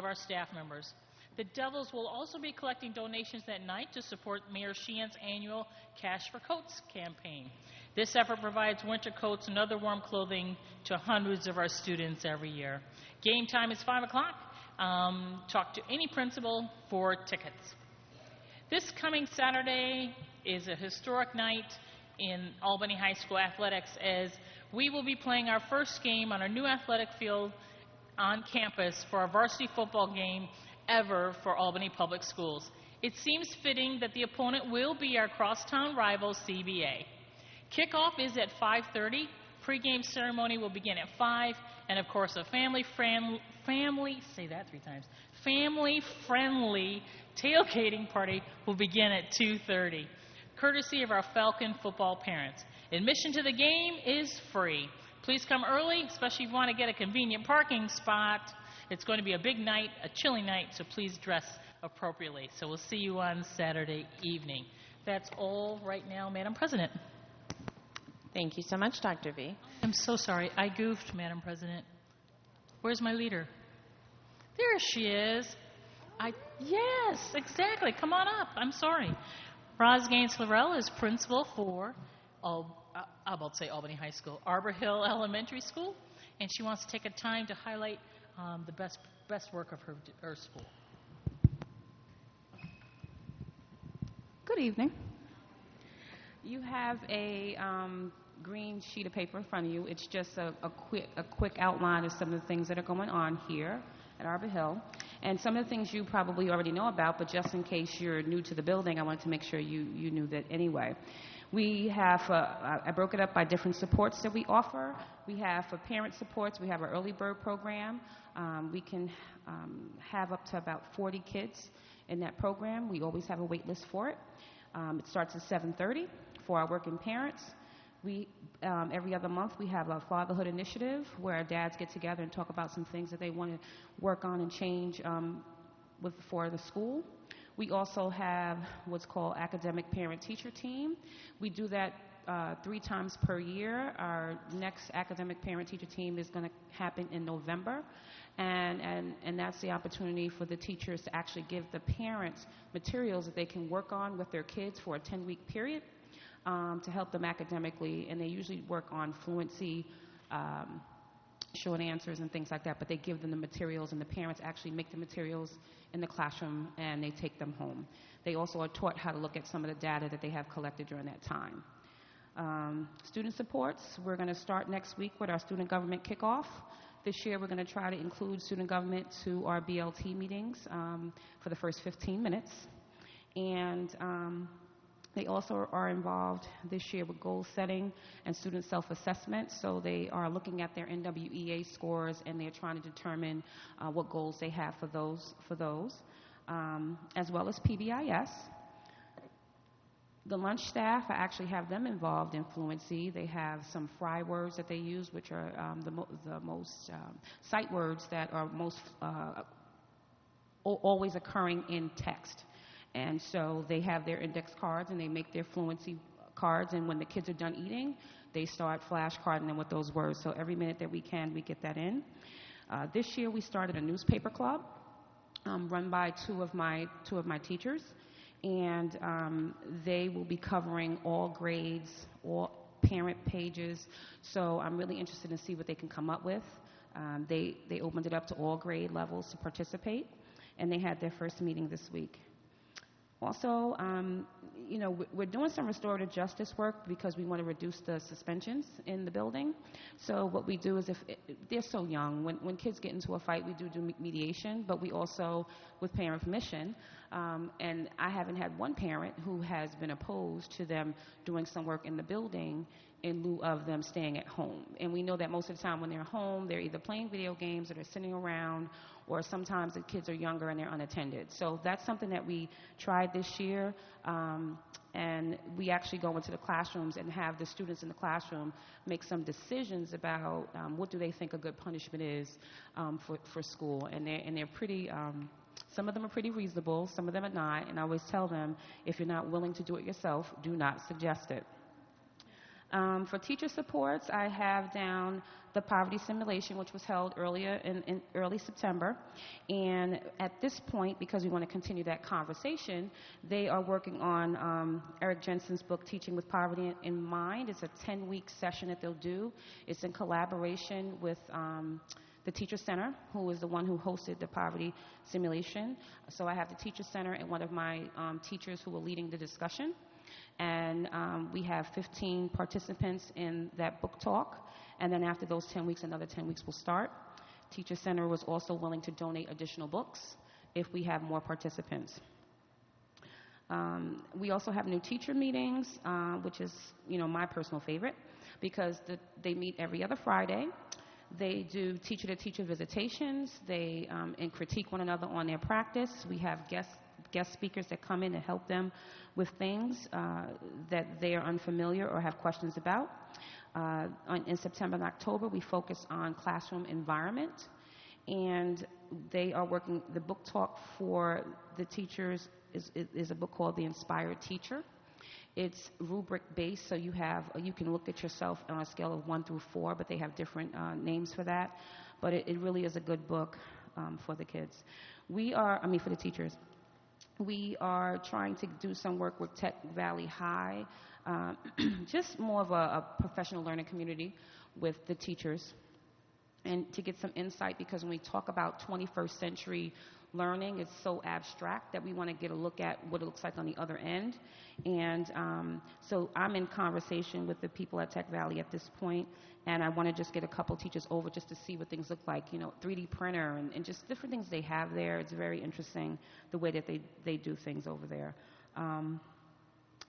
our staff members. The Devils will also be collecting donations that night to support Mayor Sheehan's annual Cash for Coats campaign. This effort provides winter coats and other warm clothing to hundreds of our students every year. Game time is 5 o'clock. Talk to any principal for tickets. This coming Saturday is a historic night in Albany High School athletics, as we will be playing our first game on our new athletic field on campus for our varsity football game ever for Albany Public Schools. It seems fitting that the opponent will be our crosstown rival, CBA. Kickoff is at 5:30. Pre-game ceremony will begin at 5, and of course a family-friendly tailgating party will begin at 2:30, courtesy of our Falcon football parents. Admission to the game is free. Please come early, especially if you want to get a convenient parking spot. It's going to be a big night, a chilly night, so please dress appropriately. So we'll see you on Saturday evening. That's all right now, Madam President. Thank you so much, Dr. V. I'm so sorry. I goofed, Madam President. Where's my leader? There she is. Yes, exactly. Come on up. I'm sorry. Roz Gaines-Lorell is principal for, Albany High School, Arbor Hill Elementary School, and she wants to take a time to highlight the best work of her school. Good evening. You have a green sheet of paper in front of you. It's just a quick outline of some of the things that are going on here at Arbor Hill. And some of the things you probably already know about, but just in case you're new to the building, I wanted to make sure you knew that anyway. We have, I broke it up by different supports that we offer. We have for parent supports, we have our early bird program. We can have up to about 40 kids in that program. We always have a wait list for it. It starts at 7:30 for our working parents. Every other month we have a fatherhood initiative where our dads get together and talk about some things that they want to work on and change for the school. We also have what's called academic parent-teacher team. We do that 3 times per year. Our next academic parent-teacher team is going to happen in November, and that's the opportunity for the teachers to actually give the parents materials that they can work on with their kids for a 10-week period to help them academically, and they usually work on fluency, short answers and things like that, but they give them the materials, and the parents actually make the materials in the classroom and they take them home. They also are taught how to look at some of the data that they have collected during that time. Student supports, we're going to start next week with our student government kickoff. This year we're going to try to include student government to our BLT meetings for the first 15 minutes. And they also are involved this year with goal setting and student self-assessment. So they are looking at their NWEA scores and they're trying to determine what goals they have for those, as well as PBIS. The lunch staff, I actually have them involved in fluency. They have some fry words that they use, which are the most sight words that are most always occurring in text. And so they have their index cards and they make their fluency cards, and when the kids are done eating, they start flashcarding them with those words. So every minute that we can, we get that in. This year we started a newspaper club run by two of my teachers, and they will be covering all grades, all parent pages. So I'm really interested to see what they can come up with. They opened it up to all grade levels to participate, and they had their first meeting this week. Also, we're doing some restorative justice work because we want to reduce the suspensions in the building. So what we do is, if they're so young, when kids get into a fight, we do mediation, but we also, with parent permission, and I haven't had one parent who has been opposed to them doing some work in the building in lieu of them staying at home. And we know that most of the time when they're home, they're either playing video games or they're sitting around, or sometimes the kids are younger and they're unattended. So that's something that we tried this year, and we actually go into the classrooms and have the students in the classroom make some decisions about what do they think a good punishment is for school. And they're pretty, some of them are pretty reasonable, some of them are not, and I always tell them, if you're not willing to do it yourself, do not suggest it. For teacher supports, I have down the poverty simulation, which was held earlier in early September. And at this point, because we want to continue that conversation, they are working on Eric Jensen's book, Teaching with Poverty in Mind. It's a 10-week session that they'll do. It's in collaboration with the Teacher Center, who is the one who hosted the poverty simulation. So I have the Teacher Center and one of my teachers who are leading the discussion. And we have 15 participants in that book talk. And then after those 10 weeks, another 10 weeks will start. Teacher Center was also willing to donate additional books if we have more participants. We also have new teacher meetings, which is, my personal favorite, because they meet every other Friday. They do teacher-to-teacher visitations. They and critique one another on their practice. We have guest speakers that come in to help them with things that they are unfamiliar or have questions about. In September and October, we focus on classroom environment, and they are working. The book talk for the teachers is a book called The Inspired Teacher. It's rubric based, so you can look at yourself on a scale of 1 through 4, but they have different names for that. But it really is a good book for the kids. For the teachers. We are trying to do some work with Tech Valley High, just more of a professional learning community with the teachers, and to get some insight, because when we talk about 21st century learning, it's so abstract that we want to get a look at what it looks like on the other end. And so I'm in conversation with the people at Tech Valley at this point, and I want to just get a couple teachers over just to see what things look like, 3D printer and just different things they have there. It's very interesting the way that they do things over there.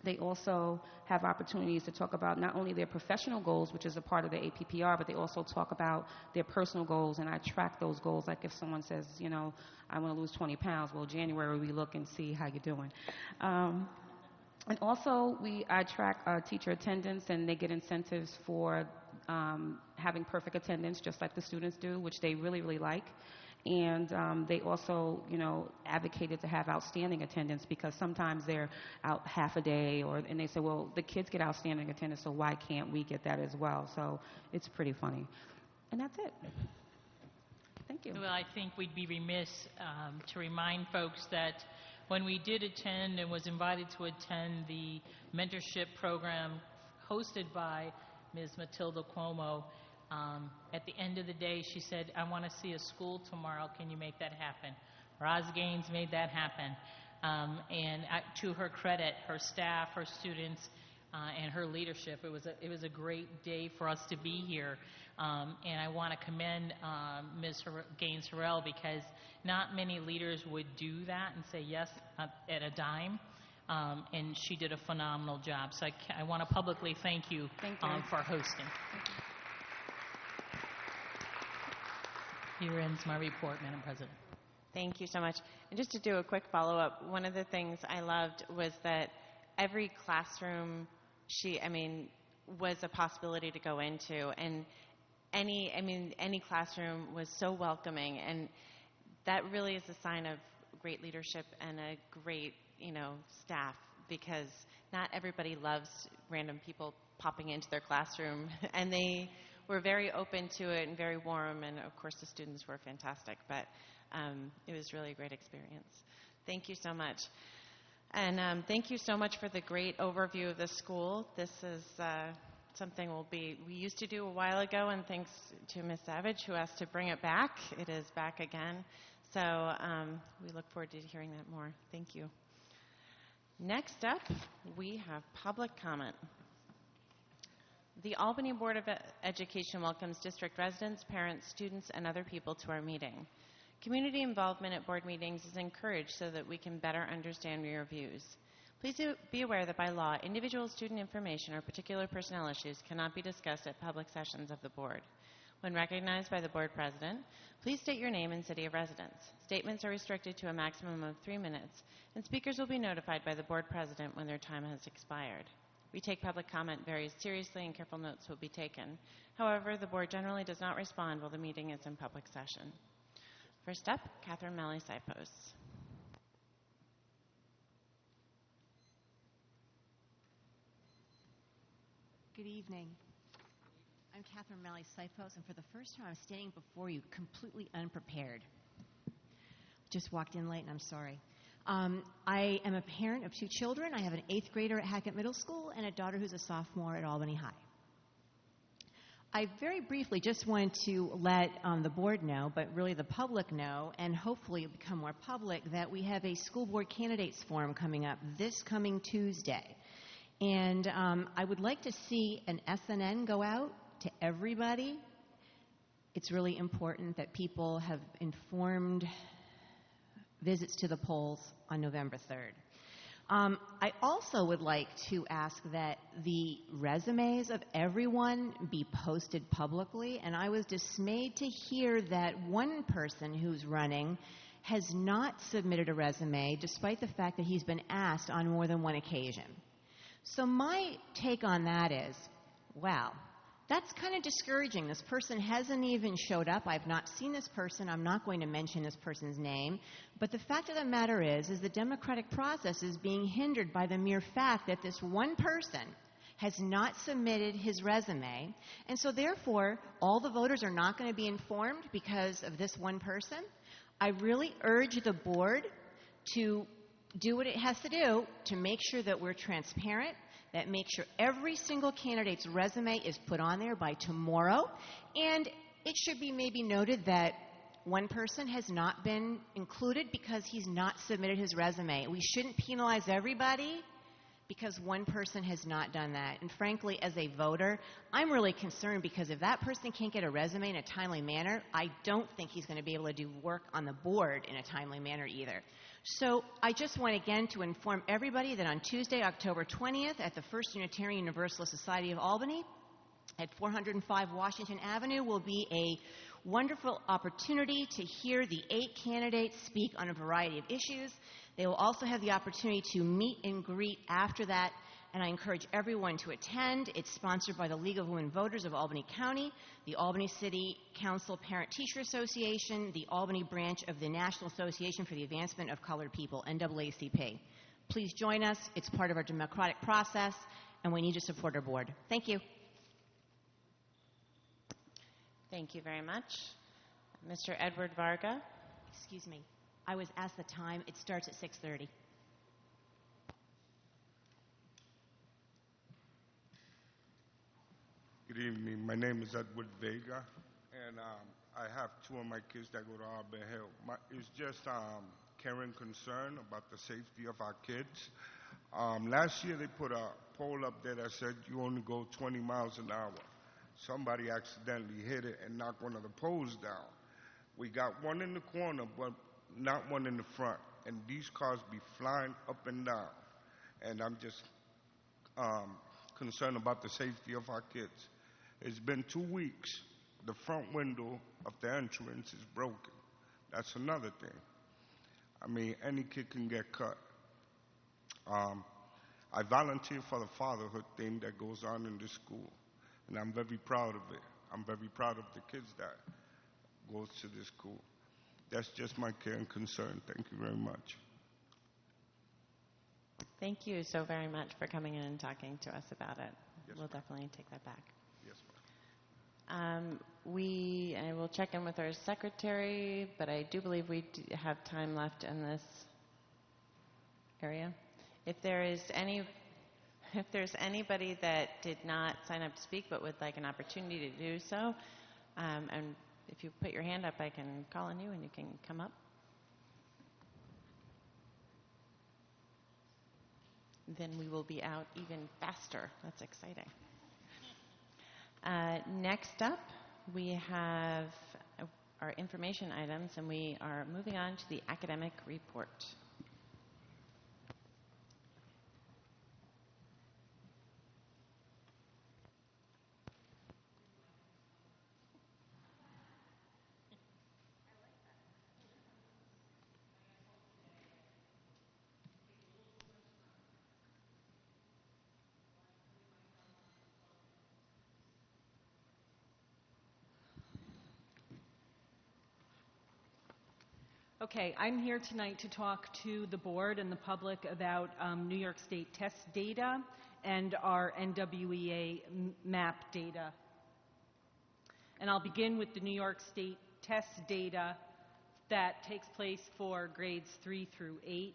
They also have opportunities to talk about not only their professional goals, which is a part of the APPR, but they also talk about their personal goals, and I track those goals. Like if someone says, I want to lose 20 pounds, well, January we look and see how you're doing. And also I track teacher attendance, and they get incentives for having perfect attendance, just like the students do, which they really, really like. And they also, advocated to have outstanding attendance, because sometimes they're out half a day, and they say, well, the kids get outstanding attendance, so why can't we get that as well? So it's pretty funny. And that's it. Thank you. Well, I think we'd be remiss to remind folks that when we did attend and was invited to attend the mentorship program hosted by Ms. Matilda Cuomo, at the end of the day, she said, I want to see a school tomorrow. Can you make that happen? Roz Gaines made that happen. And to her credit, her staff, her students, and her leadership, it was a great day for us to be here. And I want to commend Ms. Gaines-Harrell, because not many leaders would do that and say yes at a dime. And she did a phenomenal job. So I want to publicly thank you, for hosting. Here ends my report, Madam President. Thank you so much. And just to do a quick follow-up, one of the things I loved was that every classroom was a possibility to go into, and any classroom was so welcoming, and that really is a sign of great leadership and a great, staff, because not everybody loves random people popping into their classroom, and they were very open to it and very warm, and of course the students were fantastic, but it was really a great experience. Thank you so much. And thank you so much for the great overview of the school. This is something we used to do a while ago, and thanks to Ms. Savage, who asked to bring it back. It is back again. So we look forward to hearing that more. Thank you. Next up, we have public comment. The Albany Board of Education welcomes district residents, parents, students, and other people to our meeting. Community involvement at board meetings is encouraged so that we can better understand your views. Please be aware that by law, individual student information or particular personnel issues cannot be discussed at public sessions of the board. When recognized by the board president, please state your name and city of residence. Statements are restricted to a maximum of 3 minutes, and speakers will be notified by the board president when their time has expired. We take public comment very seriously, and careful notes will be taken. However, the board generally does not respond while the meeting is in public session. First up, Catherine Malley-Sipos. Good evening. I'm Catherine Malley Sipos, and for the first time, I'm standing before you completely unprepared. Just walked in late, and I'm sorry. I am a parent of 2 children. I have an 8th grader at Hackett Middle School and a daughter who's a sophomore at Albany High. I very briefly just wanted to let the board know, but really the public know, and hopefully it'll become more public, that we have a school board candidates forum coming up this coming Tuesday. And I would like to see an SNN go out to everybody. It's really important that people have informed visits to the polls on November 3rd. I also would like to ask that the resumes of everyone be posted publicly, and I was dismayed to hear that one person who's running has not submitted a resume despite the fact that he's been asked on more than one occasion. So my take on that is, wow, that's kind of discouraging. This person hasn't even showed up. I've not seen this person. I'm not going to mention this person's name. But the fact of the matter is the democratic process is being hindered by the mere fact that this one person has not submitted his resume. And so therefore, all the voters are not going to be informed because of this one person. I really urge the board to do what it has to do to make sure that we're transparent, that make sure every single candidate's resume is put on there by tomorrow. And it should be maybe noted that one person has not been included because he's not submitted his resume. We shouldn't penalize everybody because one person has not done that. And frankly, as a voter, I'm really concerned because if that person can't get a resume in a timely manner, I don't think he's going to be able to do work on the board in a timely manner either. So I just want again to inform everybody that on Tuesday, October 20th, at the First Unitarian Universalist Society of Albany at 405 Washington Avenue will be a wonderful opportunity to hear the 8 candidates speak on a variety of issues. They will also have the opportunity to meet and greet after that, and I encourage everyone to attend. It's sponsored by the League of Women Voters of Albany County, the Albany City Council Parent-Teacher Association, the Albany branch of the National Association for the Advancement of Colored People, NAACP. Please join us. It's part of our democratic process, and we need to support our board. Thank you. Thank you very much. Mr. Edward Varga. Excuse me. I was asked the time. It starts at 6:30. Good evening. My name is Edward Vega, and I have 2 of my kids that go to Auburn Hill. It's just caring concern about the safety of our kids. Last year they put a pole up there that said you only go 20 miles an hour. Somebody accidentally hit it and knocked one of the poles down. We got one in the corner, but not one in the front. And these cars be flying up and down. And I'm just concerned about the safety of our kids. It's been 2 weeks. The front window of the entrance is broken. That's another thing. I mean, any kid can get cut. I volunteer for the fatherhood thing that goes on in this school. And I'm very proud of it. I'm very proud of the kids that goes to this school. That's just my care and concern. Thank you very much. Thank you so very much for coming in and talking to us about it. Yes, we'll ma'am. definitely take that back. Yes, ma'am. I will check in with our secretary, but I do believe we have time left in this area. If there's anybody that did not sign up to speak but would like an opportunity to do so, and if you put your hand up, I can call on you and you can come up. Then we will be out even faster. That's exciting. Next up, we have our information items, and we are moving on to the academic report. Okay, I'm here tonight to talk to the board and the public about New York State test data and our NWEA MAP data. And I'll begin with the New York State test data that takes place for grades 3 through 8.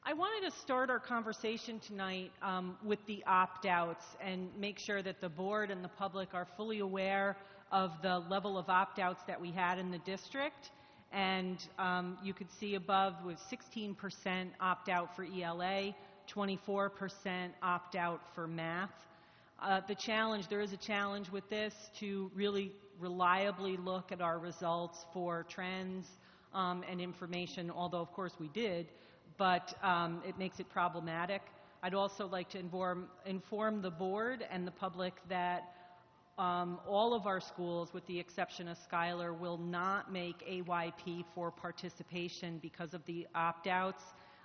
I wanted to start our conversation tonight with the opt-outs and make sure that the board and the public are fully aware of the level of opt-outs that we had in the district. And you could see above with 16% opt-out for ELA, 24% opt-out for math. There is a challenge with this to really reliably look at our results for trends and information, although of course we did, but it makes it problematic. I'd also like to inform the board and the public that all of our schools, with the exception of Schuyler, will not make AYP for participation because of the opt-outs.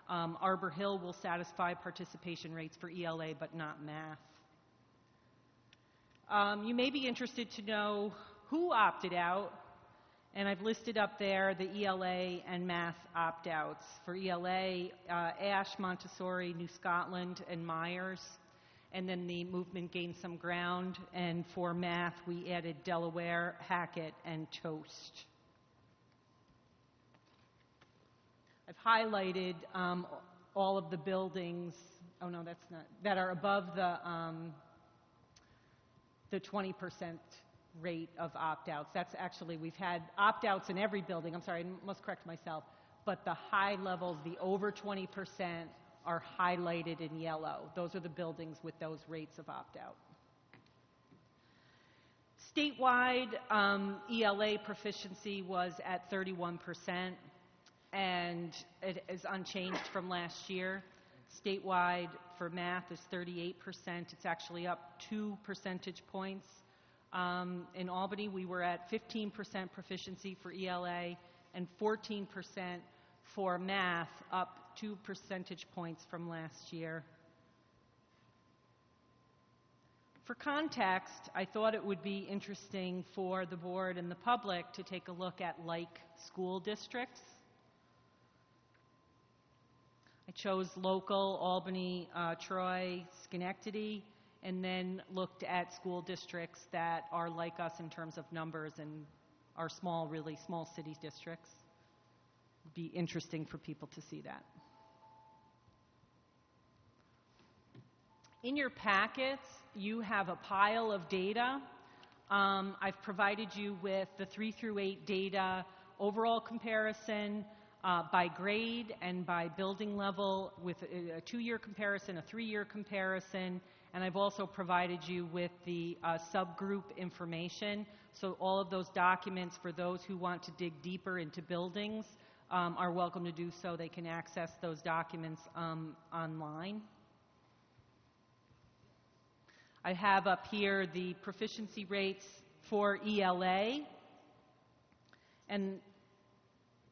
Arbor Hill will satisfy participation rates for ELA, but not math. You may be interested to know who opted out, and I've listed up there the ELA and math opt-outs. For ELA, Ashe, Montessori, New Scotland, and Myers. And then the movement gained some ground, and for math, we added Delaware, Hackett, and Toast. I've highlighted all of the buildings, oh no, that's not, that are above the 20% rate of opt-outs. That's actually, we've had opt-outs in every building. I'm sorry, I must correct myself. But the high levels, the over 20%, are highlighted in yellow. Those are the buildings with those rates of opt-out. Statewide, ELA proficiency was at 31%, and it is unchanged from last year. Statewide for math is 38%. It's actually up 2 percentage points. In Albany, we were at 15% proficiency for ELA and 14% for math, up 2 percentage points from last year. For context, I thought it would be interesting for the board and the public to take a look at like school districts. I chose local, Albany, Troy, Schenectady, and then looked at school districts that are like us in terms of numbers and are small, really small city districts. It'd be interesting for people to see that. In your packets, you have a pile of data. I've provided you with the 3 through 8 data overall comparison by grade and by building level with a 2-year comparison, a 3-year comparison, and I've also provided you with the subgroup information. So all of those documents, for those who want to dig deeper into buildings, are welcome to do so. They can access those documents online. I have up here the proficiency rates for ELA. And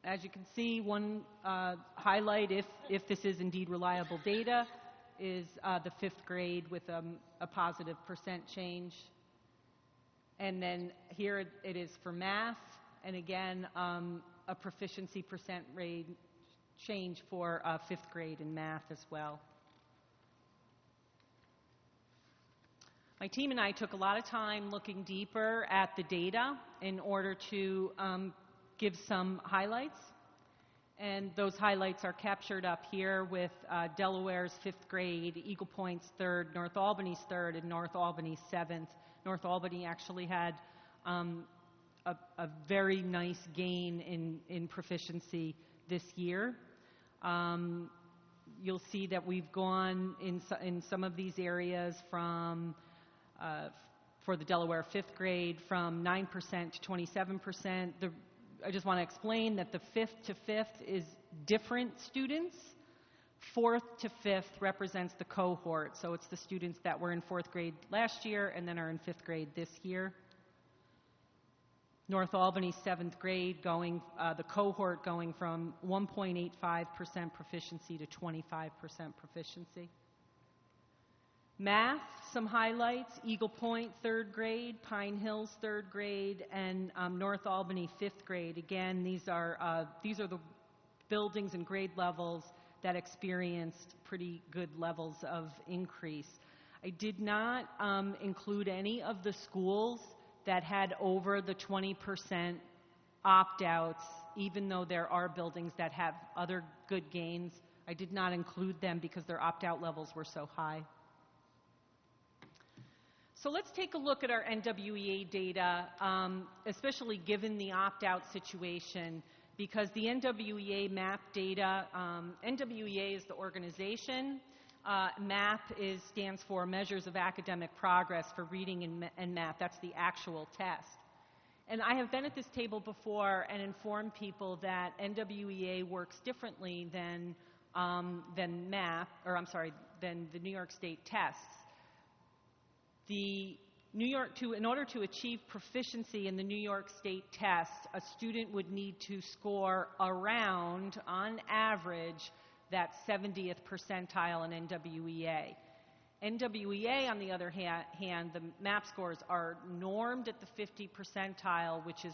as you can see, one highlight, if this is indeed reliable data, is the 5th grade with a positive percent change. And then here it is for math, and again, a proficiency percent rate change for 5th grade in math as well. My team and I took a lot of time looking deeper at the data in order to give some highlights. And those highlights are captured up here with Delaware's 5th grade, Eagle Point's 3rd, North Albany's 3rd, and North Albany's 7th. North Albany actually had a very nice gain in proficiency this year. You'll see that we've gone in some of these areas from for the Delaware 5th grade from 9% to 27%. I just want to explain that the 5th to 5th is different students. 4th to 5th represents the cohort, so it's the students that were in 4th grade last year and then are in 5th grade this year. North Albany 7th grade the cohort going from 1.85% proficiency to 25% proficiency. Math, some highlights: Eagle Point 3rd grade, Pine Hills 3rd grade, and North Albany 5th grade. Again, these are the buildings and grade levels that experienced pretty good levels of increase. I did not include any of the schools that had over the 20% opt-outs, even though there are buildings that have other good gains. I did not include them because their opt-out levels were so high. So let's take a look at our NWEA data, especially given the opt-out situation, because the NWEA MAP data, NWEA is the organization, MAP stands for Measures of Academic Progress for Reading and Math. That's the actual test. And I have been at this table before and informed people that NWEA works differently than MAP, or I'm sorry, than the New York State tests. In order to achieve proficiency in the New York State test, a student would need to score around, on average, that 70th percentile in NWEA. NWEA, on the other hand, the MAP scores are normed at the 50 percentile, which is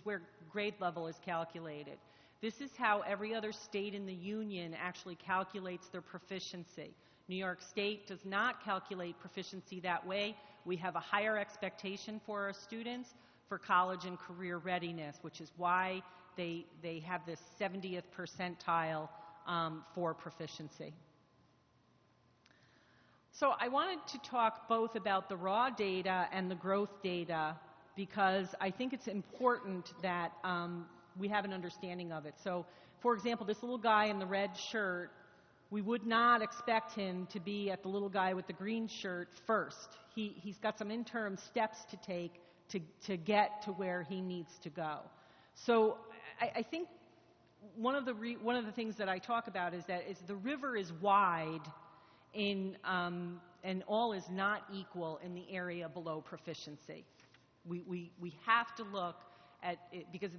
where grade level is calculated. This is how every other state in the union actually calculates their proficiency. New York State does not calculate proficiency that way. We have a higher expectation for our students for college and career readiness, which is why they have this 70th percentile for proficiency. So I wanted to talk both about the raw data and the growth data because I think it's important that we have an understanding of it. So, for example, this little guy in the red shirt, we would not expect him to be at the little guy with the green shirt first. He's got some interim steps to take to get to where he needs to go. So I think one of the things that I talk about is that the river is wide and all is not equal in the area below proficiency. We have to look at it because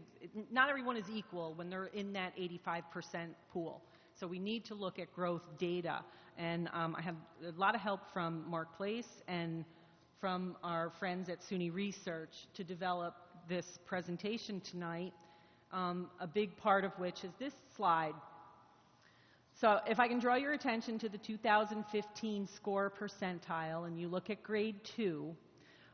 not everyone is equal when they're in that 85% pool. So we need to look at growth data. And I have a lot of help from Mark Place and from our friends at SUNY Research to develop this presentation tonight, a big part of which is this slide. So if I can draw your attention to the 2015 score percentile, and you look at grade 2,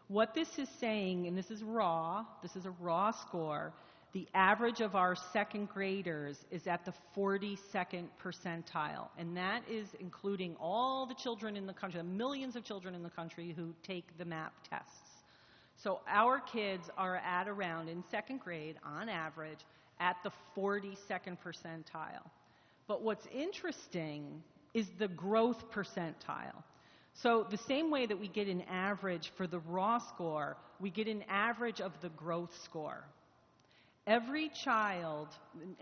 what this is saying, and this is a raw score, the average of our second graders is at the 42nd percentile, and that is including all the children in the country, the millions of children in the country who take the MAP tests. So our kids are at around, in second grade, on average, at the 42nd percentile. But what's interesting is the growth percentile. So the same way that we get an average for the raw score, we get an average of the growth score. Every child,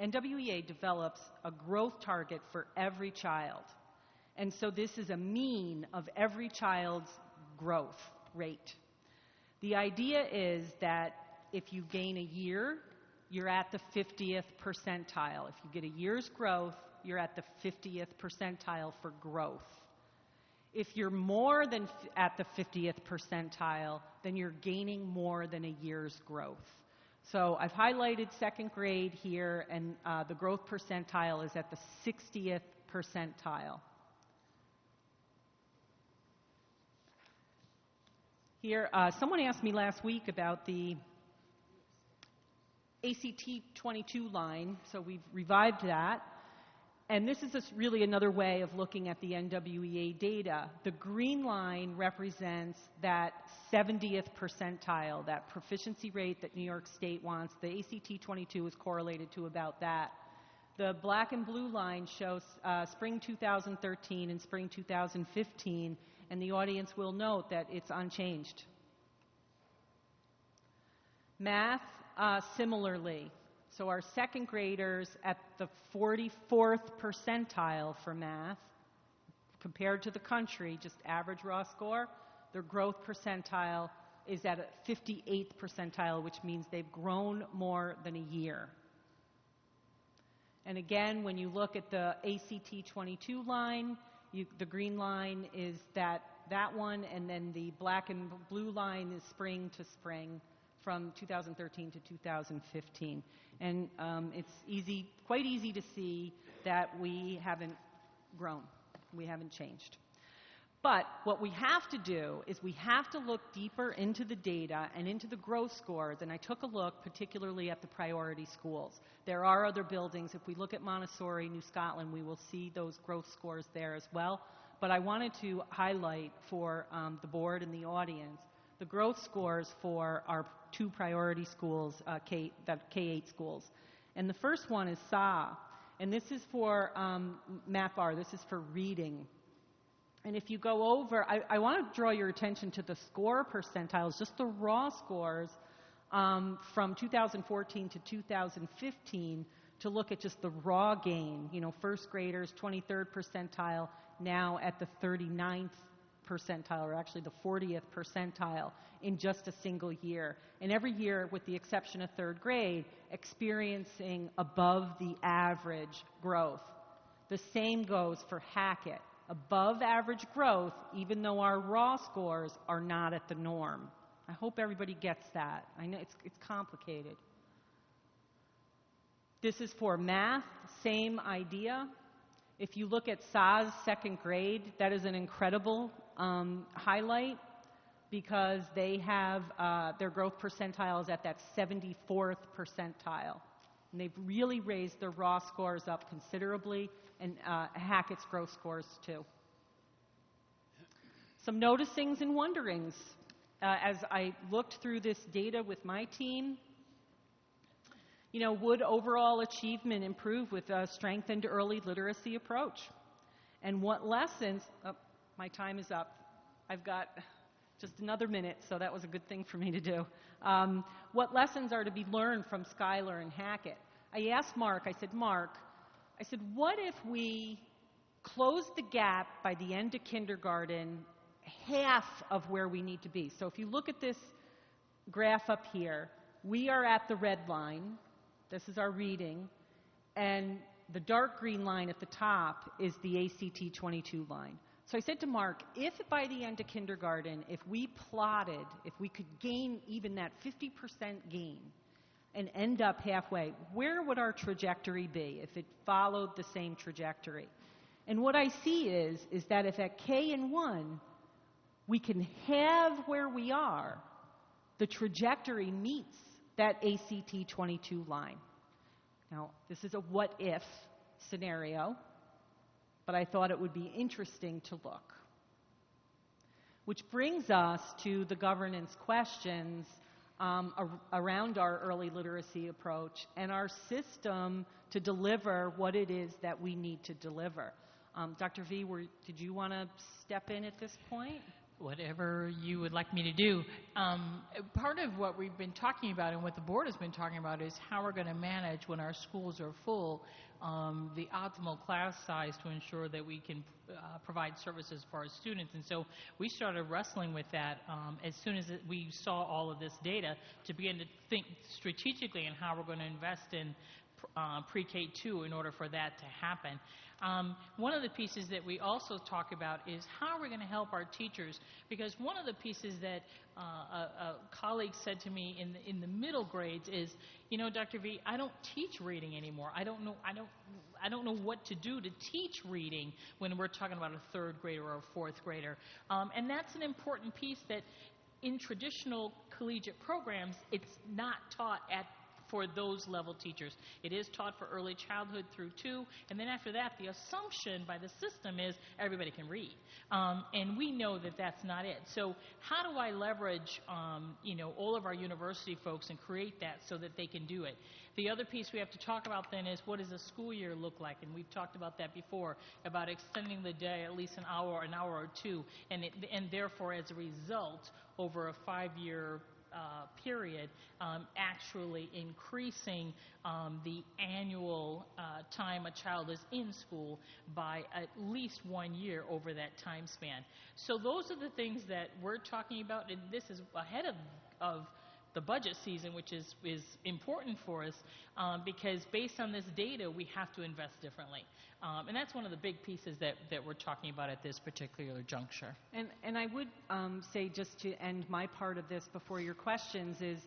NWEA develops a growth target for every child. And so this is a mean of every child's growth rate. The idea is that if you gain a year, you're at the 50th percentile. If you get a year's growth, you're at the 50th percentile for growth. If you're more than at the 50th percentile, then you're gaining more than a year's growth. So I've highlighted second grade here, and the growth percentile is at the 60th percentile. Here, someone asked me last week about the ACT 22 line, so we've revived that. And this is just really another way of looking at the NWEA data. The green line represents that 70th percentile, that proficiency rate that New York State wants. The ACT 22 is correlated to about that. The black and blue line shows spring 2013 and spring 2015, and the audience will note that it's unchanged. Math, similarly. So our second graders at the 44th percentile for math, compared to the country, just average raw score, their growth percentile is at a 58th percentile, which means they've grown more than a year. And again, when you look at the ACT 22 line, the green line is that one, and then the black and blue line is spring to spring from 2013 to 2015. And it's quite easy to see that we haven't grown. We haven't changed. But what we have to do is we have to look deeper into the data and into the growth scores. And I took a look particularly at the priority schools. There are other buildings. If we look at Montessori, New Scotland, we will see those growth scores there as well. But I wanted to highlight for the board and the audience the growth scores for our two priority schools, the K-8 schools. And the first one is SA. And this is for Math Bar. This is for reading. And if you go over, I want to draw your attention to the score percentiles, just the raw scores from 2014 to 2015 to look at just the raw gain. You know, first graders, 23rd percentile, now at the 39th percentile, or actually the 40th percentile in just a single year. And every year, with the exception of third grade, experiencing above the average growth. The same goes for Hackett. Above average growth, even though our raw scores are not at the norm. I hope everybody gets that. I know it's complicated. This is for math, same idea. If you look at SAS second grade, that is an incredible highlight because they have their growth percentiles at that 74th percentile. And they've really raised their raw scores up considerably, and Hackett's growth scores too. Some noticings and wonderings. As I looked through this data with my team, you know, would overall achievement improve with a strengthened early literacy approach? And what lessons, my time is up. I've got just another minute, so that was a good thing for me to do. What lessons are to be learned from Schuyler and Hackett? I asked Mark, I said, Mark, what if we close the gap by the end of kindergarten half of where we need to be? So if you look at this graph up here, we are at the red line. This is our reading. And the dark green line at the top is the ACT 22 line. So I said to Mark, if by the end of kindergarten, if we plotted, if we could gain even that 50% gain, and end up halfway, where would our trajectory be if it followed the same trajectory? And what I see is that if at K and 1 we can have where we are, the trajectory meets that ACT 22 line. Now, this is a what-if scenario, but I thought it would be interesting to look. Which brings us to the governance questions around our early literacy approach and our system to deliver what it is that we need to deliver. Dr. V, did you want to step in at this point? Whatever you would like me to do. Part of what we've been talking about and what the board has been talking about is how we're going to manage when our schools are full the optimal class size to ensure that we can provide services for our students. And so we started wrestling with that as soon as we saw all of this data to begin to think strategically in how we're going to invest in pre-K2 in order for that to happen. One of the pieces that we also talk about is how are we going to help our teachers, because one of the pieces that a colleague said to me in the middle grades is, you know, Dr. V, I don't teach reading anymore. I don't know what to do to teach reading when we're talking about a third grader or a fourth grader. And that's an important piece that in traditional collegiate programs, it's not taught for those level teachers. It is taught for early childhood through 2, and then after that, the assumption by the system is everybody can read. And we know that that's not it. So how do I leverage, you know, all of our university folks and create that so that they can do it? The other piece we have to talk about then is what does a school year look like? And we've talked about that before, about extending the day at least an hour or two, and therefore, as a result, over a 5-year period, actually increasing the annual time a child is in school by at least 1 year over that time span. So those are the things that we're talking about, and this is ahead of the budget season, which is important for us because based on this data, we have to invest differently. And that's one of the big pieces that we're talking about at this particular juncture. And I would say, just to end my part of this before your questions, is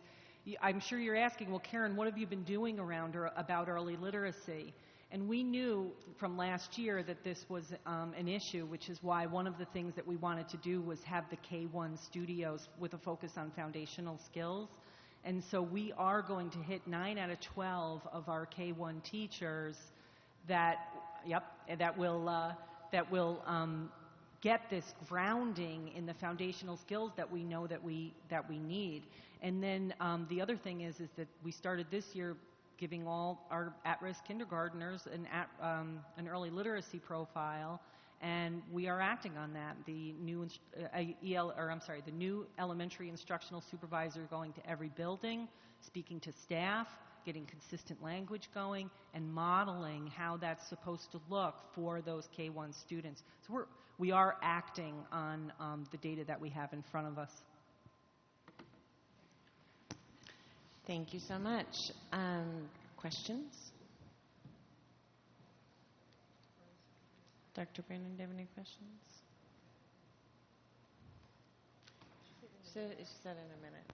I'm sure you're asking, well, Karen, what have you been doing about early literacy? And we knew from last year that this was an issue, which is why one of the things that we wanted to do was have the K-1 studios with a focus on foundational skills. And so we are going to hit 9 out of 12 of our K-1 teachers that will get this grounding in the foundational skills that we know that we need. And then the other thing is that we started this year giving all our at-risk kindergartners an early literacy profile, and we are acting on that. The new the new elementary instructional supervisor going to every building, speaking to staff, getting consistent language going, and modeling how that's supposed to look for those K-1 students. So we are acting on the data that we have in front of us. Thank you so much. Questions? Dr. Brandon, do you have any questions? She said in a minute.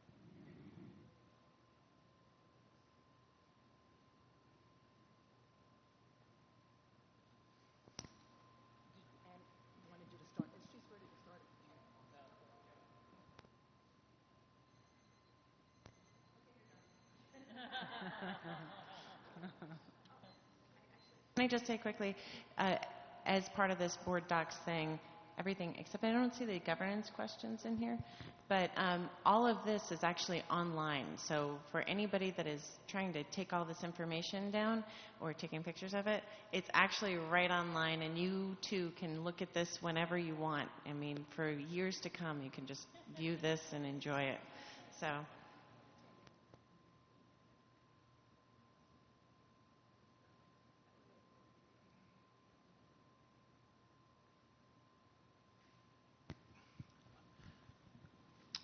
Can I just say quickly, as part of this board docs thing, everything, except I don't see the governance questions in here, but all of this is actually online. So for anybody that is trying to take all this information down or taking pictures of it, it's actually right online, and you too can look at this whenever you want. I mean, for years to come, you can just view this and enjoy it. So.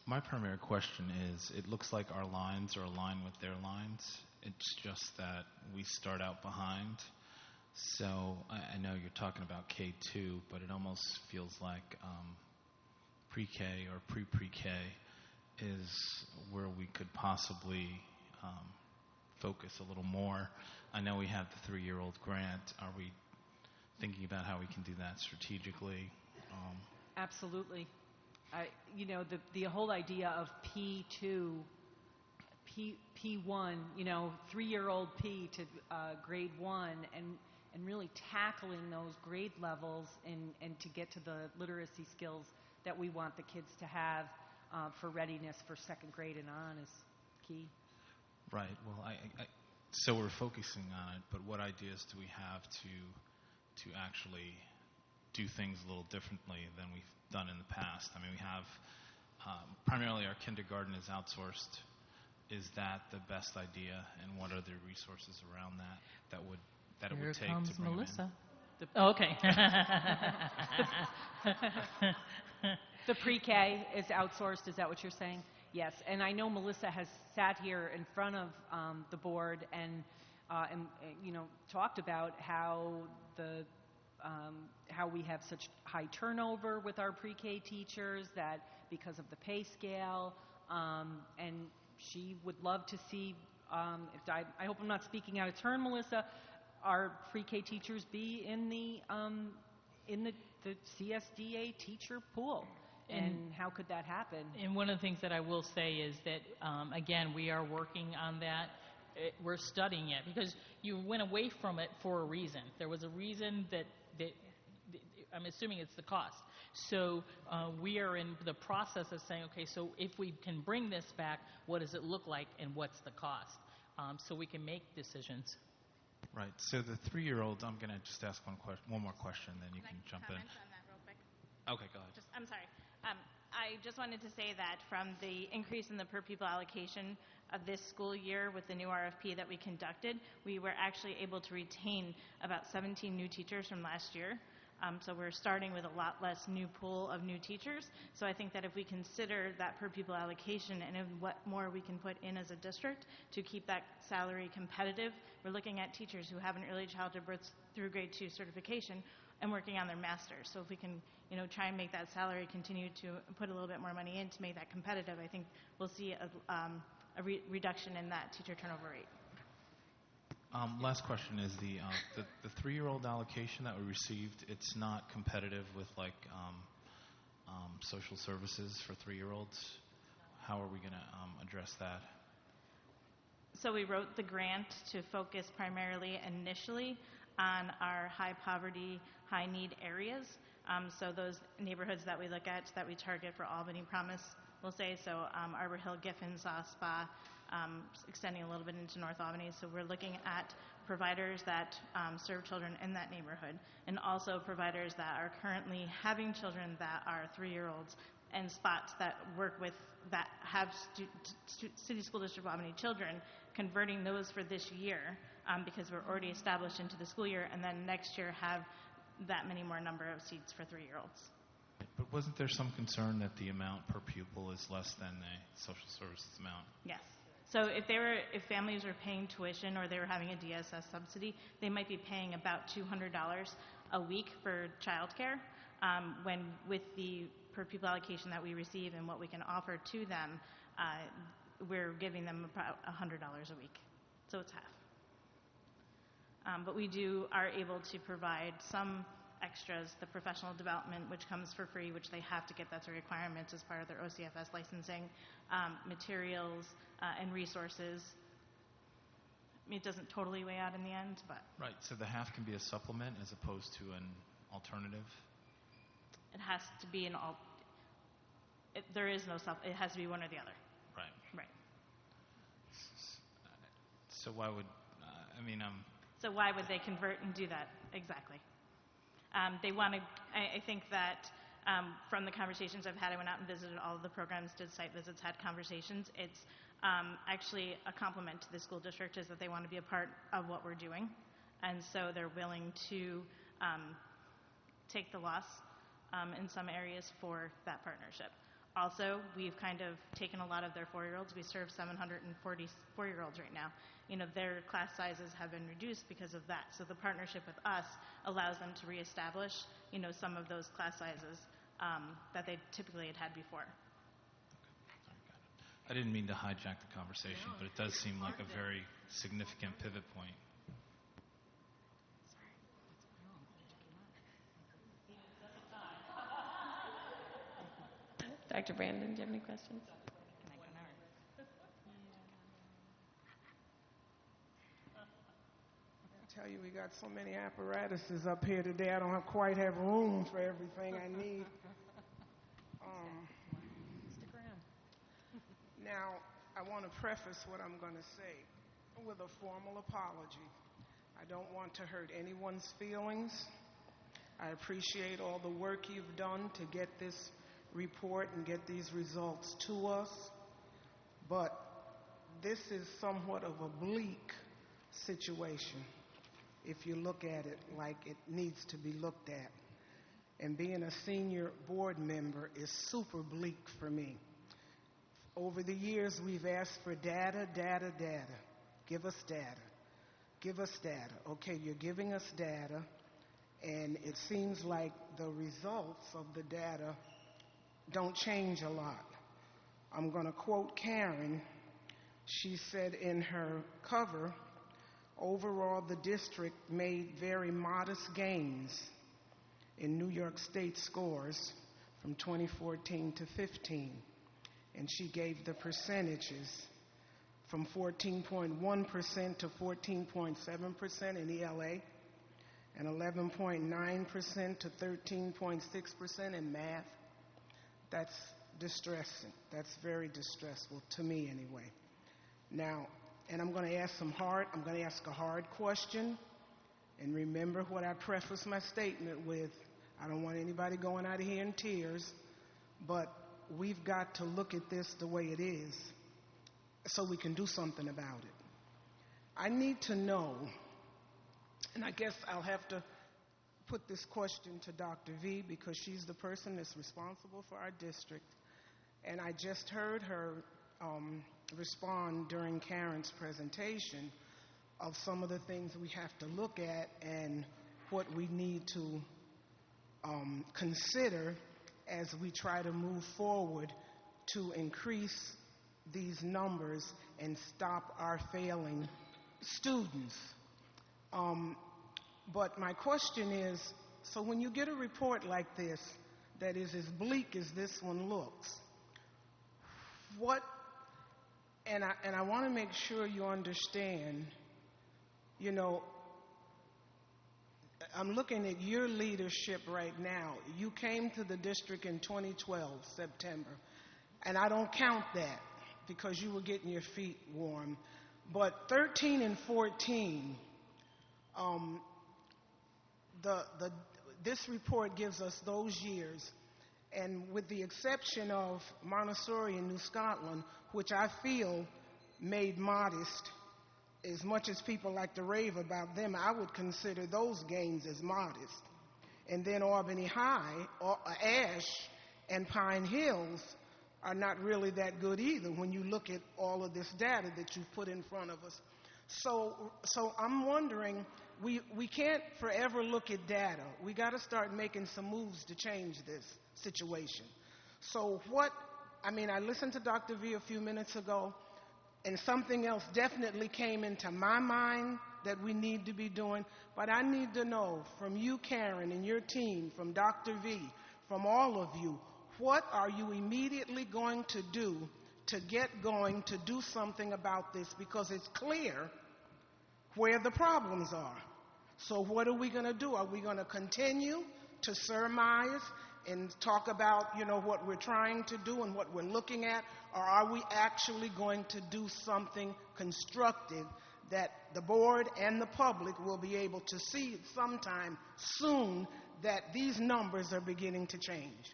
My primary question is, it looks like our lines are aligned with their lines. It's just that we start out behind. So I know you're talking about K2, but it almost feels like pre-K or pre-pre-K is where we could possibly focus a little more. I know we have the 3-year-old grant. Are we thinking about how we can do that strategically? Absolutely. The whole idea of P2, P1, 3-year-old P to grade 1, and really tackling those grade levels and to get to the literacy skills that we want the kids to have for readiness for 2nd grade and on is key. Right. Well, so we're focusing on it, but what ideas do we have to actually do things a little differently than we've done in the past? I mean, we have primarily our kindergarten is outsourced. Is that the best idea, and what are the resources around that it would take to bring Melissa. in? Oh, okay. The pre-K is outsourced, is that what you're saying? Yes, and I know Melissa has sat here in front of the board and talked about how we have such high turnover with our pre-K teachers, that because of the pay scale, and she would love to see, I hope I'm not speaking out of turn, Melissa, our pre-K teachers be in the CSDA teacher pool. And how could that happen? And one of the things that I will say is that, again, we are working on that. We're studying it because you went away from it for a reason. There was a reason that I'm assuming it's the cost. So we are in the process of saying, okay, so if we can bring this back, what does it look like and what's the cost? So we can make decisions. Right. So the 3-year-old, I'm going to just ask one more question, then you can jump in. Can I comment on that real quick? Okay, go ahead. I'm sorry. I just wanted to say that from the increase in the per pupil allocation of this school year with the new RFP that we conducted, we were actually able to retain about 17 new teachers from last year. So we're starting with a lot less new pool of new teachers. So I think that if we consider that per pupil allocation and what more we can put in as a district to keep that salary competitive, we're looking at teachers who have an early childhood birth through grade 2 certification and working on their master's. So if we can, try and make that salary continue to put a little bit more money in to make that competitive, I think we'll see reduction in that teacher turnover rate. Last question is the 3-year-old allocation that we received. It's not competitive with like social services for 3-year-olds. How are we going to address that? So we wrote the grant to focus primarily initially on our high poverty, high need areas. So those neighborhoods that we look at, that we target for Albany Promise, we'll say, so Arbor Hill, Giffen, Saw Spa, extending a little bit into North Albany. So we're looking at providers that serve children in that neighborhood, and also providers that are currently having children that are 3-year-olds, and spots that work with, that have City School District of Albany children, converting those for this year, because we're already established into the school year, and then next year have that many more number of seats for 3-year-olds. But wasn't there some concern that the amount per pupil is less than the social services amount? Yes. So if families were paying tuition or they were having a DSS subsidy, they might be paying about $200 a week for childcare, when with the per pupil allocation that we receive and what we can offer to them, we're giving them about $100 a week. So it's half. But we are able to provide some extras, the professional development, which comes for free, which they have to get, that's a requirement as part of their OCFS licensing, materials and resources. I mean, it doesn't totally weigh out in the end, but... Right, so the half can be a supplement as opposed to an alternative? It has to be there is no it has to be one or the other. Right. Right. So why would, So why would they convert and do that? Exactly. They want to, I think that from the conversations I've had, I went out and visited all of the programs, did site visits, had conversations. It's actually a compliment to the school district is that they want to be a part of what we're doing. And so they're willing to take the loss in some areas for that partnership. Also, we've kind of taken a lot of their 4-year-olds. We serve 740 4-year-olds right now. Their class sizes have been reduced because of that. So the partnership with us allows them to reestablish, some of those class sizes that they typically had before. I didn't mean to hijack the conversation, but it does seem like a very significant pivot point. Dr. Brandon, do you have any questions? I tell you, we got so many apparatuses up here today, I don't quite have room for everything I need. Stick around. Now, I want to preface what I'm going to say with a formal apology. I don't want to hurt anyone's feelings. I appreciate all the work you've done to get this report and get these results to us, but this is somewhat of a bleak situation if you look at it like it needs to be looked at. And being a senior board member is super bleak for me. Over the years, we've asked for data. Give us data. Give us data. Okay, you're giving us data, and it seems like the results of the data don't change a lot. I'm going to quote Karen. She said in her cover, overall the district made very modest gains in New York State scores from 2014 to 15. And she gave the percentages from 14.1% to 14.7% in ELA, and 11.9% to 13.6% in math. That's distressing. That's very distressful to me anyway. Now, and I'm going to ask a hard question. And remember what I prefaced my statement with. I don't want anybody going out of here in tears, but we've got to look at this the way it is so we can do something about it. I need to know, and I guess I'll have to put this question to Dr. V because she's the person that's responsible for our district. And I just heard her respond during Karen's presentation of some of the things we have to look at and what we need to consider as we try to move forward to increase these numbers and stop our failing students. But my question is, so when you get a report like this that is as bleak as this one looks, and I want to make sure you understand, you know, I'm looking at your leadership right now. You came to the district in 2012, September, and I don't count that because you were getting your feet warm. But 13 and 14, this report gives us those years, and with the exception of Montessori in New Scotland, which I feel made modest, as much as people like to rave about them, I would consider those gains as modest. And then Albany High, Ash, and Pine Hills are not really that good either when you look at all of this data that you've put in front of us. So I'm wondering, we can't forever look at data. We got to start making some moves to change this situation. So I listened to Dr. V a few minutes ago, and something else definitely came into my mind that we need to be doing, but I need to know from you, Karen, and your team, from Dr. V, from all of you, what are you immediately going to do to get going to do something about this? Because it's clear where the problems are. So what are we going to do? Are we going to continue to surmise and talk about, what we're trying to do and what we're looking at, or are we actually going to do something constructive that the board and the public will be able to see sometime soon that these numbers are beginning to change?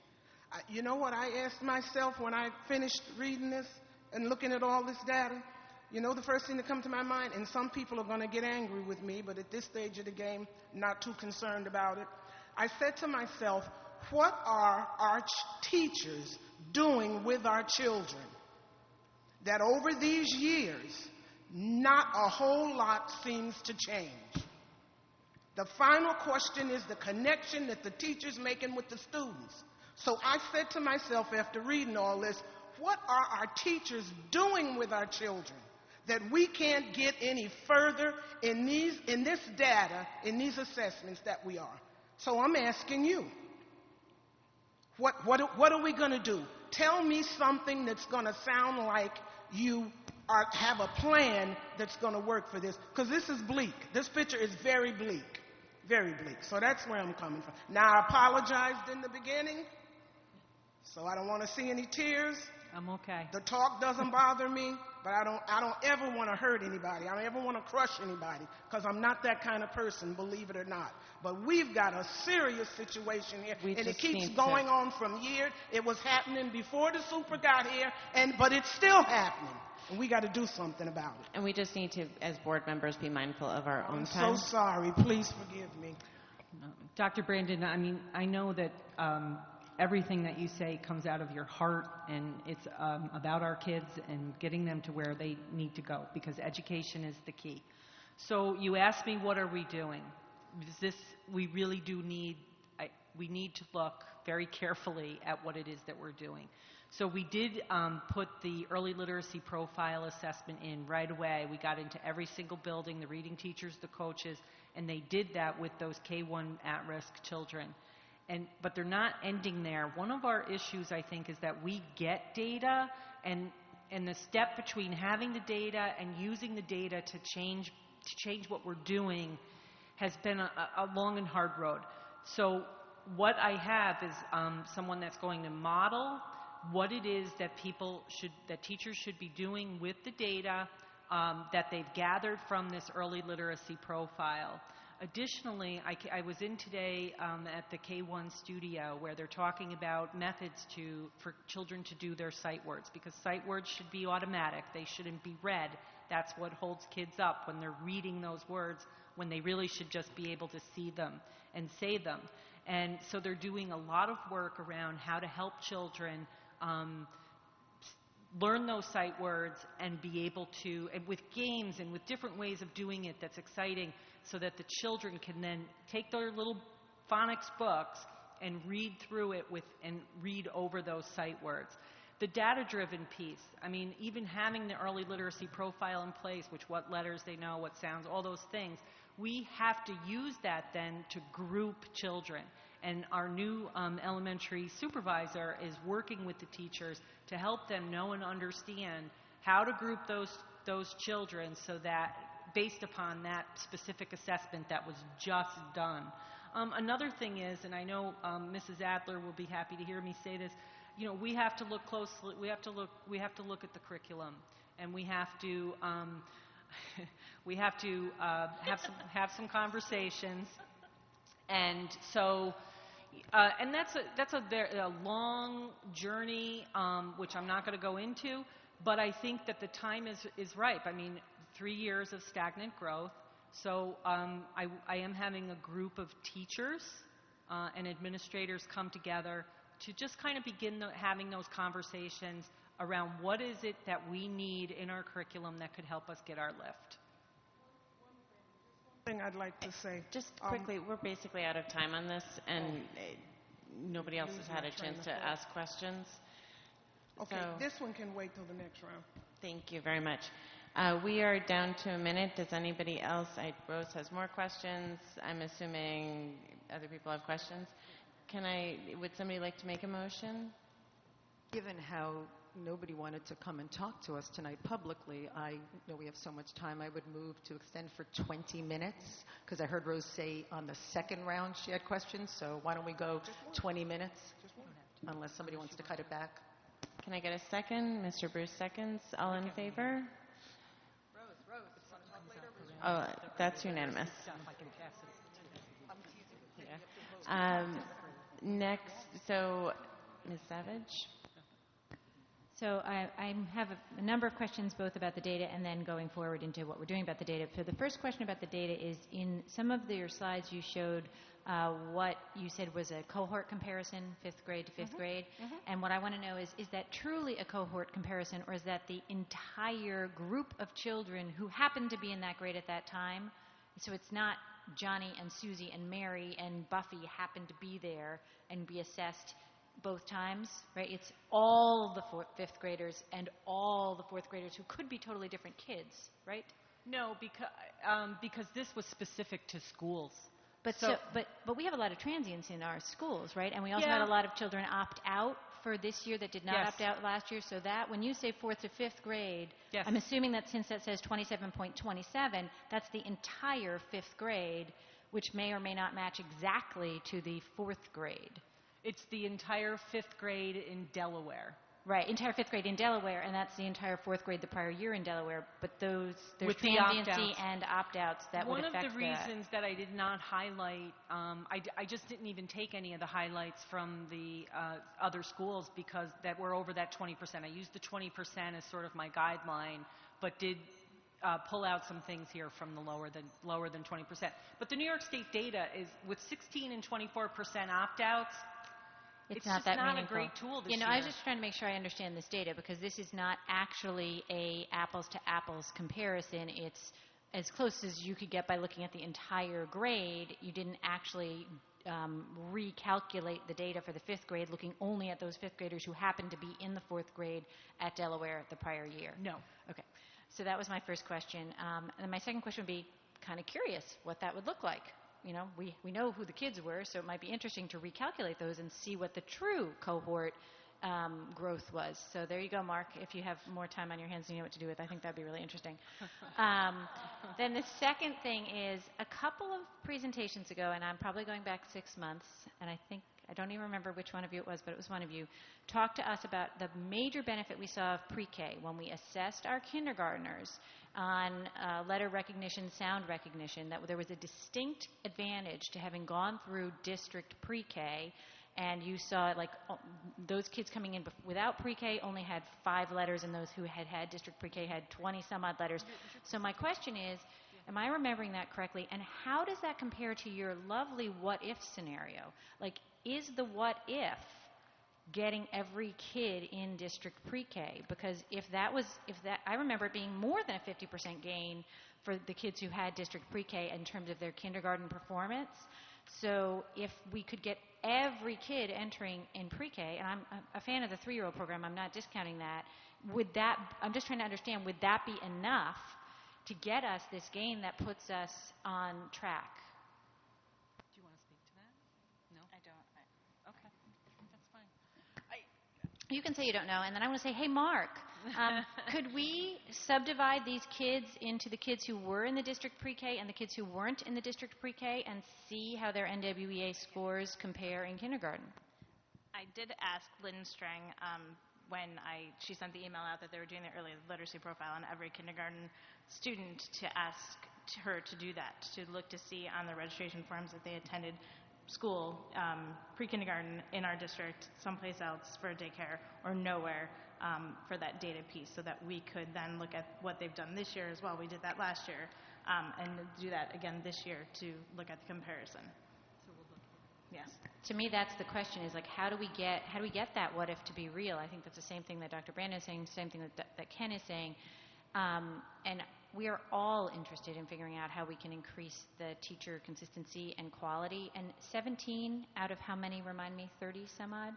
You know what I asked myself when I finished reading this and looking at all this data? The first thing that comes to my mind, and some people are going to get angry with me, but at this stage of the game, not too concerned about it. I said to myself, what are our teachers doing with our children that over these years, not a whole lot seems to change? The final question is the connection that the teacher's making with the students. So I said to myself after reading all this, what are our teachers doing with our children that we can't get any further in this data, in these assessments that we are? So I'm asking you, what are we going to do? Tell me something that's going to sound like you have a plan that's going to work for this, because this is bleak. This picture is very bleak, very bleak. So that's where I'm coming from. Now, I apologized in the beginning, so I don't want to see any tears. I'm okay. The talk doesn't bother me, but I don't ever want to hurt anybody. I don't ever want to crush anybody, because I'm not that kind of person, believe it or not. But we've got a serious situation here, and it keeps going on from year. It was happening before the super got here, but it's still happening. And we got to do something about it. And we just need to, as board members, be mindful of our own time. I'm so sorry. Please forgive me. Dr. Brandon, I know that everything that you say comes out of your heart, and it's about our kids and getting them to where they need to go, because education is the key. So you asked me, what are we doing? We really do need to look very carefully at what it is that we're doing. So we did put the early literacy profile assessment in right away. We got into every single building, the reading teachers, the coaches, and they did that with those K-1 at-risk children. But they're not ending there. One of our issues, I think, is that we get data, and the step between having the data and using the data to change what we're doing has been a long and hard road. So what I have is someone that's going to model what it is that teachers should be doing with the data that they've gathered from this early literacy profile. Additionally, I was in today at the K1 studio where they're talking about methods for children to do their sight words, because sight words should be automatic. They shouldn't be read. That's what holds kids up when they're reading those words, when they really should just be able to see them and say them. And so they're doing a lot of work around how to help children learn those sight words and be able to, and with games and with different ways of doing it that's exciting, so that the children can then take their little phonics books and read through it and read over those sight words. The data-driven piece, I mean, even having the early literacy profile in place, which what letters they know, what sounds, all those things, we have to use that then to group children. And our new elementary supervisor is working with the teachers to help them know and understand how to group those children so that based upon that specific assessment that was just done. Another thing is, and I know Mrs. Adler will be happy to hear me say this, you know, we have to look closely, we have to look at the curriculum, and we have to have some conversations. And so, and that's a long journey, which I'm not going to go into, but I think that the time is ripe. I mean, 3 years of stagnant growth. So I am having a group of teachers and administrators come together to just kind of begin having those conversations around what is it that we need in our curriculum that could help us get our lift. Thing I'd like to say. Just quickly, we're basically out of time on this, and nobody else has had a chance to ask questions. Okay, So, this one can wait till the next round. thank you very much. We are down to a minute. Does anybody else? Rose has more questions. I'm assuming other people have questions. Would somebody like to make a motion? Given how nobody wanted to come and talk to us tonight publicly, I know we have so much time, I would move to extend for 20 minutes, because I heard Rose say on the second round she had questions, so why don't we go 20 minutes, unless somebody wants to cut it back. Can I get a second? Mr. Bruce seconds. All in favor? Oh, that's unanimous. Yeah. Next, so Ms. Savage. So I have a number of questions both about the data and then going forward into what we're doing about the data. So the first question about the data is in some of your slides you showed what you said was a cohort comparison, 5th grade to 5th grade. And what I want to know is that truly a cohort comparison, or is that the entire group of children who happen to be in that grade at that time? So it's not Johnny and Susie and Mary and Buffy happen to be there and be assessed both times, right? It's all the 5th graders and all the 4th graders who could be totally different kids, right? No, because this was specific to schools. But but we have a lot of transients in our schools, right? And we also Yeah. had a lot of children opt out for this year that did not Yes. opt out last year. So that when you say 4th to 5th grade, Yes. I'm assuming that since that says 27.27, that's the entire 5th grade, which may or may not match exactly to the 4th grade. It's the entire 5th grade in Delaware. Right, entire 5th grade in Delaware, and that's the entire 4th grade the prior year in Delaware. But there's With the transiency opt-outs. and opt-outs that would affect that. One of the reasons that I did not highlight, I just didn't even take any of the highlights from the other schools because that were over that 20%. I used the 20% as sort of my guideline, but did pull out some things here from the lower than 20%. But the New York State data is with 16 and 24% opt-outs. It's not just that not meaningful. a great tool this You know, year. I was just trying to make sure I understand this data because this is not actually a apples to apples comparison. It's as close as you could get by looking at the entire grade. You didn't actually recalculate the data for the 5th grade looking only at those 5th graders who happened to be in the 4th grade at Delaware the prior year. No. Okay. So that was my first question. And my second question would be kind of curious what that would look like. You know, we know who the kids were, so it might be interesting to recalculate those and see what the true cohort growth was. So there you go, Mark. If you have more time on your hands and you know what to do with, I think that'd be really interesting. Then the second thing is a couple of presentations ago, and I'm probably going back 6 months, and I don't even remember which one of you it was, but it was one of you, talked to us about the major benefit we saw of pre-K when we assessed our kindergartners on letter recognition, sound recognition, that there was a distinct advantage to having gone through district pre-K, and you saw like those kids coming in without pre-K only had 5 letters, and those who had district pre-K had 20 some odd letters. So my question is, am I remembering that correctly? And how does that compare to your lovely what-if scenario? Like, is the what-if getting every kid in district pre-K? Because if that, I remember it being more than a 50% gain for the kids who had district pre-K in terms of their kindergarten performance. So if we could get every kid entering in pre-K, and I'm a fan of the 3-year-old program, I'm not discounting that, I'm just trying to understand, would that be enough to get us this gain that puts us on track? Do you want to speak to that? No? I don't. Okay, that's fine. You can say you don't know, and then I want to say, hey, Mark, could we subdivide these kids into the kids who were in the district pre-K and the kids who weren't in the district pre-K and see how their NWEA scores compare in kindergarten? I did ask Lynn Strang when she sent the email out that they were doing the early literacy profile on every kindergarten student to ask her to do that, to look to see on the registration forms that they attended school, pre-kindergarten in our district, someplace else for daycare, or nowhere for that data piece, so that we could then look at what they've done this year as well. We did that last year, and do that again this year to look at the comparison. So we'll look. Yes. To me, that's the question, is like, how do we get that what if to be real? I think that's the same thing that Dr. Brandon is saying, same thing that Ken is saying. And we are all interested in figuring out how we can increase the teacher consistency and quality. And 17 out of how many, remind me, 30 some odd?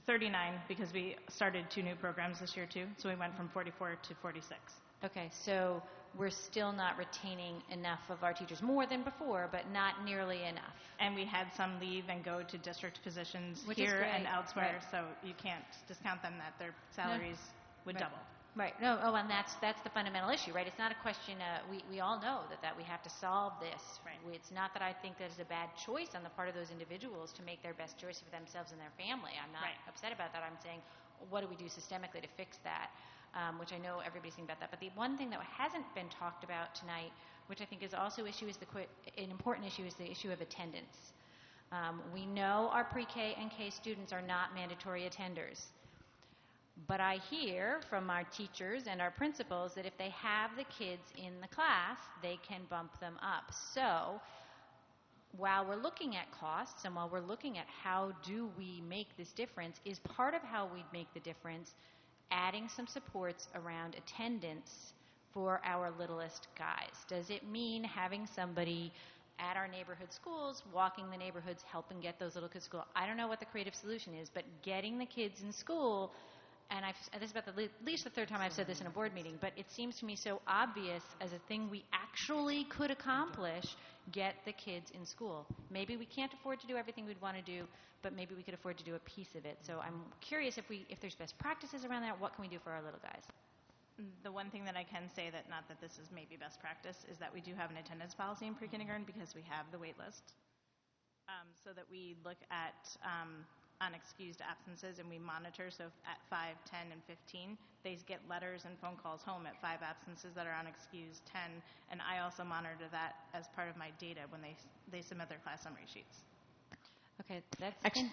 39, because we started 2 new programs this year too, so we went from 44 to 46. Okay, so we're still not retaining enough of our teachers, more than before, but not nearly enough. And we had some leave and go to district positions Which is here great. and elsewhere, Right. so you can't discount them that their salaries would Right. double. Right. No. Oh, and that's the fundamental issue, right? It's not a question. We all know that we have to solve this. Right. It's not that I think that it's a bad choice on the part of those individuals to make their best choice for themselves and their family. I'm not upset about that. I'm saying, what do we do systemically to fix that? Which I know everybody's thinking about that. But the one thing that hasn't been talked about tonight, which I think is also an important issue, is the issue of attendance. We know our pre-K and K students are not mandatory attenders. But I hear from our teachers and our principals that if they have the kids in the class, they can bump them up. So while we're looking at costs and while we're looking at how do we make this difference, is part of how we make the difference adding some supports around attendance for our littlest guys. Does it mean having somebody at our neighborhood schools, walking the neighborhoods, helping get those little kids to school? I don't know what the creative solution is, but getting the kids in school, and this is about at least the 3rd time I've said this in a board meeting, but it seems to me so obvious as a thing we actually could accomplish, get the kids in school. Maybe we can't afford to do everything we'd want to do, but maybe we could afford to do a piece of it. So I'm curious if there's best practices around that, what can we do for our little guys? The one thing that I can say, that not that this is maybe best practice, is that we do have an attendance policy in pre-kindergarten because we have the wait list, so that we look at unexcused absences and we monitor. So at 5, 10, and 15, they get letters and phone calls home at 5 absences that are unexcused, 10, and I also monitor that as part of my data when they submit their class summary sheets. Okay, that's... Actually,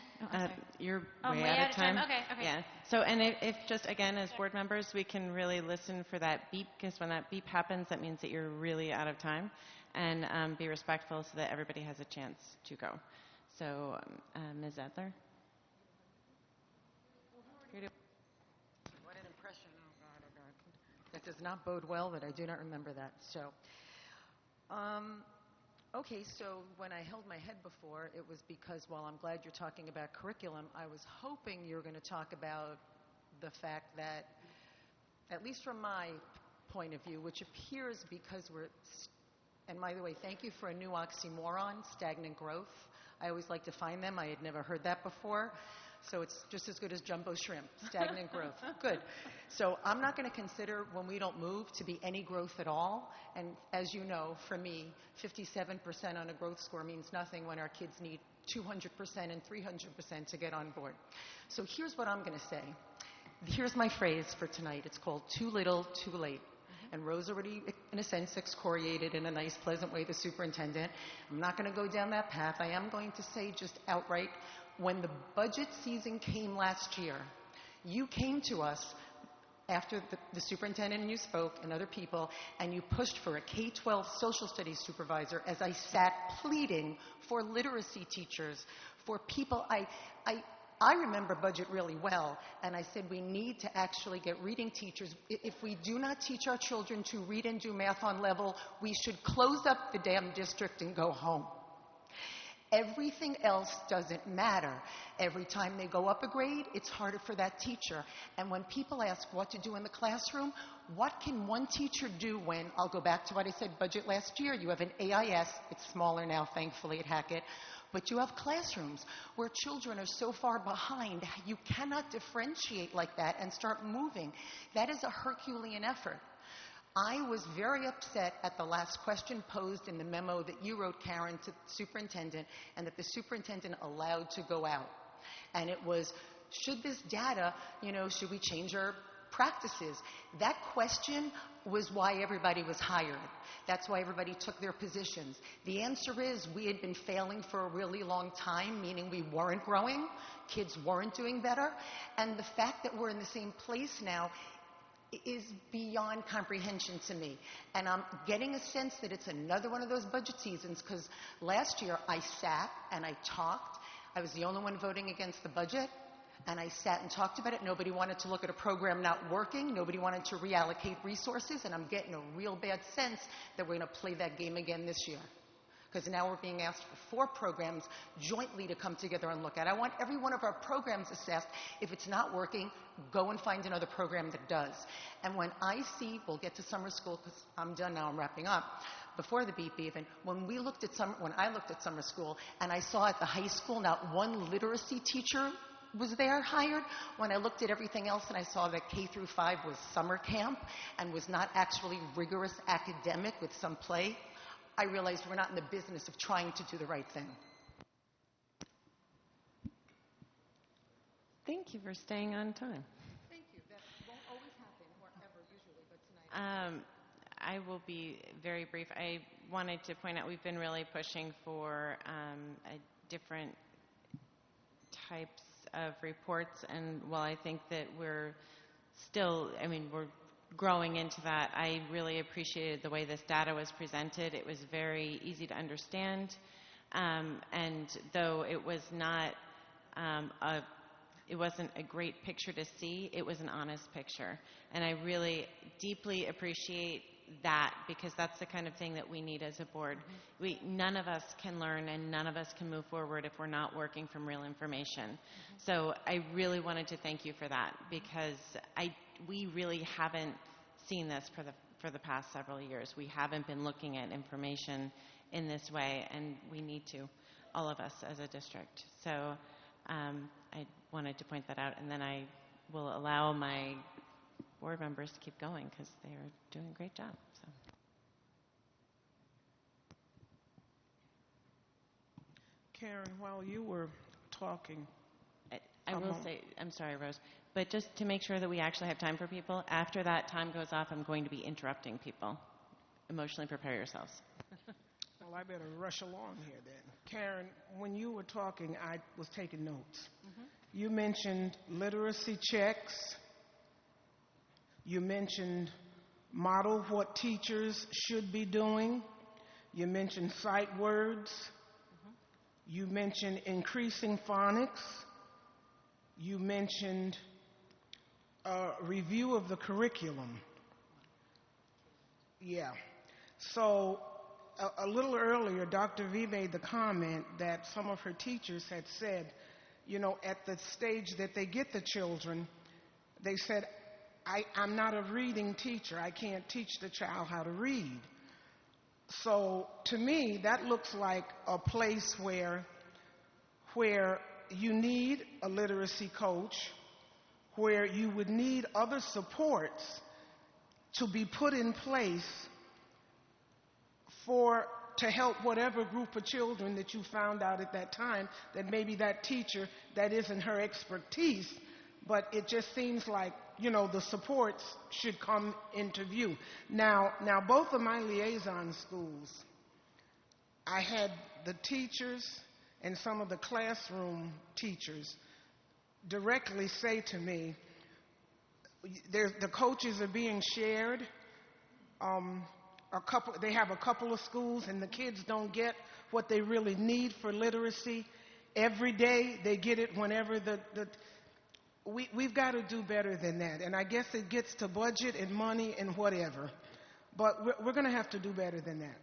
you're way out of time. Okay. Yeah. So, and if just, again, as board members, we can really listen for that beep, because when that beep happens, that means that you're really out of time, and be respectful so that everybody has a chance to go. So, Ms. Adler? What an impression. Oh, God. That does not bode well that I do not remember that. So, okay, so when I held my head before, it was because while I'm glad you're talking about curriculum, I was hoping you were going to talk about the fact that, at least from my point of view, which appears because and by the way, thank you for a new oxymoron, stagnant growth. I always like to find them. I had never heard that before. So it's just as good as jumbo shrimp, stagnant growth. Good. So I'm not going to consider when we don't move to be any growth at all. And as you know, for me, 57% on a growth score means nothing when our kids need 200% and 300% to get on board. So here's what I'm going to say. Here's my phrase for tonight. It's called too little, too late. And Rose already, in a sense, excoriated in a nice, pleasant way the superintendent. I'm not going to go down that path. I am going to say just outright, when the budget season came last year, you came to us after the superintendent and you spoke and other people, and you pushed for a K-12 social studies supervisor as I sat pleading for literacy teachers, for people. I remember budget really well, and I said we need to actually get reading teachers. If we do not teach our children to read and do math on level, we should close up the damn district and go home. Everything else doesn't matter. Every time they go up a grade, it's harder for that teacher. And when people ask what to do in the classroom, what can one teacher do when, I'll go back to what I said, budget last year, you have an AIS, it's smaller now, thankfully, at Hackett, but you have classrooms where children are so far behind, you cannot differentiate like that and start moving. That is a Herculean effort. I was very upset at the last question posed in the memo that you wrote, Karen, to the superintendent, and that the superintendent allowed to go out. And it was, should this data, should we change our practices? That question was why everybody was hired. That's why everybody took their positions. The answer is we had been failing for a really long time, meaning we weren't growing, kids weren't doing better, and the fact that we're in the same place now is beyond comprehension to me. And I'm getting a sense that it's another one of those budget seasons, because last year I sat and I talked. I was the only one voting against the budget, and I sat and talked about it. Nobody wanted to look at a program not working. Nobody wanted to reallocate resources, and I'm getting a real bad sense that we're going to play that game again this year. Because now we're being asked for 4 programs jointly to come together and look at. I want every one of our programs assessed. If it's not working, go and find another program that does. And when I see, we'll get to summer school because I'm done now, I'm wrapping up, before the beep even, when I looked at summer school and I saw at the high school not one literacy teacher was there hired, when I looked at everything else and I saw that K through 5 was summer camp and was not actually rigorous academic with some play, I realized we're not in the business of trying to do the right thing. Thank you for staying on time. Thank you. That won't always happen, or ever usually, but tonight. I will be very brief. I wanted to point out we've been really pushing for different types of reports, and while I think that we're growing into that, I really appreciated the way this data was presented. It was very easy to understand, and though it was not it wasn't a great picture to see, it was an honest picture. And I really deeply appreciate that, because that's the kind of thing that we need as a board. None of us can learn and none of us can move forward if we're not working from real information. So I really wanted to thank you for that, because we really haven't seen this for the past several years. We haven't been looking at information in this way, and we need to, all of us as a district. So I wanted to point that out, and then I will allow my board members to keep going because they are doing a great job. So. Karen, while you were talking, I will say, I'm sorry, Rose, but just to make sure that we actually have time for people, after that time goes off, I'm going to be interrupting people. Emotionally prepare yourselves. Well, I better rush along here then. Karen, when you were talking, I was taking notes. You mentioned literacy checks. You mentioned model what teachers should be doing. You mentioned sight words. You mentioned increasing phonics. You mentioned a review of the curriculum. Yeah. So a little earlier, Dr. V made the comment that some of her teachers had said, at the stage that they get the children, they said, I'm not a reading teacher. I can't teach the child how to read. So to me, that looks like a place where you need a literacy coach, where you would need other supports to be put in place to help whatever group of children that you found out at that time that maybe that teacher, that isn't her expertise, but it just seems like, the supports should come into view. Now both of my liaison schools, I had the teachers and some of the classroom teachers directly say to me, the coaches are being shared. They have a couple of schools and the kids don't get what they really need for literacy. every day. They get it whenever we've got to do better than that. And I guess it gets to budget and money and whatever. But we're going to have to do better than that.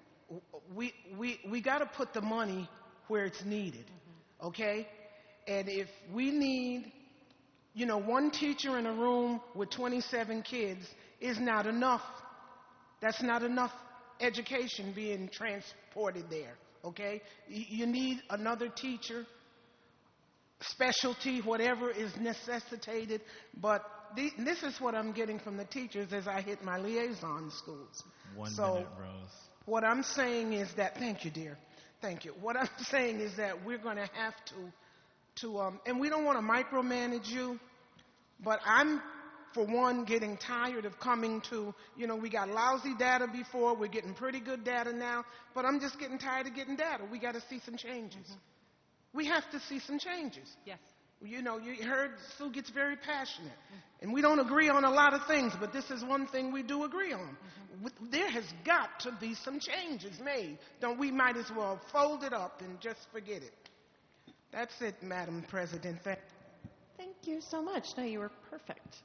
We got to put the money where it's needed, okay? And if we need, one teacher in a room with 27 kids is not enough. That's not enough education being transported there, okay? You need another teacher, specialty, whatever is necessitated. But this is what I'm getting from the teachers as I hit my liaison schools. One minute, Rose. What I'm saying is that, thank you, dear. Thank you. What I'm saying is that we're going to have to and we don't want to micromanage you, but I'm, for one, getting tired of coming to, we got lousy data before, we're getting pretty good data now, but I'm just getting tired of getting data. We got to see some changes. We have to see some changes. Yes. You heard Sue gets very passionate. And we don't agree on a lot of things, but this is one thing we do agree on. There has got to be some changes made. We might as well fold it up and just forget it. That's it, Madam President. Thank you so much. No, you were perfect.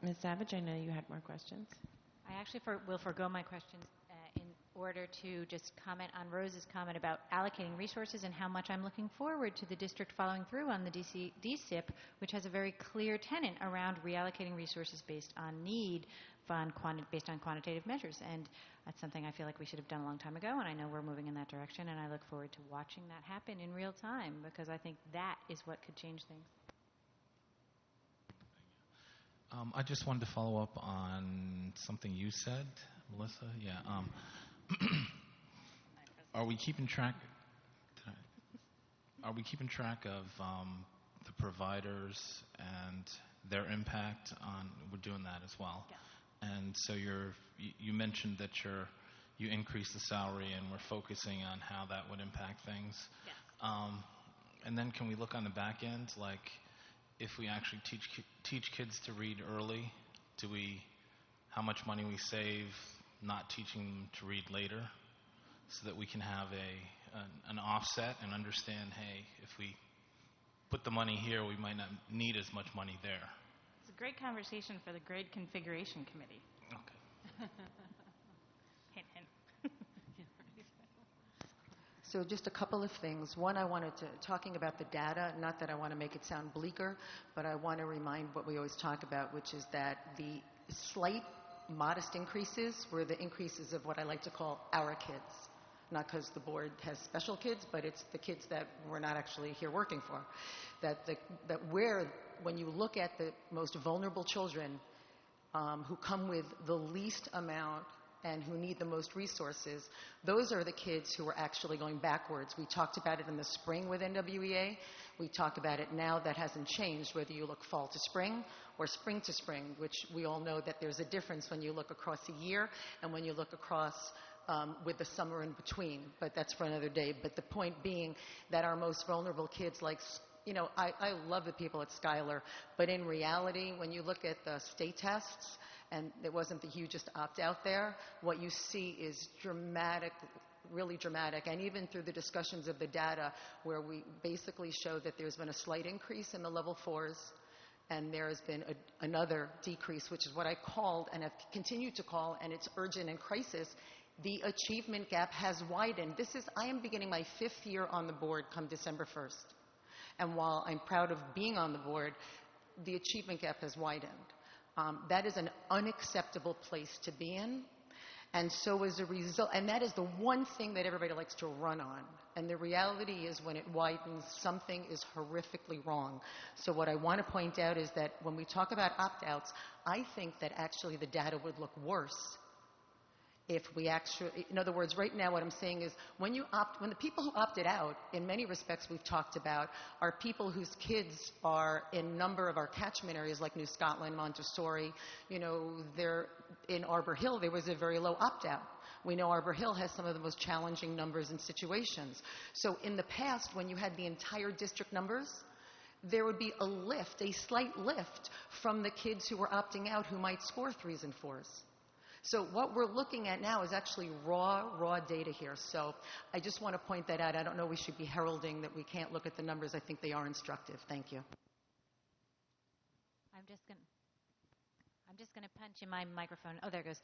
Ms. Savage, I know you had more questions. I actually will forego my questions in order to just comment on Rose's comment about allocating resources and how much I'm looking forward to the district following through on the DSIP, which has a very clear tenet around reallocating resources based on need, based on quantitative measures. And that's something I feel like we should have done a long time ago, and I know we're moving in that direction, and I look forward to watching that happen in real time, because I think that is what could change things. I just wanted to follow up on something you said, Melissa. Yeah. Are we keeping track? Are we keeping track of the providers and their impact on? We're doing that as well. Yeah. And so you mentioned that you increased the salary, and we're focusing on how that would impact things. Yes. And then can we look on the back end, like if we actually teach kids to read early, how much money we save not teaching them to read later, so that we can have an offset and understand, hey, if we put the money here, we might not need as much money there. It's a great conversation for the grade configuration committee. Okay. Hint, hint. So just a couple of things. One, talking about the data, not that I want to make it sound bleaker, but I want to remind what we always talk about, which is that the slight, modest increases were the increases of what I like to call our kids. Not because the board has special kids, but it's the kids that we're not actually here working for. When you look at the most vulnerable children who come with the least amount and who need the most resources, those are the kids who are actually going backwards. We talked about it in the spring with NWEA. We talk about it now. That hasn't changed, whether you look fall to spring or spring to spring, which we all know that there's a difference when you look across a year and when you look across with the summer in between. But that's for another day. But the point being that our most vulnerable kids, like, I love the people at Schuyler, but in reality, when you look at the state tests, and there wasn't the hugest opt-out there, what you see is dramatic, really dramatic. And even through the discussions of the data, where we basically show that there's been a slight increase in the level 4s, and there has been another decrease, which is what I called, and have continued to call, and it's urgent and crisis. The achievement gap has widened. I am beginning my 5th year on the board come December 1st. And while I'm proud of being on the board, the achievement gap has widened. That is an unacceptable place to be in. And so as a result, and that is the one thing that everybody likes to run on. And the reality is when it widens, something is horrifically wrong. So what I want to point out is that when we talk about opt-outs, I think that actually the data would look worse if we actually, in other words, right now what I'm saying is when the people who opted out, in many respects we've talked about, are people whose kids are in a number of our catchment areas like New Scotland, Montessori, they're in Arbor Hill, there was a very low opt-out. We know Arbor Hill has some of the most challenging numbers and situations. So in the past, when you had the entire district numbers, there would be a slight lift from the kids who were opting out who might score 3s and 4s. So what we're looking at now is actually raw data here. So I just want to point that out. I don't know we should be heralding that we can't look at the numbers. I think they are instructive. Thank you. I'm just going to punch in my microphone. Oh, there it goes.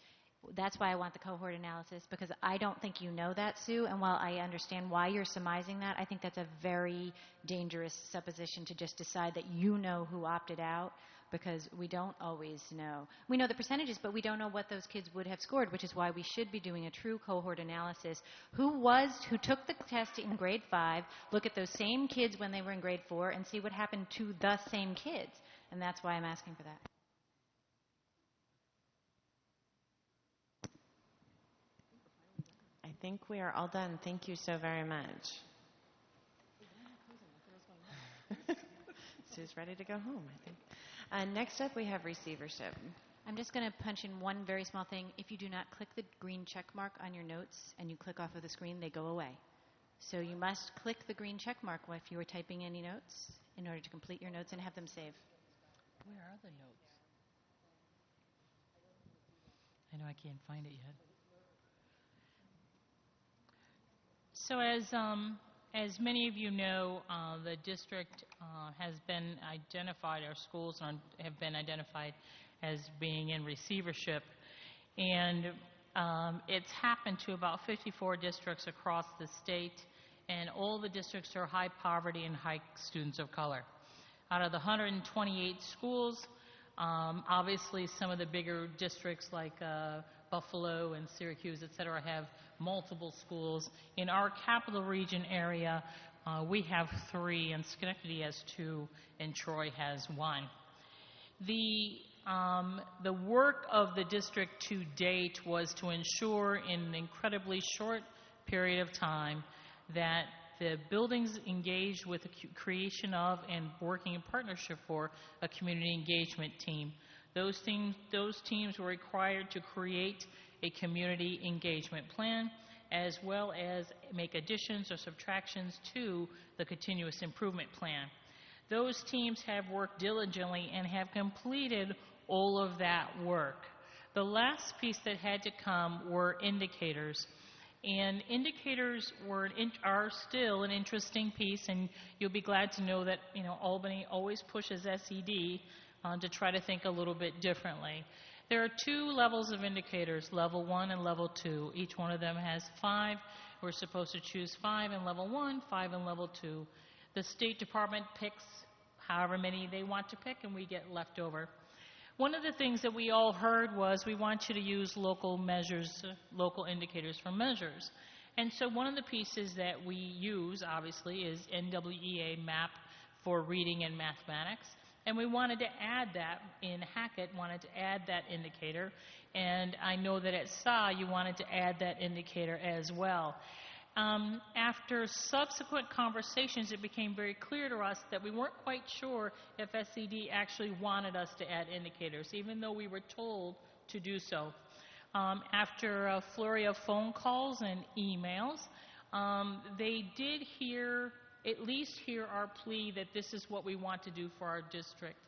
That's why I want the cohort analysis, because I don't think you know that, Sue. And while I understand why you're surmising that, I think that's a very dangerous supposition to just decide that you know who opted out, because we don't always know. We know the percentages, but we don't know what those kids would have scored, which is why we should be doing a true cohort analysis. Who took the test in grade 5, look at those same kids when they were in grade 4, and see what happened to the same kids. And that's why I'm asking for that. I think we are all done. Thank you so very much. Sue's ready to go home, I think. Next up, we have receivership. I'm just going to punch in one very small thing. If you do not click the green check mark on your notes and you click off of the screen, they go away. So you must click the green check mark if you were typing any notes in order to complete your notes and have them save. Where are the notes? I know I can't find it yet. So as many of you know, the district has been identified, our schools have been identified as being in receivership. And it's happened to about 54 districts across the state, and all the districts are high poverty and high students of color. Out of the 128 schools, obviously some of the bigger districts like Buffalo and Syracuse, et cetera, have multiple schools. In our capital region area, we have 3, and Schenectady has 2, and Troy has 1. The work of the district to date was to ensure in an incredibly short period of time that the buildings engaged with the creation of and working in partnership for a community engagement team. Those teams were required to create a community engagement plan, as well as make additions or subtractions to the continuous improvement plan. Those teams have worked diligently and have completed all of that work. The last piece that had to come were indicators. And indicators are still an interesting piece, and you'll be glad to know that Albany always pushes SED to try to think a little bit differently. There are 2 levels of indicators, level 1 and level 2. Each one of them has 5. We're supposed to choose 5 in level 1, 5 in level 2. The State Department picks however many they want to pick, and we get left over. One of the things that we all heard was we want you to use local measures, local indicators for measures. And so one of the pieces that we use, obviously, is NWEA MAP for reading and mathematics. And we wanted to add that in Hackett, wanted to add that indicator. And I know that at SA you wanted to add that indicator as well. After subsequent conversations, it became very clear to us that we weren't quite sure if SED actually wanted us to add indicators, even though we were told to do so. After a flurry of phone calls and emails, they did at least hear our plea that this is what we want to do for our district.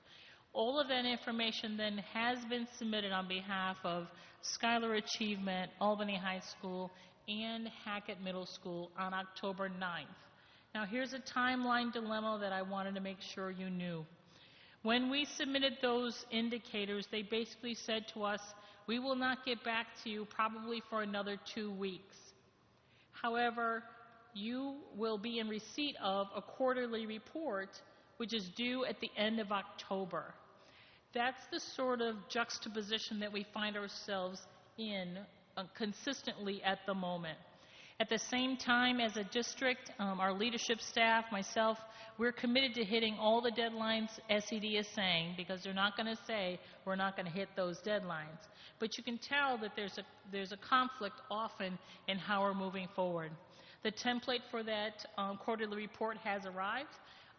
All of that information then has been submitted on behalf of Schuyler Achievement, Albany High School, and Hackett Middle School on October 9th. Now here's a timeline dilemma that I wanted to make sure you knew. When we submitted those indicators, they basically said to us, we will not get back to you probably for another 2 weeks. However, you will be in receipt of a quarterly report, which is due at the end of October. That's the sort of juxtaposition that we find ourselves in consistently at the moment. At the same time, as a district, our leadership staff, myself, we're committed to hitting all the deadlines SED is saying, because they're not going to say we're not going to hit those deadlines. But you can tell that there's a conflict often in how we're moving forward. The template for that quarterly report has arrived,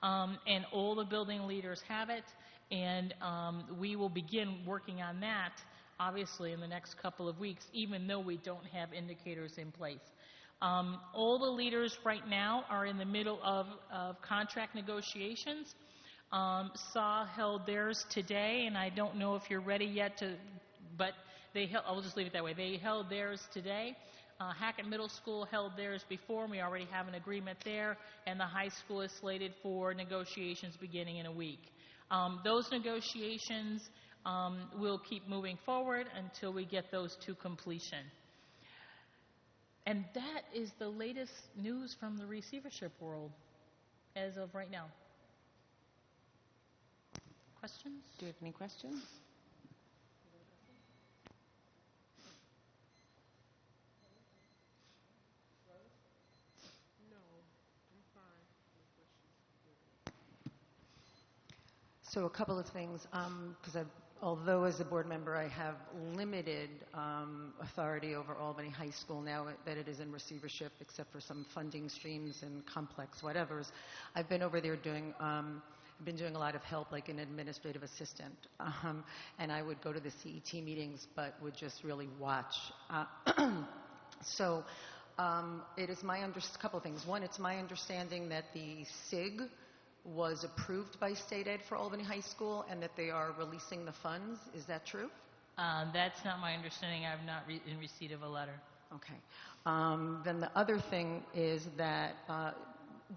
and all the building leaders have it, and we will begin working on that, obviously, in the next couple of weeks, even though we don't have indicators in place. All the leaders right now are in the middle of contract negotiations. SA held theirs today, and I don't know if you're ready yet but I'll just leave it that way. They held theirs today. Hackett Middle School held theirs before, and we already have an agreement there, and the high school is slated for negotiations beginning in a week. Those negotiations will keep moving forward until we get those to completion. And that is the latest news from the receivership world as of right now. Questions? Do you have any questions? So a couple of things, because although as a board member I have limited authority over Albany High School now that it is in receivership, except for some funding streams and complex whatevers, I've been over there doing a lot of help, like an administrative assistant, and I would go to the CET meetings, but would just really watch. So it is my couple of things. One, it's my understanding that the SIG was approved by State Ed for Albany High School and that they are releasing the funds. Is that true? That's not my understanding. I'm not in receipt of a letter. Okay. Then the other thing is that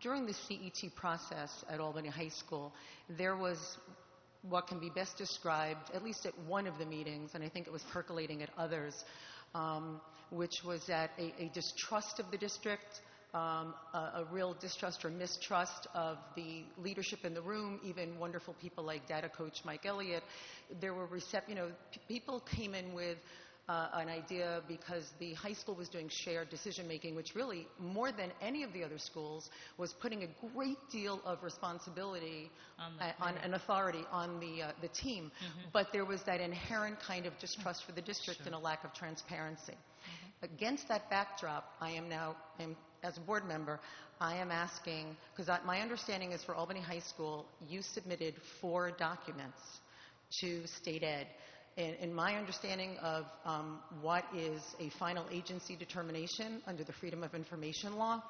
during the CET process at Albany High School, there was what can be best described, at least at one of the meetings, and I think it was percolating at others, which was that a distrust of the district, a real distrust or mistrust of the leadership in the room, even wonderful people like data coach Mike Elliott. There were people came in with an idea because the high school was doing shared decision making, which really, more than any of the other schools, was putting a great deal of responsibility on an authority on the team. Mm-hmm. But there was that inherent kind of distrust for the district and a lack of transparency. Against that backdrop, as a board member, I am asking, because my understanding is for Albany High School, you submitted 4 documents to State Ed. In my understanding of what is a final agency determination under the Freedom of Information Law,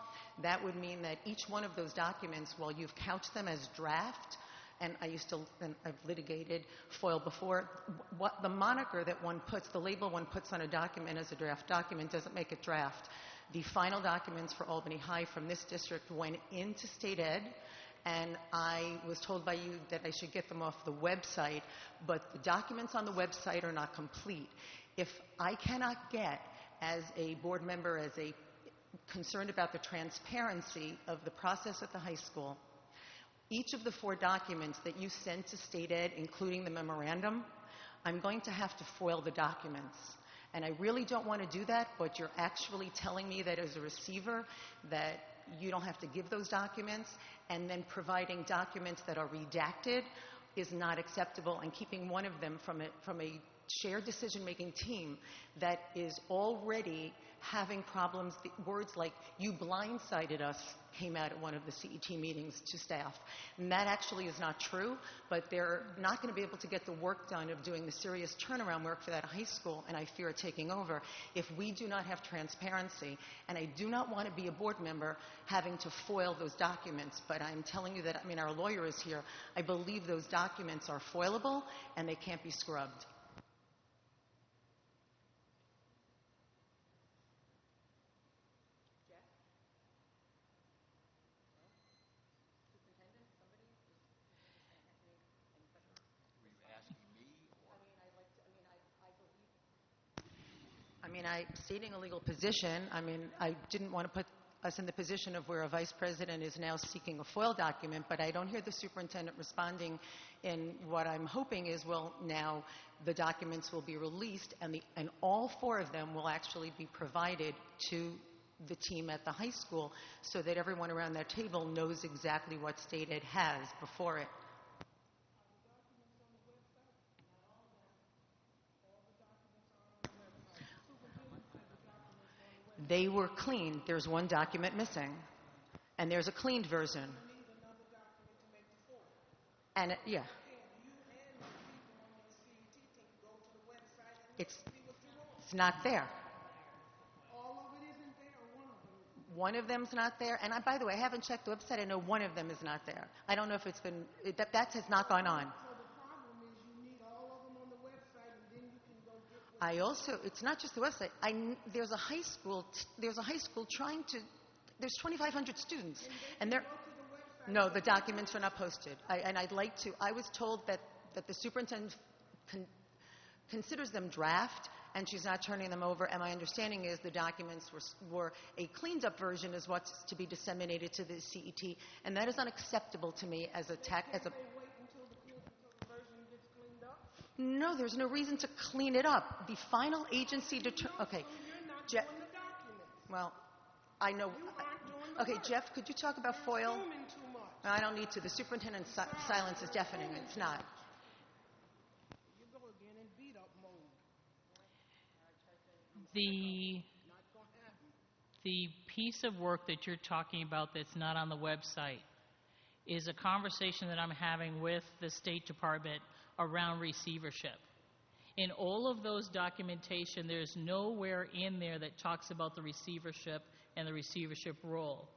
that would mean that each one of those documents, while you've couched them as draft, and I've litigated FOIL before, what the moniker that one puts, the label one puts on a document as a draft document doesn't make it draft. The final documents for Albany High from this district went into State Ed, and I was told by you that I should get them off the website, but the documents on the website are not complete. If I cannot get, as a board member, concerned about the transparency of the process at the high school, each of the 4 documents that you sent to State Ed, including the memorandum, I'm going to have to FOIL the documents. And I really don't want to do that, but you're actually telling me that as a receiver that you don't have to give those documents, and then providing documents that are redacted is not acceptable, and keeping one of them from a shared decision-making team that is already having problems. The words like, "you blindsided us," came out at one of the CET meetings to staff. And that actually is not true, but they're not going to be able to get the work done of doing the serious turnaround work for that high school, and I fear taking over, if we do not have transparency. And I do not want to be a board member having to FOIL those documents, but I'm telling you that, our lawyer is here. I believe those documents are FOILable, and they can't be scrubbed. Stating a legal position, I didn't want to put us in the position of where a vice president is now seeking a FOIL document, but I don't hear the superintendent responding in what I'm hoping is, well, now the documents will be released, and all 4 of them will actually be provided to the team at the high school so that everyone around that table knows exactly what State Ed has before it. They were cleaned. There's one document missing, and there's a cleaned version. And yeah. It's not there. One of them's not there. And by the way, I haven't checked the website. I know one of them is not there. I don't know if it's been, that has not gone on. I also, it's not just the website. There's a high school. There's 2,500 students, and they're. No, the documents are not posted. I'd like to. I was told that the superintendent considers them draft, and she's not turning them over. And my understanding is the documents were a cleaned-up version, is what's to be disseminated to the CET, and that is unacceptable to me as a. No, there's no reason to clean it up. The final agency okay. Well, I know. Okay, Jeff, could you talk about FOIL? I don't need to. The superintendent's silence is deafening. It's not. The piece of work that you're talking about that's not on the website is a conversation that I'm having with the State Department around receivership. In all of those documentation, there's nowhere in there that talks about the receivership and the receivership role.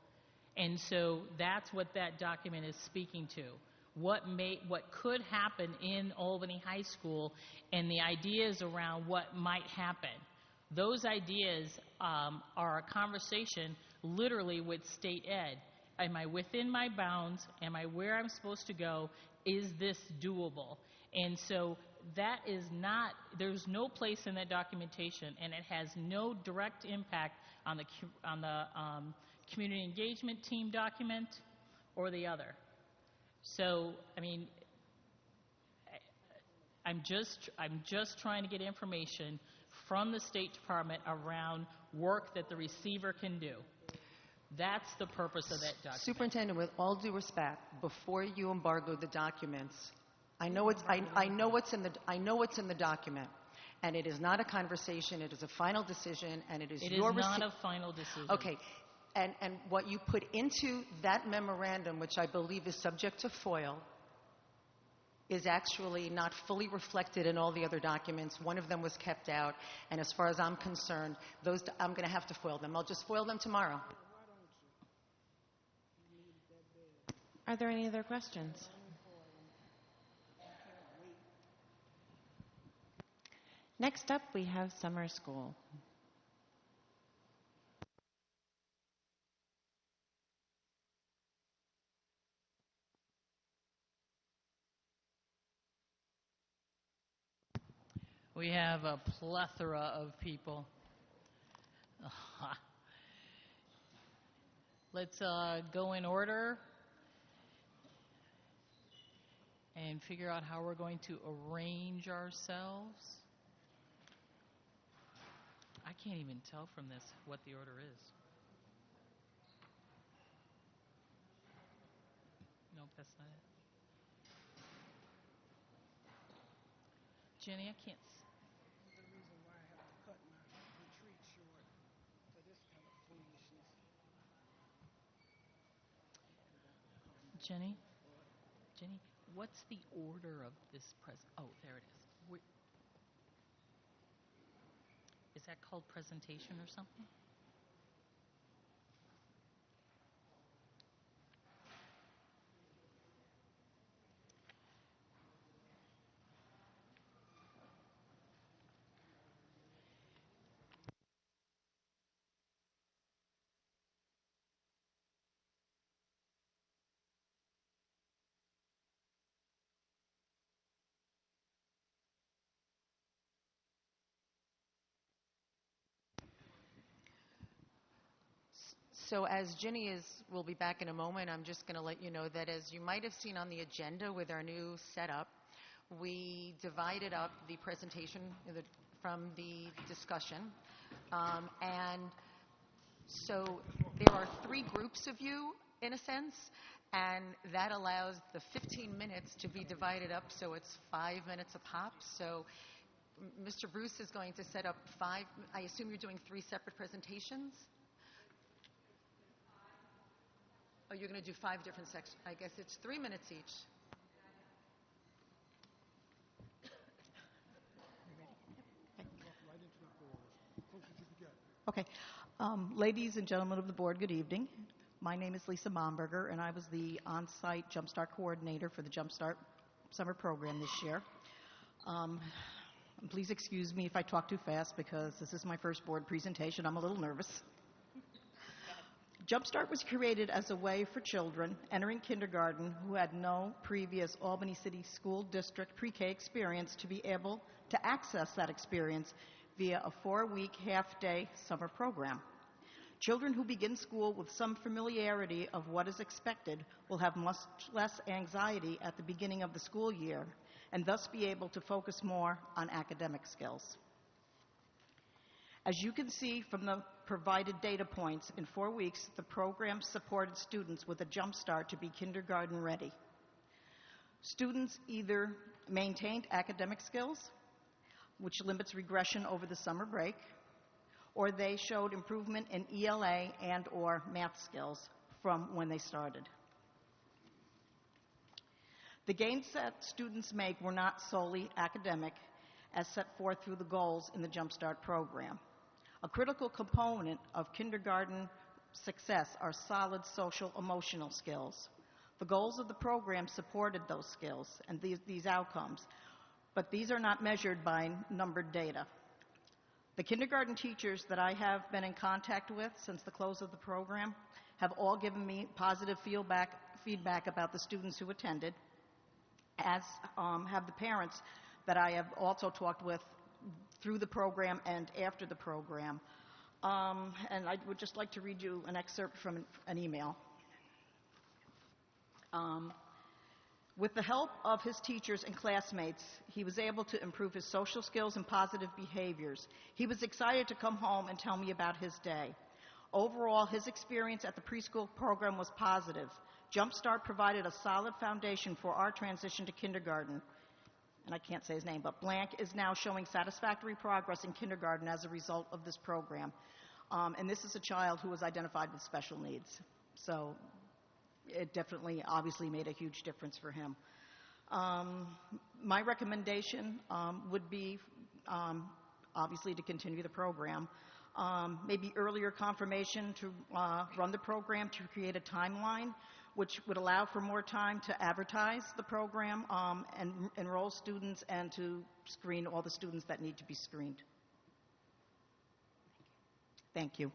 And so that's what that document is speaking to. What could happen in Albany High School and the ideas around what might happen. Those ideas are a conversation literally with state ed. Am I within my bounds? Am I where I'm supposed to go? Is this doable? And so that is not, there's no place in that documentation, and it has no direct impact on the community engagement team document or the other. So, I mean, I'm just trying to get information from the State Department around work that the receiver can do. That's the purpose of that document. Superintendent, with all due respect, before you embargo the documents, I know what's in the document, and it is not a conversation. It is a final decision, and it is It your is not a final decision. Okay, and what you put into that memorandum, which I believe is subject to FOIL, is actually not fully reflected in all the other documents. One of them was kept out, and as far as I'm concerned, I'm going to have to FOIL them. I'll just FOIL them tomorrow. Are there any other questions? Next up, we have summer school. We have a plethora of people. Let's go in order and figure out how we're going to arrange ourselves. I can't even tell from this what the order is. Nope, that's not it. Jenny, I can't. The reason why I have to cut my retreat short for this kind of foolishness. Jenny, what's the order of this Oh, there it is. Is that called presentation or something? So as Ginny will be back in a moment, I'm just going to let you know that as you might have seen on the agenda with our new setup, we divided up the presentation from the discussion. And so there are 3 groups of you, in a sense, and that allows the 15 minutes to be divided up, so it's 5 minutes a pop. So Mr. Bruce is going to set up 5, I assume you're doing 3 separate presentations? Oh, you're going to do 5 different sections. I guess it's 3 minutes each. Okay. Ladies and gentlemen of the board, good evening. My name is Lisa Momberger, and I was the on-site Jumpstart coordinator for the Jumpstart summer program this year. And please excuse me if I talk too fast because this is my first board presentation. I'm a little nervous. Jumpstart was created as a way for children entering kindergarten who had no previous Albany City School District pre-K experience to be able to access that experience via a 4-week half-day summer program. Children who begin school with some familiarity of what is expected will have much less anxiety at the beginning of the school year and thus be able to focus more on academic skills. As you can see from the provided data points, in 4 weeks, the program supported students with a jump start to be kindergarten ready. Students either maintained academic skills, which limits regression over the summer break, or they showed improvement in ELA and or math skills from when they started. The gains that students make were not solely academic, as set forth through the goals in the Jump Start program. A critical component of kindergarten success are solid social emotional skills. The goals of the program supported those skills and these outcomes, but these are not measured by numbered data. The kindergarten teachers that I have been in contact with since the close of the program have all given me positive feedback about the students who attended, as have the parents that I have also talked with through the program and after the program. And I would just like to read you an excerpt from an email. With the help of his teachers and classmates, he was able to improve his social skills and positive behaviors. He was excited to come home and tell me about his day. Overall, his experience at the preschool program was positive. Jump Start provided a solid foundation for our transition to kindergarten. And I can't say his name, but Blank is now showing satisfactory progress in kindergarten as a result of this program. And this is a child who was identified with special needs. So it definitely, obviously made a huge difference for him. My recommendation would be, obviously, to continue the program. Maybe earlier confirmation to run the program, to create a timeline, which would allow for more time to advertise the program and enroll students and to screen all the students that need to be screened. Thank you.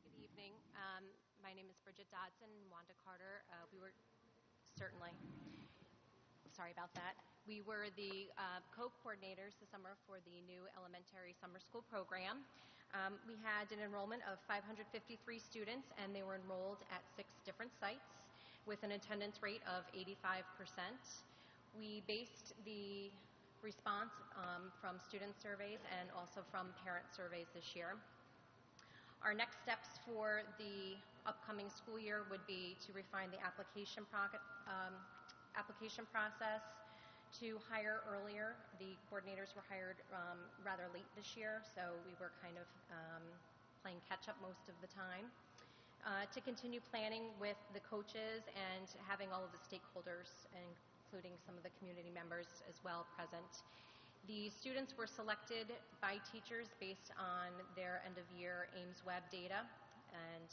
Good evening. My name is Bridget Dodson and Wanda Carter. Sorry about that. We were the co-coordinators this summer for the new elementary summer school program. We had an enrollment of 553 students, and they were enrolled at 6 different sites with an attendance rate of 85%. We based the response from student surveys and also from parent surveys this year. Our next steps for the upcoming school year would be to refine the application process, to hire earlier. The coordinators were hired rather late this year, so we were kind of playing catch-up most of the time. To continue planning with the coaches and having all of the stakeholders, including some of the community members as well, present. The students were selected by teachers based on their end-of-year Ames Web data, and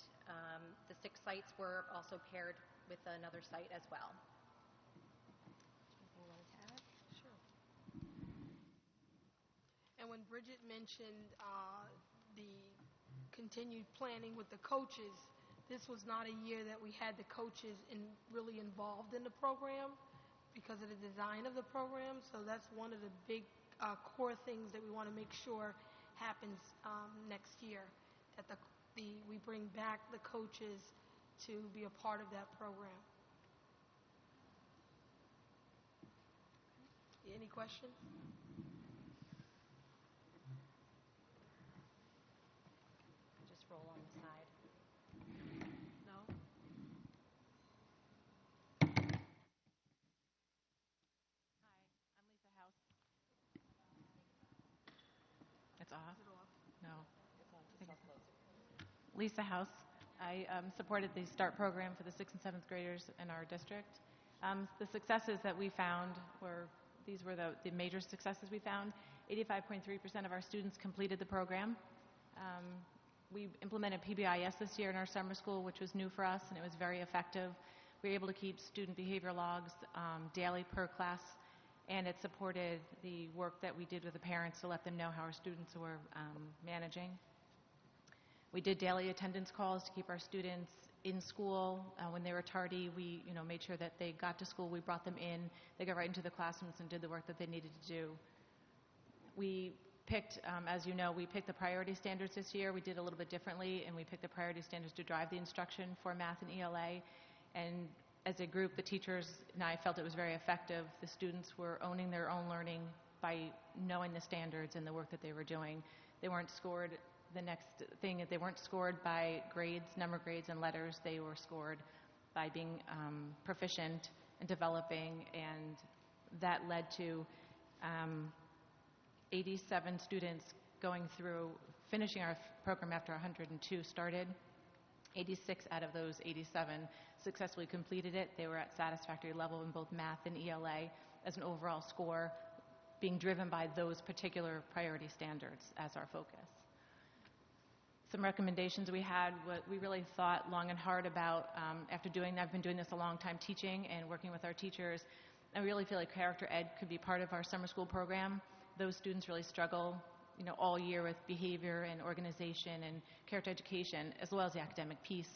the 6 sites were also paired with another site as well. Anything you wanted to add? Sure. And when Bridget mentioned the continued planning with the coaches, this was not a year that we had the coaches really involved in the program because of the design of the program. So that's one of the big core things that we want to make sure happens next year, that we bring back the coaches to be a part of that program. Any questions? Just roll on the side. No? Hi, I'm Lisa House. Lisa House. I supported the START program for the 6th and 7th graders in our district. The successes that we found these were the major successes we found. 85.3% of our students completed the program. We implemented PBIS this year in our summer school, which was new for us, and it was very effective. We were able to keep student behavior logs daily per class, and it supported the work that we did with the parents to let them know how our students were managing. We did daily attendance calls to keep our students in school. When they were tardy, we made sure that they got to school. We brought them in. They got right into the classrooms and did the work that they needed to do. We picked, as you know, we picked the priority standards this year. We did a little bit differently, and we picked the priority standards to drive the instruction for math and ELA. And as a group, the teachers and I felt it was very effective. The students were owning their own learning by knowing the standards and the work that they were doing. They weren't scored. The next thing is they weren't scored by grades, number grades, and letters. They were scored by being proficient and developing, and that led to 87 students going through, finishing our program after 102 started. 86 out of those 87 successfully completed it. They were at satisfactory level in both math and ELA as an overall score, being driven by those particular priority standards as our focus. Some recommendations we had, what we really thought long and hard about after I've been doing this a long time teaching and working with our teachers. I really feel like character ed could be part of our summer school program. Those students really struggle, all year with behavior and organization and character education, as well as the academic piece.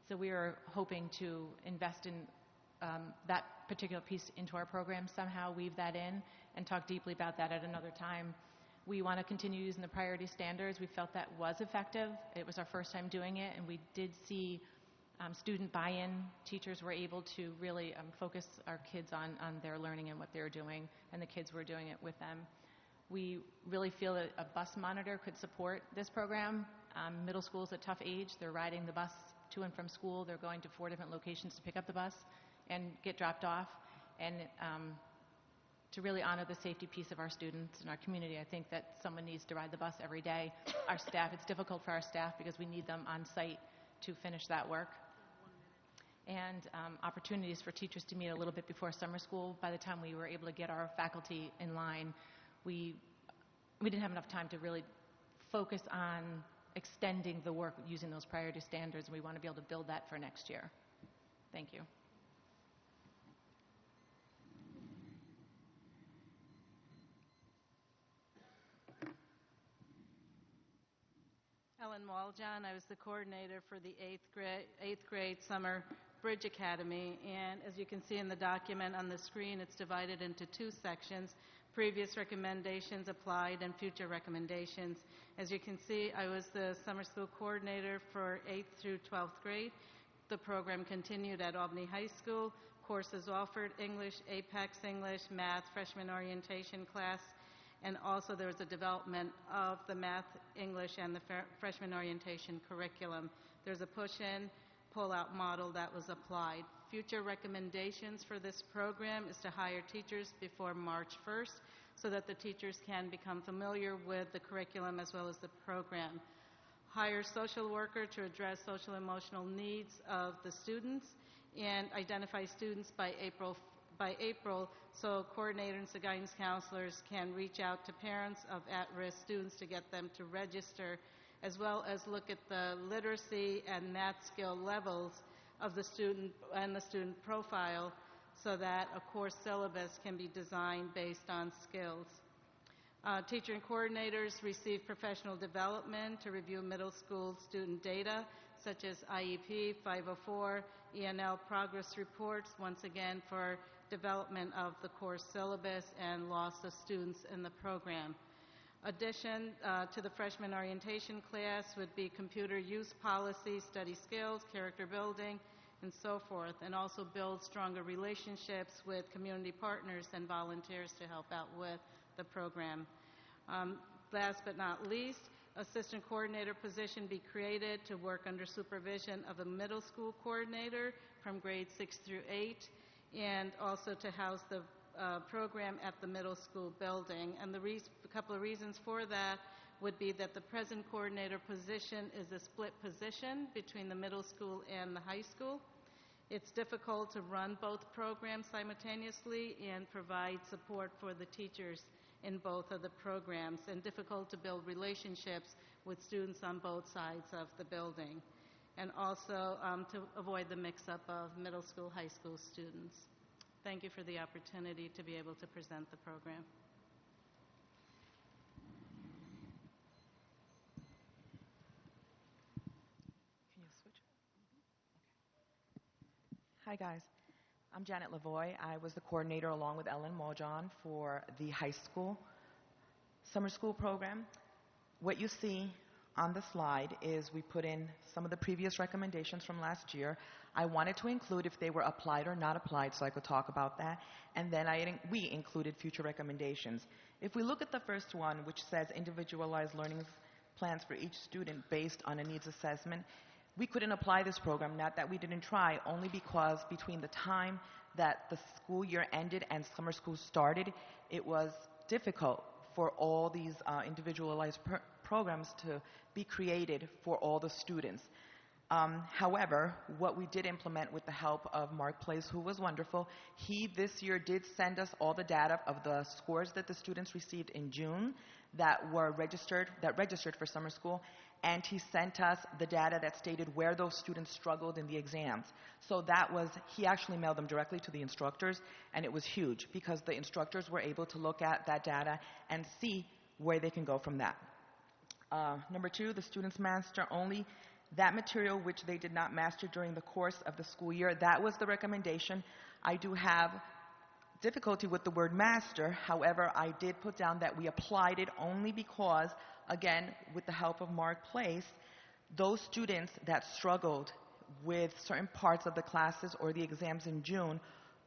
So we are hoping to invest in that particular piece into our program, somehow weave that in, and talk deeply about that at another time. We want to continue using the priority standards. We felt that was effective. It was our first time doing it, and we did see student buy-in. Teachers were able to really focus our kids on their learning and what they were doing, and the kids were doing it with them. We really feel that a bus monitor could support this program. Middle school is a tough age. They're riding the bus to and from school. They're going to 4 different locations to pick up the bus and get dropped off. And to really honor the safety piece of our students and our community, I think that someone needs to ride the bus every day. Our staff, it's difficult for our staff because we need them on site to finish that work. And opportunities for teachers to meet a little bit before summer school. By the time we were able to get our faculty in line, we didn't have enough time to really focus on extending the work using those priority standards, and we want to be able to build that for next year. Thank you. Ellen Waljohn. I was the coordinator for the 8th grade Summer Bridge Academy, and as you can see in the document on the screen, it's divided into 2 sections: previous recommendations applied and future recommendations. As you can see, I was the summer school coordinator for 8th through 12th grade. The program continued at Albany High School. Courses offered: English, Apex English, Math, Freshman Orientation class, and also there was a development of the Math, English, and the Freshman Orientation curriculum. There's a push-in, pull-out model that was applied. Future recommendations for this program is to hire teachers before March 1st so that the teachers can become familiar with the curriculum as well as the program. Hire social worker to address social emotional needs of the students, and identify students by April so coordinators and guidance counselors can reach out to parents of at-risk students to get them to register, as well as look at the literacy and math skill levels of the student and the student profile so that a course syllabus can be designed based on skills. Teacher and coordinators receive professional development to review middle school student data, such as IEP, 504, ENL progress reports, once again for development of the course syllabus and loss of students in the program. Addition to the freshman orientation class would be computer use policy, study skills, character building, and so forth, and also build stronger relationships with community partners and volunteers to help out with the program. Last but not least, assistant coordinator position be created to work under supervision of a middle school coordinator from grades 6 through 8, and also to house the program at the middle school building. And a couple of reasons for that would be that the present coordinator position is a split position between the middle school and the high school. It's difficult to run both programs simultaneously and provide support for the teachers in both of the programs, and difficult to build relationships with students on both sides of the building, and also to avoid the mix-up of middle school, high school students. Thank you for the opportunity to be able to present the program. Can you switch? Hi, guys. I'm Janet Lavoie. I was the coordinator along with Ellen Muljohn for the high school summer school program. What you see on the slide is we put in some of the previous recommendations from last year. I wanted to include if they were applied or not applied so I could talk about that. And then we included future recommendations. If we look at the first one, which says individualized learning plans for each student based on a needs assessment, we couldn't apply this program, not that we didn't try, only because between the time that the school year ended and summer school started, it was difficult for all these individualized programs to be created for all the students. However, what we did implement with the help of Mark Place, who was wonderful, he this year did send us all the data of the scores that the students received in June that registered for summer school, and he sent us the data that stated where those students struggled in the exams. So he actually mailed them directly to the instructors, and it was huge because the instructors were able to look at that data and see where they can go from that. Number two, the students master only that material which they did not master during the course of the school year. That was the recommendation. I do have difficulty with the word master. However, I did put down that we applied it only because, again, with the help of Mark Place, those students that struggled with certain parts of the classes or the exams in June,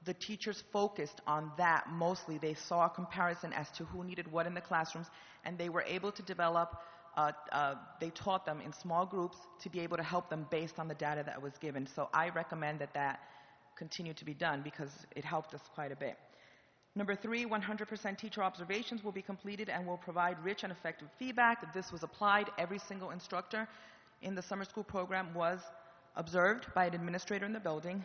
the teachers focused on that mostly. They saw a comparison as to who needed what in the classrooms, and they were able to develop, they taught them in small groups to be able to help them based on the data that was given. So I recommend that continue to be done because it helped us quite a bit. Number three, 100% teacher observations will be completed and will provide rich and effective feedback. This was applied. Every single instructor in the summer school program was observed by an administrator in the building.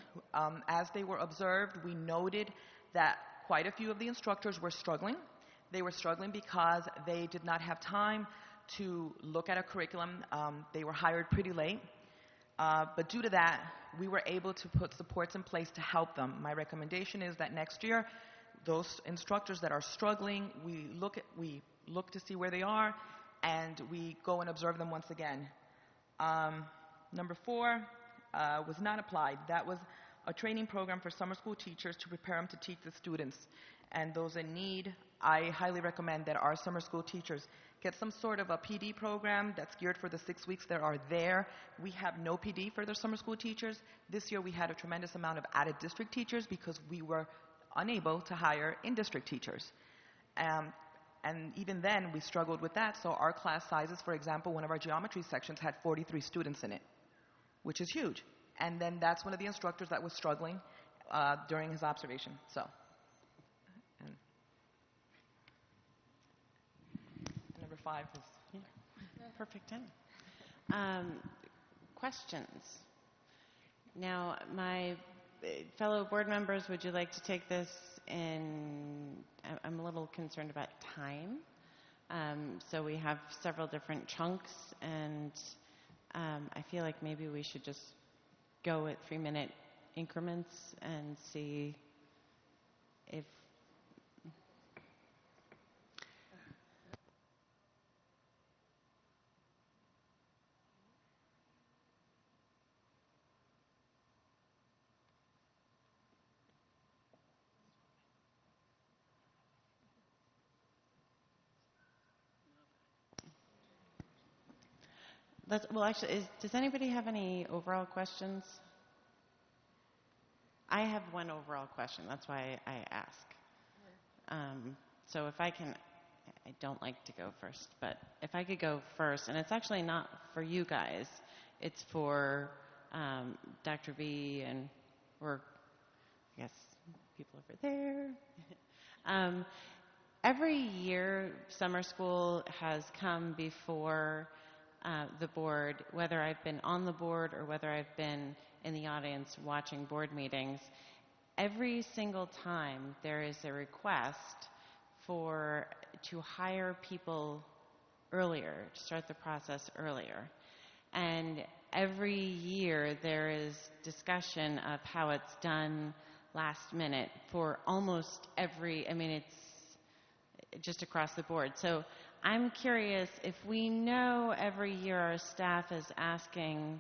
As they were observed, we noted that quite a few of the instructors were struggling. They were struggling because they did not have time to look at a curriculum. They were hired pretty late. But due to that, we were able to put supports in place to help them. My recommendation is that next year, those instructors that are struggling, we look to see where they are, and we go and observe them once again. Number four was not applied. That was a training program for summer school teachers to prepare them to teach the students. And those in need, I highly recommend that our summer school teachers get some sort of a PD program that's geared for the 6 weeks that are there. We have no PD for the summer school teachers. This year we had a tremendous amount of added district teachers because we were unable to hire in-district teachers. And even then, we struggled with that. So our class sizes, for example, one of our geometry sections had 43 students in it, which is huge. And then that's one of the instructors that was struggling during his observation. So, and number five is Perfect. Questions? Now, my fellow board members, would you like to take this in? I'm a little concerned about time. So we have several different chunks, and I feel like maybe we should just go at 3-minute increments and see if does anybody have any overall questions? I have one overall question. That's why I ask. So if I can, I don't like to go first, but if I could go first, and it's actually not for you guys, it's for Dr. V or I guess people over there. every year summer school has come before the board, whether I've been on the board or whether I've been in the audience watching board meetings. Every single time there is a request to hire people earlier, to start the process earlier. And every year there is discussion of how it's done last minute for almost every, it's just across the board. So I'm curious, if we know every year our staff is asking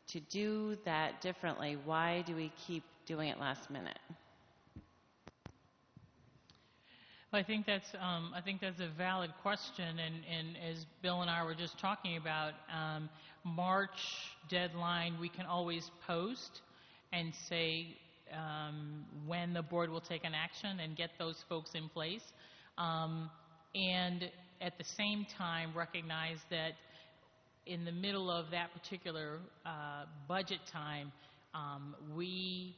to do that differently, why do we keep doing it last minute? Well, I think that's a valid question, and as Bill and I were just talking about, March deadline we can always post and say when the board will take an action and get those folks in place, and at the same time recognize that in the middle of that particular budget time, we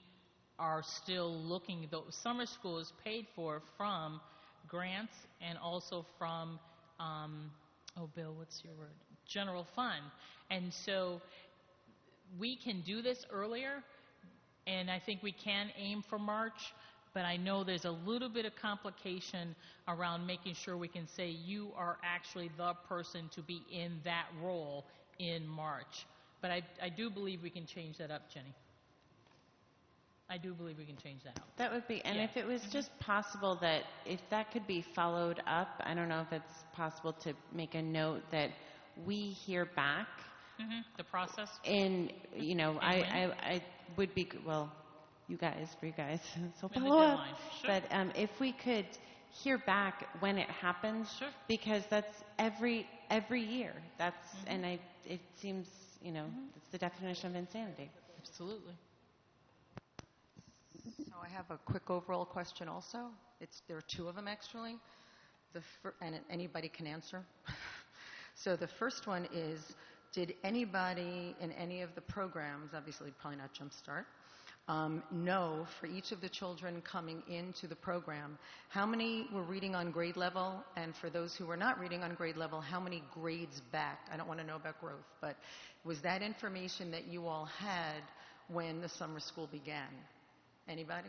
are still looking. The summer school is paid for from grants and also from, Bill, what's your word? General fund. And so we can do this earlier, and I think we can aim for March, but I know there's a little bit of complication around making sure we can say you are actually the person to be in that role in March. But I do believe we can change that up, Jenny. I do believe we can change that out. That would be, and Yeah. if it was just possible that if that could be followed up, I don't know if it's possible to make a note that we hear back. The process? And, I would be, well, for you guys, so And the follow up. deadline, sure. But if we could hear back when it happens, Sure. because that's every year. That's, and it seems, it's the definition of insanity. Absolutely. So I have a quick overall question also. There are two of them actually, and anybody can answer. So the first one is, did anybody in any of the programs, obviously probably not Jumpstart, know for each of the children coming into the program, how many were reading on grade level, and for those who were not reading on grade level, how many grades back? I don't want to know about growth, but was that information that you all had when the summer school began? Anybody?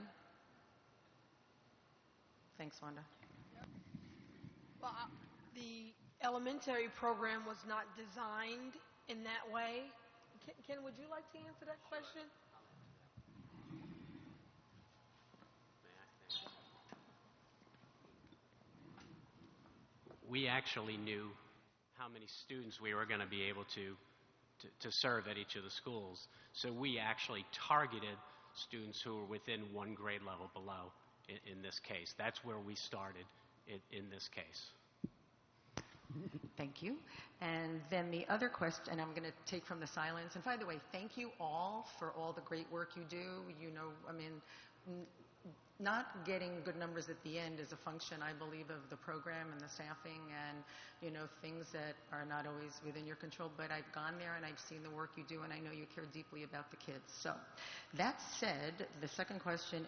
Thanks, Wanda. Well, the elementary program was not designed in that way. Ken, would you like to answer that question? We actually knew how many students we were going to be able to serve at each of the schools. So we actually targeted students who were within one grade level below in this case. That's where we started in this case. Thank you. And then the other question, I'm going to take from the silence. And by the way, thank you all for all the great work you do. Not getting good numbers at the end is a function, I believe, of the program and the staffing and, things that are not always within your control. But I've gone there and I've seen the work you do, and I know you care deeply about the kids. So that said, the second question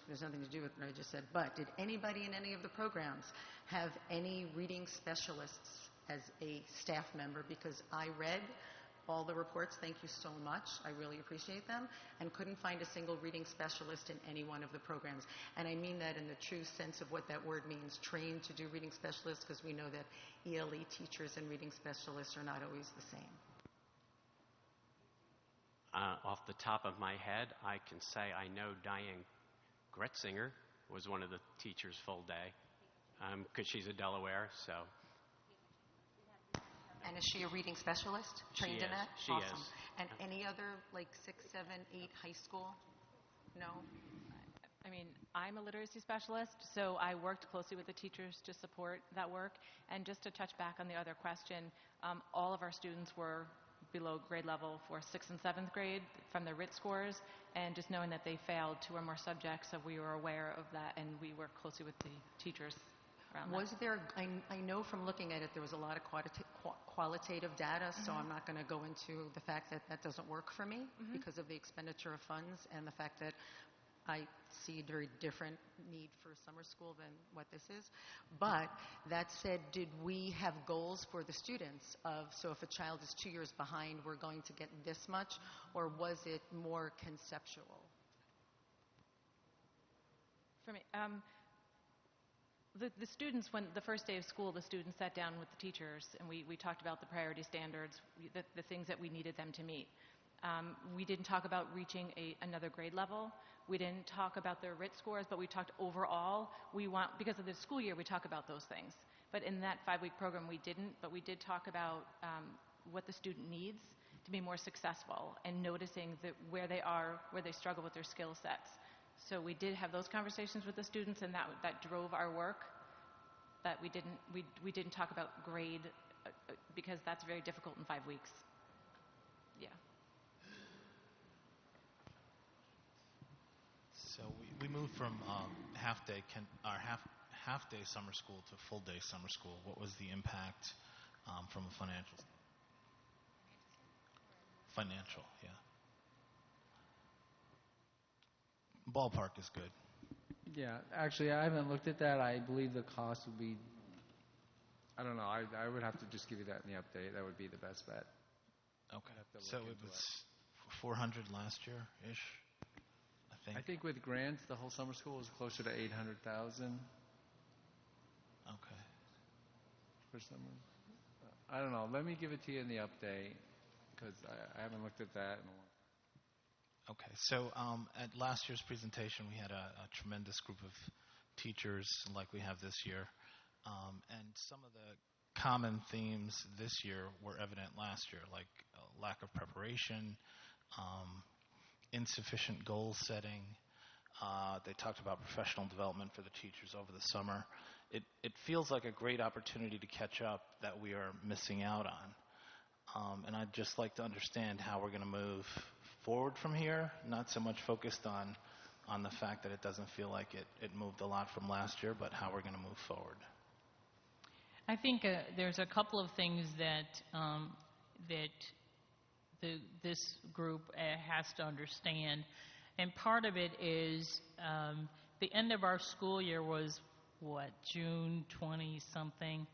there's nothing to do with what I just said, but did anybody in any of the programs have any reading specialists as a staff member? Because I read all the reports, thank you so much, I really appreciate them, and couldn't find a single reading specialist in any one of the programs. And I mean that in the true sense of what that word means, trained to do reading specialists, because we know that ELE teachers and reading specialists are not always the same. Off the top of my head, I can say I know Diane Gretzinger was one of the teachers full day, because she's a Delaware, so. And is she a reading specialist trained in that? She Awesome. is. And any other, 6, 7, 8 high school? No? I'm a literacy specialist, so I worked closely with the teachers to support that work. And just to touch back on the other question, all of our students were below grade level for 6th and 7th grade from their RIT scores, and just knowing that they failed 2 or more subjects, so we were aware of that, and we worked closely with the teachers around that. Was there, I know from looking at it, there was a lot of qualitative data, so I'm not going to go into the fact that that doesn't work for me because of the expenditure of funds and the fact that I see a very different need for summer school than what this is. But that said, did we have goals for the students of, so if a child is 2 years behind, we're going to get this much, or was it more conceptual? For me, the students, when the first day of school, the students sat down with the teachers and we talked about the priority standards, the things that we needed them to meet. We didn't talk about reaching another grade level. We didn't talk about their RIT scores, but we talked overall. Because of the school year, we talk about those things. But in that 5-week program, we didn't, but we did talk about what the student needs to be more successful and noticing where they are, where they struggle with their skill sets. So we did have those conversations with the students, and that drove our work. But we didn't talk about grade because that's very difficult in 5 weeks. Yeah. So we moved from half-day summer school to full-day summer school. What was the impact from a financial? Financial, yeah. Ballpark is good. Yeah, actually, I haven't looked at that. I believe the cost would be, I don't know, I would have to just give you that in the update. That would be the best bet. Okay. So it was 400 last year-ish, I think. I think with grants, the whole summer school was closer to 800,000. Okay. For summer. I don't know. Let me give it to you in the update because I haven't looked at that in a while. Okay, so at last year's presentation, we had a tremendous group of teachers like we have this year, and some of the common themes this year were evident last year, like lack of preparation, insufficient goal setting. They talked about professional development for the teachers over the summer. It feels like a great opportunity to catch up that we are missing out on, and I'd just like to understand how we're going to move forward from here, not so much focused on the fact that it doesn't feel like it moved a lot from last year, but how we're going to move forward. I think there's a couple of things that this group has to understand, and part of it is the end of our school year was June 20-something,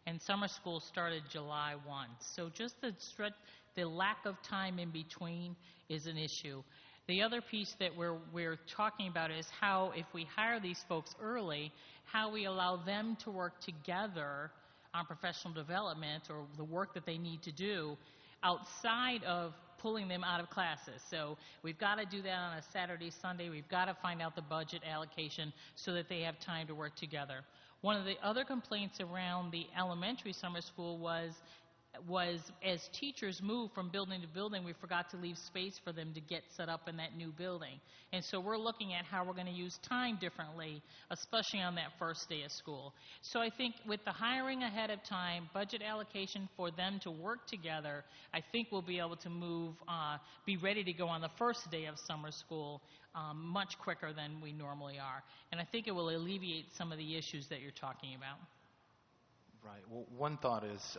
and summer school started July 1. So just the lack of time in between is an issue. The other piece that we're talking about is how, if we hire these folks early, how we allow them to work together on professional development or the work that they need to do outside of pulling them out of classes. So we've got to do that on a Saturday, Sunday. We've got to find out the budget allocation so that they have time to work together. One of the other complaints around the elementary summer school was as teachers move from building to building, we forgot to leave space for them to get set up in that new building. And so we're looking at how we're going to use time differently, especially on that first day of school. So I think with the hiring ahead of time, budget allocation for them to work together, I think we'll be able to move, be ready to go on the first day of summer school much quicker than we normally are. And I think it will alleviate some of the issues that you're talking about. Right. Well, one thought is,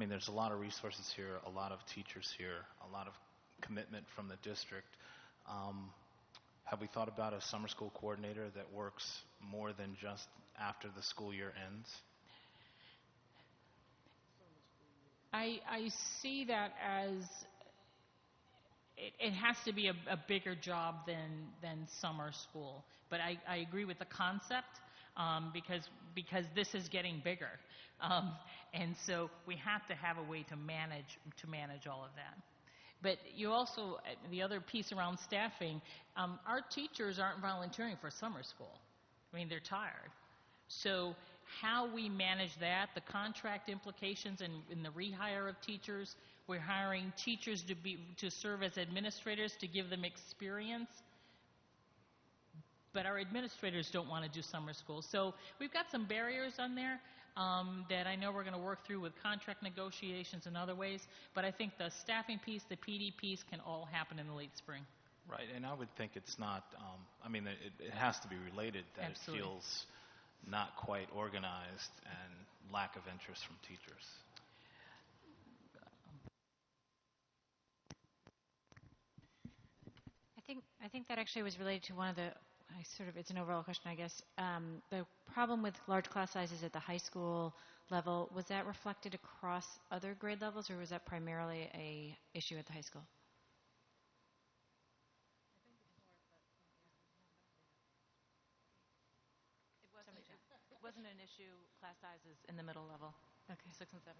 there's a lot of resources here, a lot of teachers here, a lot of commitment from the district. Have we thought about a summer school coordinator that works more than just after the school year ends? I see that as it has to be a bigger job than summer school. But I agree with the concept because this is getting bigger. And so we have to have a way to manage all of that. But you also, the other piece around staffing, our teachers aren't volunteering for summer school. They're tired. So how we manage that, the contract implications in the rehire of teachers, we're hiring teachers to serve as administrators to give them experience. But our administrators don't want to do summer school. So we've got some barriers on there that I know we're going to work through with contract negotiations and other ways. But I think the staffing piece, the PD piece can all happen in the late spring. Right, and I would think it's not, it has to be related that Absolutely. It feels not quite organized and lack of interest from teachers. I think that actually was related to one of the, it's an overall question, I guess. The problem with large class sizes at the high school level, was that reflected across other grade levels, or was that primarily a issue at the high school? It wasn't an issue, class sizes in the middle level. Okay. 6 and 7.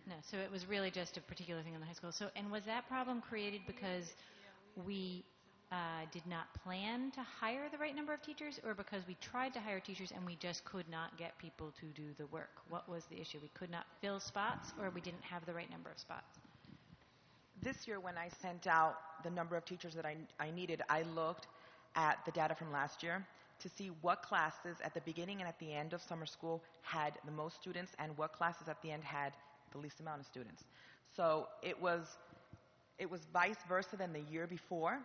No, so it was really just a particular thing in the high school. So, and was that problem created because we did not plan to hire the right number of teachers, or because we tried to hire teachers and we just could not get people to do the work? What was the issue? We could not fill spots, or we didn't have the right number of spots? This year, when I sent out the number of teachers that I needed, I looked at the data from last year to see what classes at the beginning and at the end of summer school had the most students and what classes at the end had the least amount of students. So it was vice versa than the year before.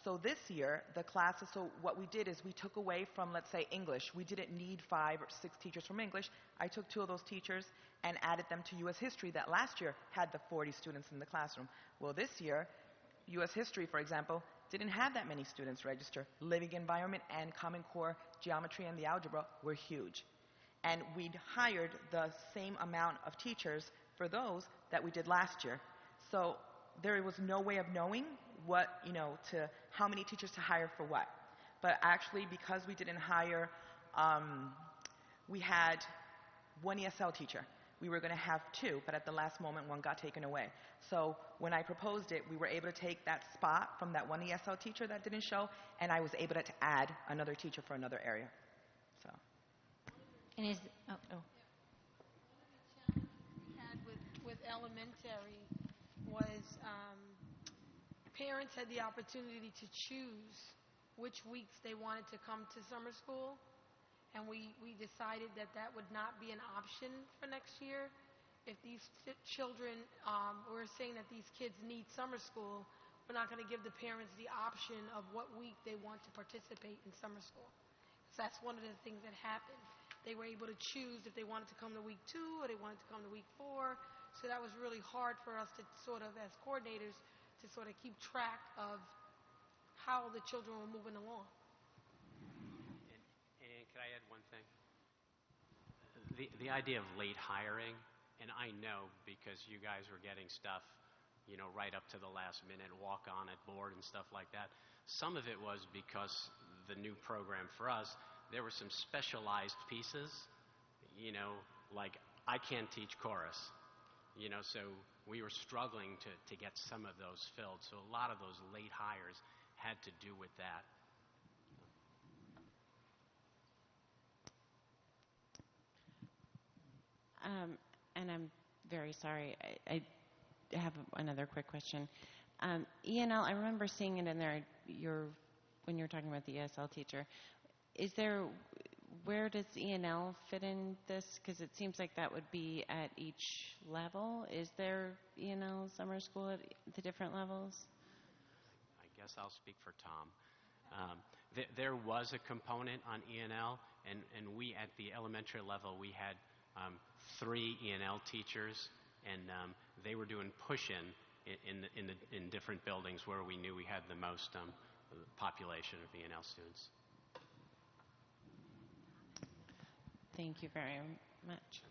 So this year, the classes, so what we did is we took away from, let's say, English. We didn't need 5 or 6 teachers from English. I took 2 of those teachers and added them to U.S. History that last year had the 40 students in the classroom. Well, this year, U.S. History, for example, didn't have that many students register. Living environment and Common Core geometry and the algebra were huge. And we'd hired the same amount of teachers for those that we did last year. So there was no way of knowing how many teachers to hire for what. But actually, because we didn't hire, we had 1 ESL teacher. We were going to have 2, but at the last moment, 1 got taken away. So when I proposed it, we were able to take that spot from that 1 ESL teacher that didn't show, and I was able to add another teacher for another area. So. And is, we had with elementary was parents had the opportunity to choose which weeks they wanted to come to summer school, and we decided that would not be an option for next year. If these children, we're saying that these kids need summer school, we're not going to give the parents the option of what week they want to participate in summer school. So that's one of the things that happened. They were able to choose if they wanted to come to week 2 or they wanted to come to week 4. So that was really hard for us to sort of, as coordinators, to sort of keep track of how the children were moving along. And can I add one thing? The idea of late hiring, and I know because you guys were getting stuff, right up to the last minute, walk on at board and stuff like that. Some of it was because the new program for us, there were some specialized pieces, like I can't teach chorus, so we were struggling to get some of those filled. So a lot of those late hires had to do with that. And I'm very sorry. I have another quick question. ENL, I remember seeing it in there. When you were talking about the ESL teacher, where does ENL fit in this? Because it seems like that would be at each level. Is there ENL summer school at the different levels? I guess I'll speak for Tom. There was a component on ENL, and we at the elementary level, we had 3 ENL teachers, and they were doing push-in in different buildings where we knew we had the most population of ENL students. Thank you very much.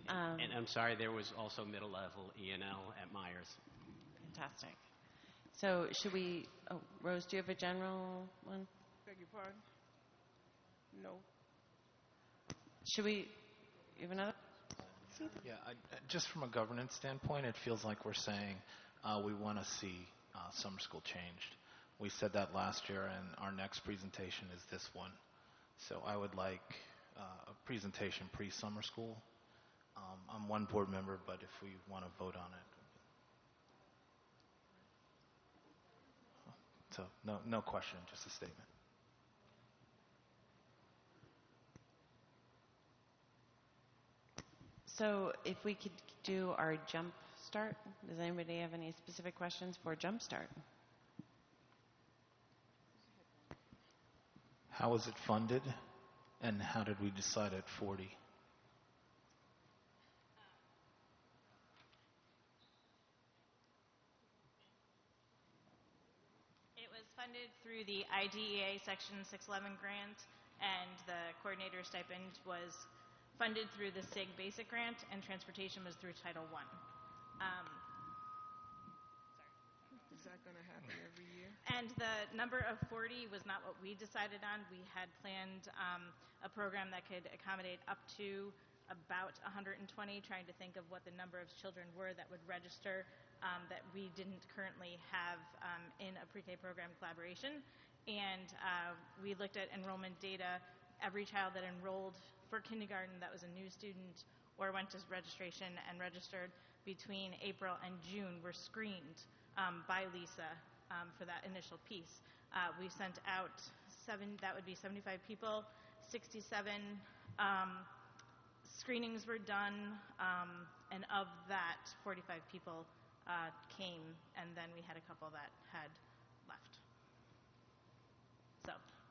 And I'm sorry, there was also middle level ENL at Myers. Fantastic. So should we, Rose, do you have a general one? Beg your pardon? No. Should we, you have another? Yeah, just from a governance standpoint, it feels like we're saying we want to see summer school changed. We said that last year, and our next presentation is this one. So I would like a presentation pre-summer school. I'm one board member, but if we want to vote on it. So no question, just a statement. So if we could do our jump start, does anybody have any specific questions for jump start? How is it funded, and how did we decide at 40? It was funded through the IDEA Section 611 grant, and the coordinator stipend was funded through the SIG Basic Grant, and transportation was through Title I. Is that going to happen every year? And the number of 40 was not what we decided on. We had planned a program that could accommodate up to about 120, trying to think of what the number of children were that would register that we didn't currently have in a pre-K program collaboration. And we looked at enrollment data. Every child that enrolled for kindergarten that was a new student or went to registration and registered between April and June were screened by Lisa for that initial piece. We sent out that would be 75 people, 67 screenings were done, and of that, 45 people came, and then we had a couple that had left.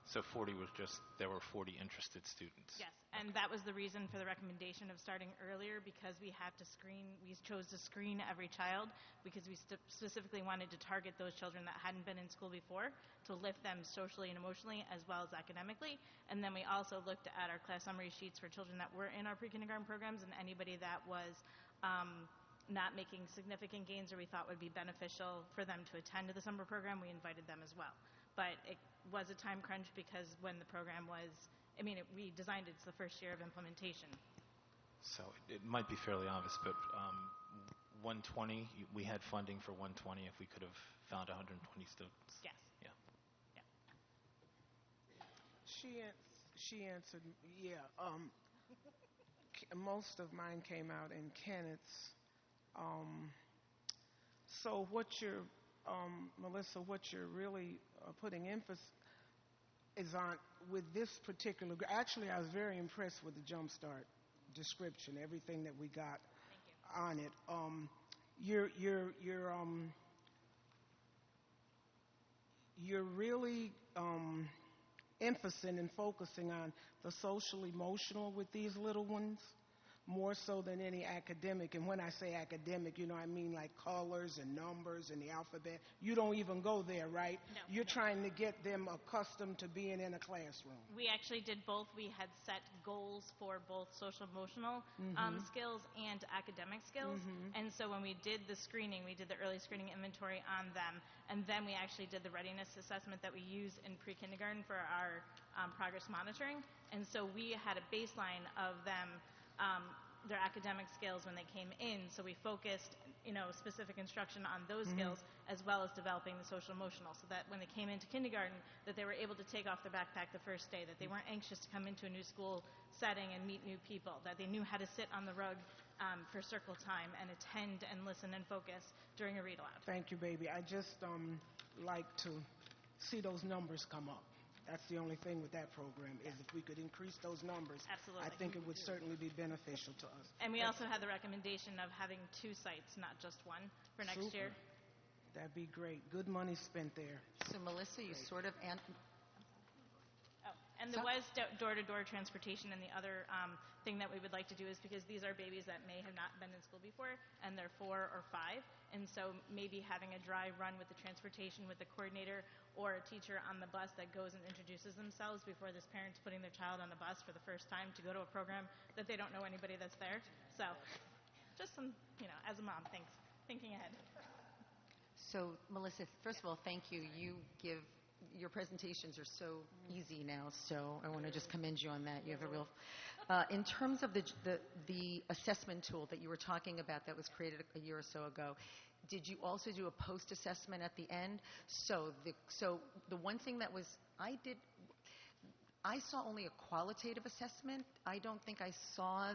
So 40 was just, there were 40 interested students. Yes, and that was the reason for the recommendation of starting earlier, because we chose to screen every child, because we specifically wanted to target those children that hadn't been in school before, to lift them socially and emotionally as well as academically. And then we also looked at our class summary sheets for children that were in our pre-kindergarten programs, and anybody that was not making significant gains or we thought would be beneficial for them to attend to the summer program, we invited them as well. But it was a time crunch because when the program was, we designed it, it's the first year of implementation. So it might be fairly obvious, but 120, we had funding for 120 if we could have found 120 students. Yes. Yeah. She answered, yeah. Most of mine came out in Kenneth's. So what you're, Melissa, what you're really putting emphasis is on with this particular. Actually, I was very impressed with the Jump Start description, everything that we got on it. You're really emphasizing and focusing on the social emotional with these little ones, more so than any academic. And when I say academic, I mean like colors and numbers and the alphabet. You don't even go there, right? No. You're trying to get them accustomed to being in a classroom. We actually did both. We had set goals for both social emotional skills and academic skills. And so when we did the screening, we did the early screening inventory on them, and then we actually did the readiness assessment that we use in pre-kindergarten for our progress monitoring. And so we had a baseline of them, their academic skills when they came in. So we focused, specific instruction on those skills, as well as developing the social emotional, so that when they came into kindergarten, that they were able to take off their backpack the first day, that they weren't anxious to come into a new school setting and meet new people, that they knew how to sit on the rug for circle time and attend and listen and focus during a read aloud. Thank you, baby. I just like to see those numbers come up. That's the only thing with that program, is if we could increase those numbers. Absolutely. I think it would certainly be beneficial to us. And we also had the recommendation of having 2 sites, not just one, for next year. That'd be great. Good money spent there. So, Melissa, you sort of And there was door-to-door transportation, and the other thing that we would like to do is, because these are babies that may have not been in school before, and they're 4 or 5, and so maybe having a dry run with the transportation with the coordinator or a teacher on the bus that goes and introduces themselves before this parent's putting their child on the bus for the first time to go to a program that they don't know anybody that's there. So just some, as a mom, thinking ahead. So, Melissa, first of all, thank you. Your presentations are so easy now, so I want to just commend you on that. You have a real... in terms of the assessment tool that you were talking about that was created a year or so ago, did you also do a post-assessment at the end? So the one thing that I saw only a qualitative assessment. I don't think I saw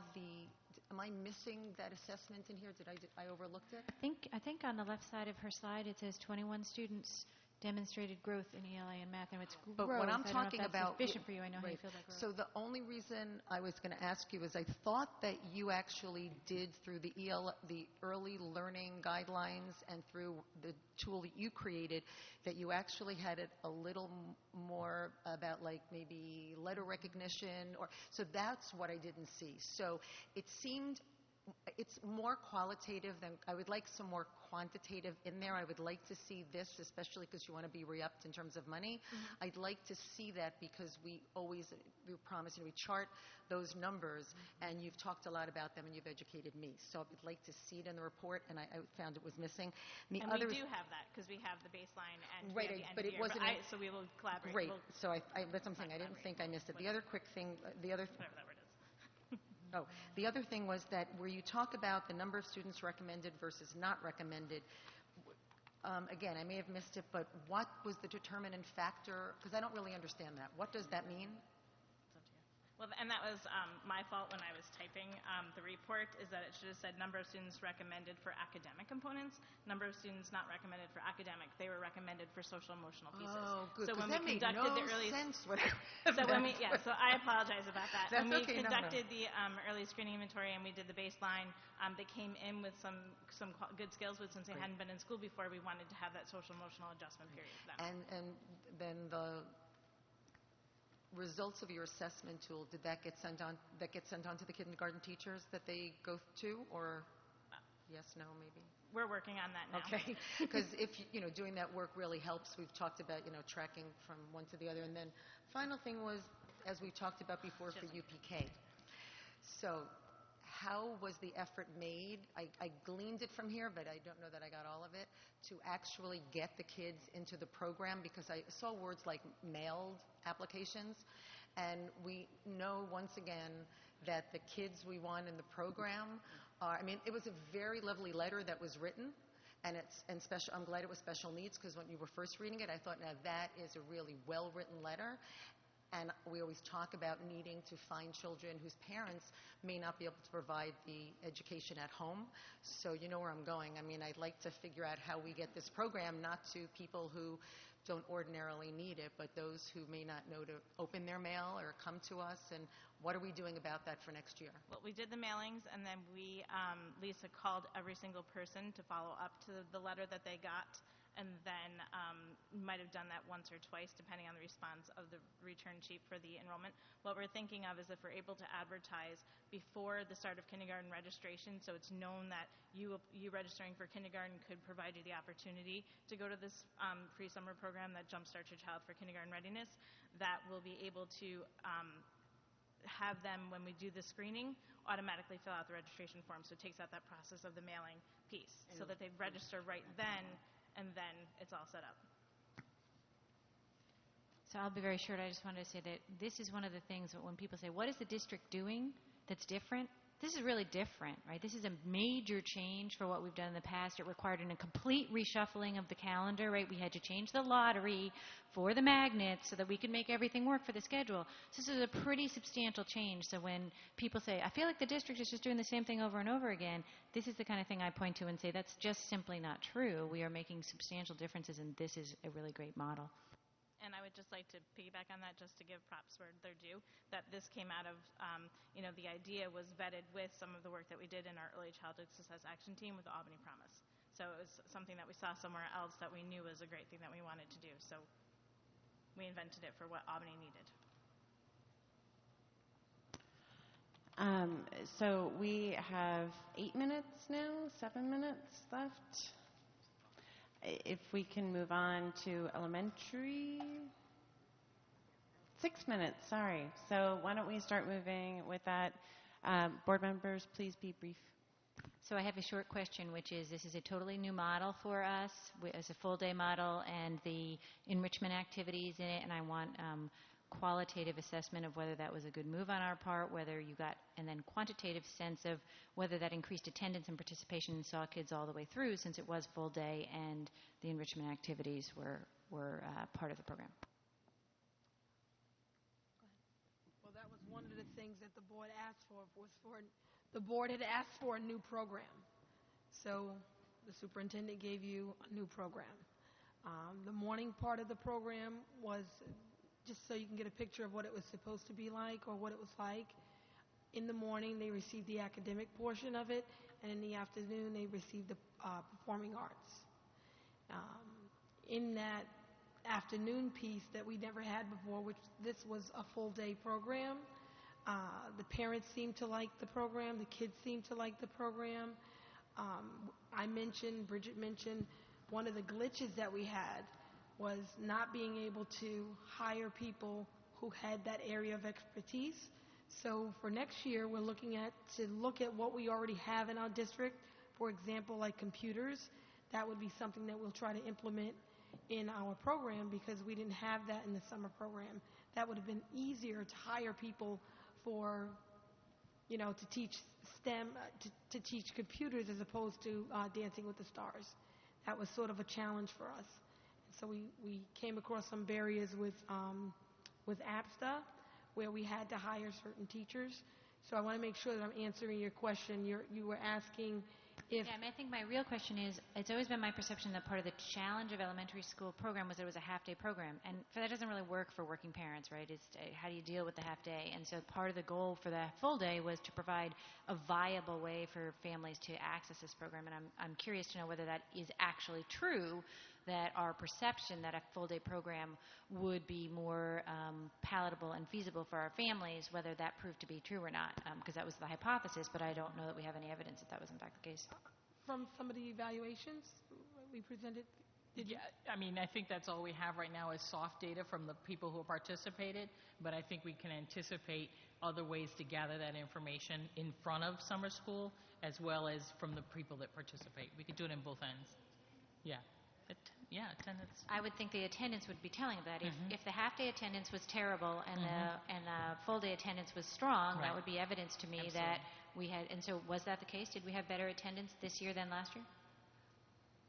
am I missing that assessment in here? Did I overlooked it? I think on the left side of her slide it says 21 students demonstrated growth in ELA and math, and it's growth. But what I'm I don't talking know if that's about, sufficient for you. I know how you feel about growth. So the only reason I was going to ask you is I thought that you actually did through the early learning guidelines and through the tool that you created, that you actually had it a little more about like maybe letter recognition, so that's what I didn't see. So it seemed it's more qualitative than, I would like some more quantitative in there. I would like to see this, especially because you want to be re-upped in terms of money. I'd like to see that because we promise, we chart those numbers, and you've talked a lot about them, and you've educated me. So I'd like to see it in the report, and I found it was missing. And we do have that, because we have the baseline and right, we have the end but of it year. wasn't. So we will collaborate. Great. We'll, So that's something I didn't think I missed it. The other quick thing, whatever that word is. Oh, the other thing was that where you talk about the number of students recommended versus not recommended, again, I may have missed it, but what was the determinant factor? Because I don't really understand that. What does that mean? Well, and that was my fault when I was typing the report, is that it should have said number of students recommended for academic components, number of students not recommended for academic. They were recommended for social emotional pieces. Oh, good. So when that we made conducted no the early sense. so I apologize about that. That's when we okay, no, no. conducted the early screening inventory and we did the baseline, they came in with some good skills, but since they hadn't been in school before, we wanted to have that social emotional adjustment period for them. And then the results of your assessment tool, did that get sent on to the kindergarten teachers that they go to, or yes, no, maybe? We're working on that now. Okay, because if doing that work really helps. We've talked about tracking from one to the other, and then final thing was, as we talked about before, for UPK. So how was the effort made? I gleaned it from here, but I don't know that I got all of it, to actually get the kids into the program, because I saw words like mailed applications, and we know once again that the kids we want in the program are, it was a very lovely letter that was written, and I'm glad it was special needs, because when you were first reading it, I thought, now that is a really well-written letter. And we always talk about needing to find children whose parents may not be able to provide the education at home. So you know where I'm going. I'd like to figure out how we get this program not to people who don't ordinarily need it, but those who may not know to open their mail or come to us. And what are we doing about that for next year? Well, we did the mailings, and then Lisa called every single person to follow up to the letter that they got. And then might have done that once or twice, depending on the response of the return sheet for the enrollment. What we're thinking of is if we're able to advertise before the start of kindergarten registration, so it's known that you registering for kindergarten could provide you the opportunity to go to this pre-summer program that jumpstarts your child for kindergarten readiness, that we'll be able to have them, when we do the screening, automatically fill out the registration form. So it takes out that process of the mailing piece, so that they register right then, and then it's all set up. So I'll be very short. I just wanted to say that this is one of the things that when people say, what is the district doing that's different? This is really different, right? This is a major change for what we've done in the past. It required a complete reshuffling of the calendar, right? We had to change the lottery for the magnets so that we could make everything work for the schedule. So this is a pretty substantial change. So when people say, I feel like the district is just doing the same thing over and over again, this is the kind of thing I point to and say, that's just simply not true. We are making substantial differences, and this is a really great model. And I would just like to piggyback on that, just to give props where they're due, that this came out of, the idea was vetted with some of the work that we did in our early childhood success action team with the Albany Promise. So it was something that we saw somewhere else that we knew was a great thing that we wanted to do. So we invented it for what Albany needed. So we have 8 minutes now, 7 minutes left. If we can move on to elementary. 6 minutes, sorry. So why don't we start moving with that? Board members, please be brief. So I have a short question, which is, this is a totally new model for us as a full-day model, and the enrichment activities in it, and I want qualitative assessment of whether that was a good move on our part, whether you got, and then quantitative sense of whether that increased attendance and participation and saw kids all the way through, since it was full day and the enrichment activities were part of the program. Well, that was one of the things that the board asked for, the board had asked for a new program. So the superintendent gave you a new program. The morning part of the program was just so you can get a picture of what it was supposed to be like, or what it was like. In the morning, they received the academic portion of it, and in the afternoon, they received the performing arts. In that afternoon piece that we never had before, which this was a full-day program, The parents seem to like the program. The kids seem to like the program. Bridget mentioned, one of the glitches that we had was not being able to hire people who had that area of expertise. So for next year, we're looking at what we already have in our district. For example, like computers, that would be something that we'll try to implement in our program because we didn't have that in the summer program. That would have been easier to hire people for, to teach STEM, to teach computers as opposed to Dancing with the Stars. That was sort of a challenge for us. So we came across some barriers with APSTA where we had to hire certain teachers. So I want to make sure that I'm answering your question. You were asking if... Yeah, I think my real question is, it's always been my perception that part of the challenge of elementary school program was it was a half-day program. And that doesn't really work for working parents, right? It's how do you deal with the half-day? And so part of the goal for the full day was to provide a viable way for families to access this program. And I'm curious to know whether that is actually true, that our perception that a full-day program would be more palatable and feasible for our families, whether that proved to be true or not, because that was the hypothesis, but I don't know that we have any evidence that that was in fact the case. From some of the evaluations we presented? I think that's all we have right now is soft data from the people who participated, but I think we can anticipate other ways to gather that information in front of summer school as well as from the people that participate. We could do it in both ends. Attendance. I would think the attendance would be telling of that. If the half-day attendance was terrible and the full-day attendance was strong, that would be evidence to me that we had. And so, was that the case? Did we have better attendance this year than last year?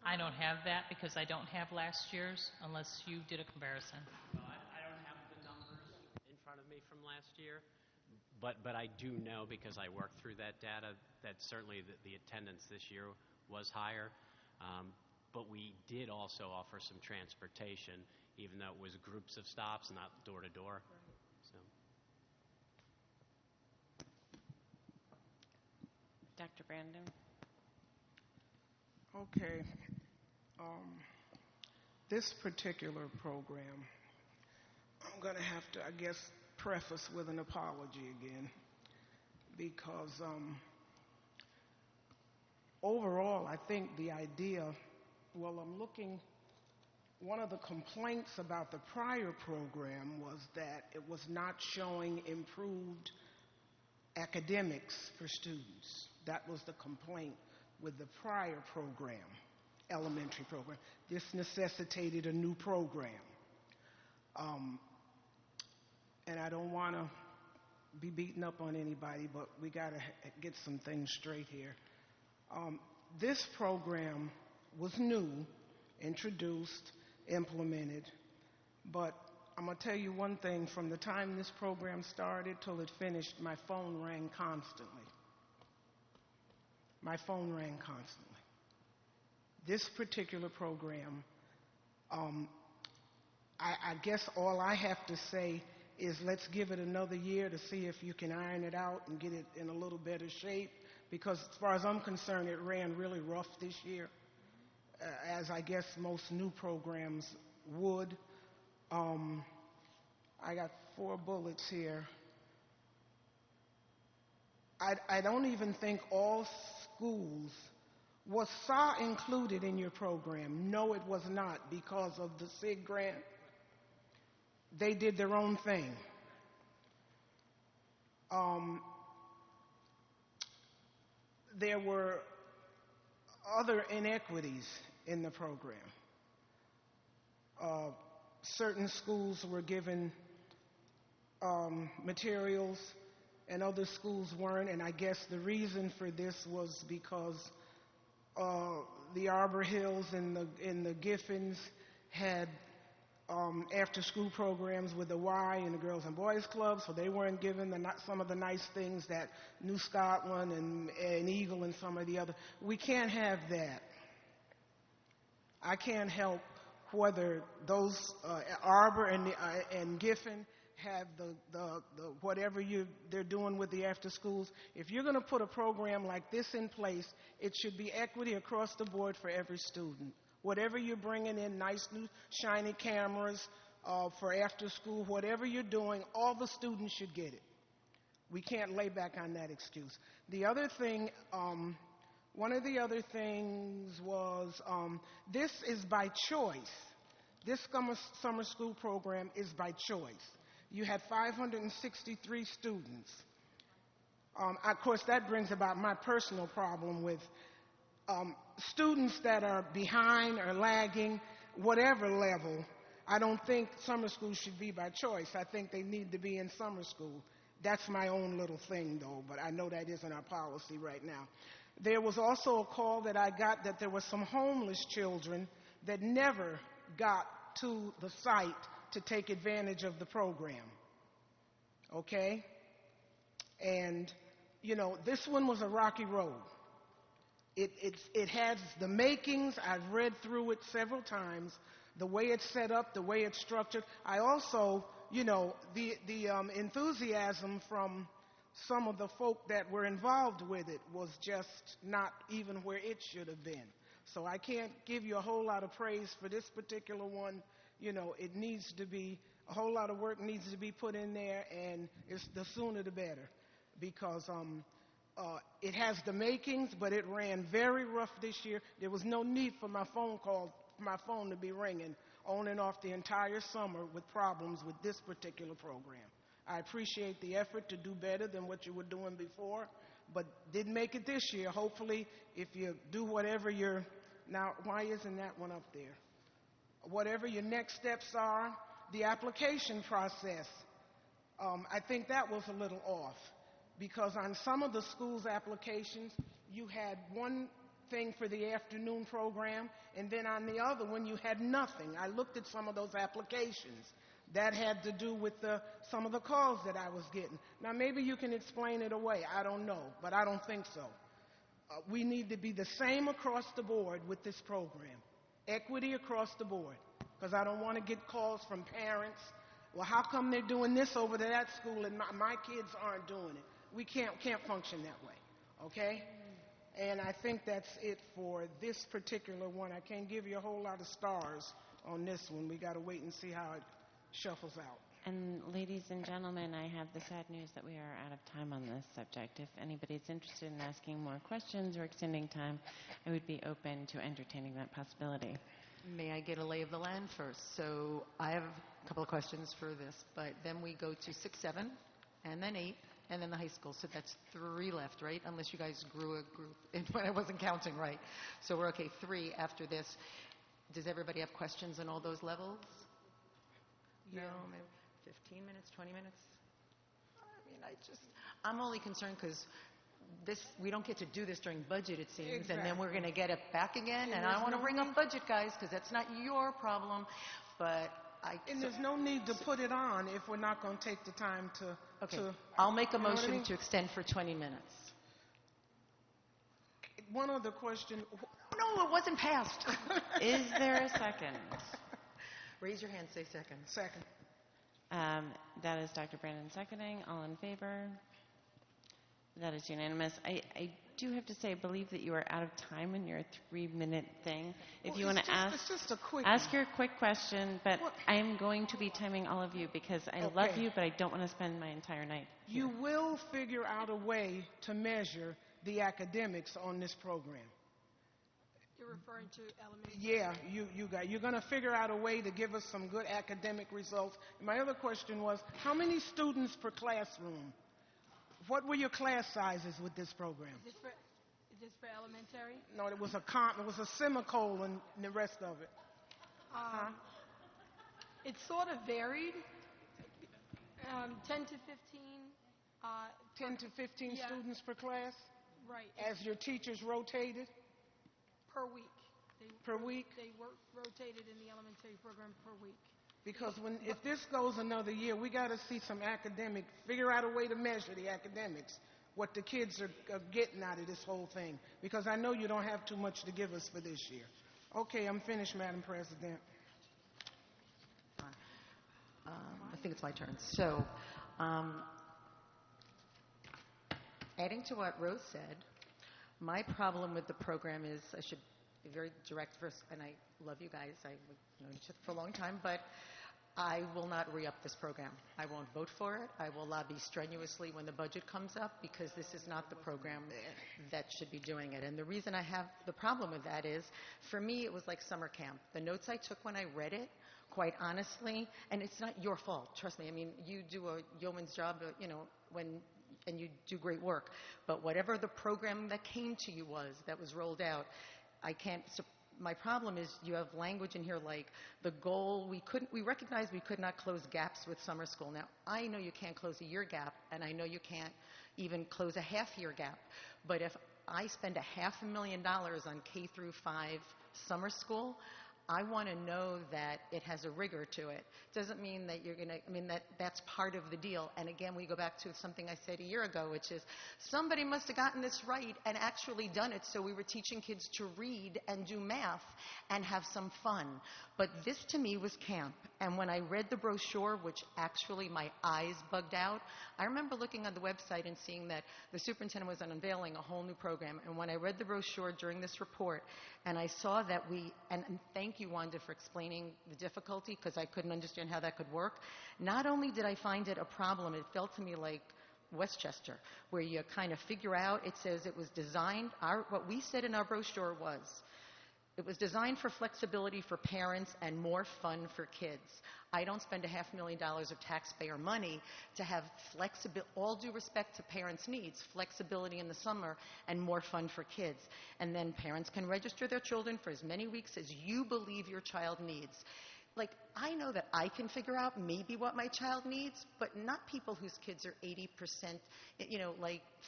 I don't have that because I don't have last year's, unless you did a comparison. Well, I don't have the numbers in front of me from last year, but I do know because I worked through that data that certainly the attendance this year was higher. But we did also offer some transportation, even though it was groups of stops, not door to door. So. Dr. Brandon. Okay. This particular program, I'm going to have to, I guess, preface with an apology again, because overall, I think the idea. Well, I'm looking, one of the complaints about the prior program was that it was not showing improved academics for students. That was the complaint with the prior program, elementary program. This necessitated a new program. And I don't want to be beating up on anybody, but we got to get some things straight here. This program was new, introduced, implemented, but I'm going to tell you one thing, from the time this program started till it finished, my phone rang constantly. My phone rang constantly. This particular program, I guess all I have to say is let's give it another year to see if you can iron it out and get it in a little better shape, because as far as I'm concerned, it ran really rough this year. As I guess most new programs would. I got 4 bullets here. I don't even think all schools, was SA included in your program? No, it was not, because of the SIG grant. They did their own thing. There were other inequities in the program. Certain schools were given materials and other schools weren't, and I guess the reason for this was because the Arbor Hills and the Giffens had after-school programs with the Y and the Girls and Boys Club, so they weren't given some of the nice things that New Scotland and Eagle and some of the other. We can't have that. I can't help whether those Arbor and Giffen have the whatever they're doing with the after schools. If you're going to put a program like this in place, it should be equity across the board for every student. Whatever you're bringing in, nice new shiny cameras for after school, whatever you're doing, all the students should get it. We can't lay back on that excuse. The other thing, one of the other things was this is by choice. This summer school program is by choice. You had 563 students. Of course, that brings about my personal problem with students that are behind or lagging, whatever level. I don't think summer school should be by choice. I think they need to be in summer school. That's my own little thing, though, but I know that isn't our policy right now. There was also a call that I got that there were some homeless children that never got to the site to take advantage of the program. Okay? And, you know, this one was a rocky road. It has the makings. I've read through it several times. The way it's set up, the way it's structured. I also, you know, the enthusiasm from some of the folk that were involved with it was just not even where it should have been. So I can't give you a whole lot of praise for this particular one. You know, it needs to be, a whole lot of work needs to be put in there, and it's the sooner the better, because it has the makings, but it ran very rough this year. There was no need for my phone to be ringing on and off the entire summer with problems with this particular program. I appreciate the effort to do better than what you were doing before, but didn't make it this year. Hopefully, if you do whatever now, why isn't that one up there? Whatever your next steps are, the application process, I think that was a little off, because on some of the schools' applications, you had one thing for the afternoon program, and then on the other one, you had nothing. I looked at some of those applications. That had to do with some of the calls that I was getting. Now, maybe you can explain it away. I don't know, but I don't think so. We need to be the same across the board with this program. Equity across the board, because I don't want to get calls from parents. Well, how come they're doing this over to that school and my kids aren't doing it? We can't function that way, okay? And I think that's it for this particular one. I can't give you a whole lot of stars on this one. We got to wait and see how it shuffles out. And ladies and gentlemen, I have the sad news that we are out of time on this subject. If anybody's interested in asking more questions or extending time, I would be open to entertaining that possibility. May I get a lay of the land first? So I have a couple of questions for this, but then we go to 6, 7, and then 8, and then the high school. So that's 3 left, right? Unless you guys grew a group when I wasn't counting right. So we're okay, 3 after this. Does everybody have questions on all those levels? No, maybe 15 minutes, 20 minutes? I mean, I'm only concerned because we don't get to do this during budget, it seems, Exactly. and then we're going to get it back again, and I there's want to no bring need- up budget, guys, because that's not your problem, but And there's no need to put it on if we're not going to take the time to... Okay, to, I'll make a you know what I motion mean? to extend for 20 minutes. One other question. No, it wasn't passed. Is there a second? Raise your hand, say second. Second. That is Dr. Brandon seconding. All in favor? That is unanimous. I do have to say, I believe that you are out of time in your 3-minute thing. If Well, you want to it's just a quick ask one. your quick question, but I am going to be timing all of you because I love Okay. you, but I don't want to spend my entire night. You will figure out a way to measure the academics on this program. You're referring to elementary? Yeah, you're going to figure out a way to give us some good academic results. And my other question was, how many students per classroom? What were your class sizes with this program? Is this for elementary? No, it was a semicolon and the rest of it. It sort of varied, 10 to 15. 10 to 15 yeah. students per class? Right. As your teachers rotated? Per week. Per week? They rotated in the elementary program per week. Because if this goes another year, we got to see some figure out a way to measure the academics, what the kids are getting out of this whole thing. Because I know you don't have too much to give us for this year. Okay, I'm finished, Madam President. I think it's my turn. So, adding to what Rose said, my problem with the program is, I should be very direct first, and I love you guys. I've known each other for a long time, but I will not re-up this program. I won't vote for it. I will lobby strenuously when the budget comes up because this is not the program that should be doing it. And the reason I have the problem with that is, for me, it was like summer camp. The notes I took when I read it, quite honestly, and it's not your fault, trust me. I mean, you do a yeoman's job, and you do great work. But whatever the program that came to you was, that was rolled out, my problem is you have language in here like the goal, we recognized we could not close gaps with summer school. Now, I know you can't close a year gap, and I know you can't even close a half-year gap. But if I spend $500,000 on K through 5 summer school, I want to know that it has a rigor to it. Doesn't mean that you're going to, that's part of the deal. And again, we go back to something I said a year ago, which is somebody must have gotten this right and actually done it, so we were teaching kids to read and do math and have some fun. But this to me was camp. And when I read the brochure, which actually my eyes bugged out, I remember looking on the website and seeing that the superintendent was unveiling a whole new program. And when I read the brochure during this report, and I saw that and thank you, Wanda, for explaining the difficulty, because I couldn't understand how that could work. Not only did I find it a problem, it felt to me like Westchester, where you kind of figure out, it says it was designed, what we said in our brochure was, it was designed for flexibility for parents and more fun for kids. I don't spend $500,000 of taxpayer money to have flexibility, all due respect to parents' needs, flexibility in the summer and more fun for kids. And then parents can register their children for as many weeks as you believe your child needs. Like, I know that I can figure out maybe what my child needs, but not people whose kids are 80%,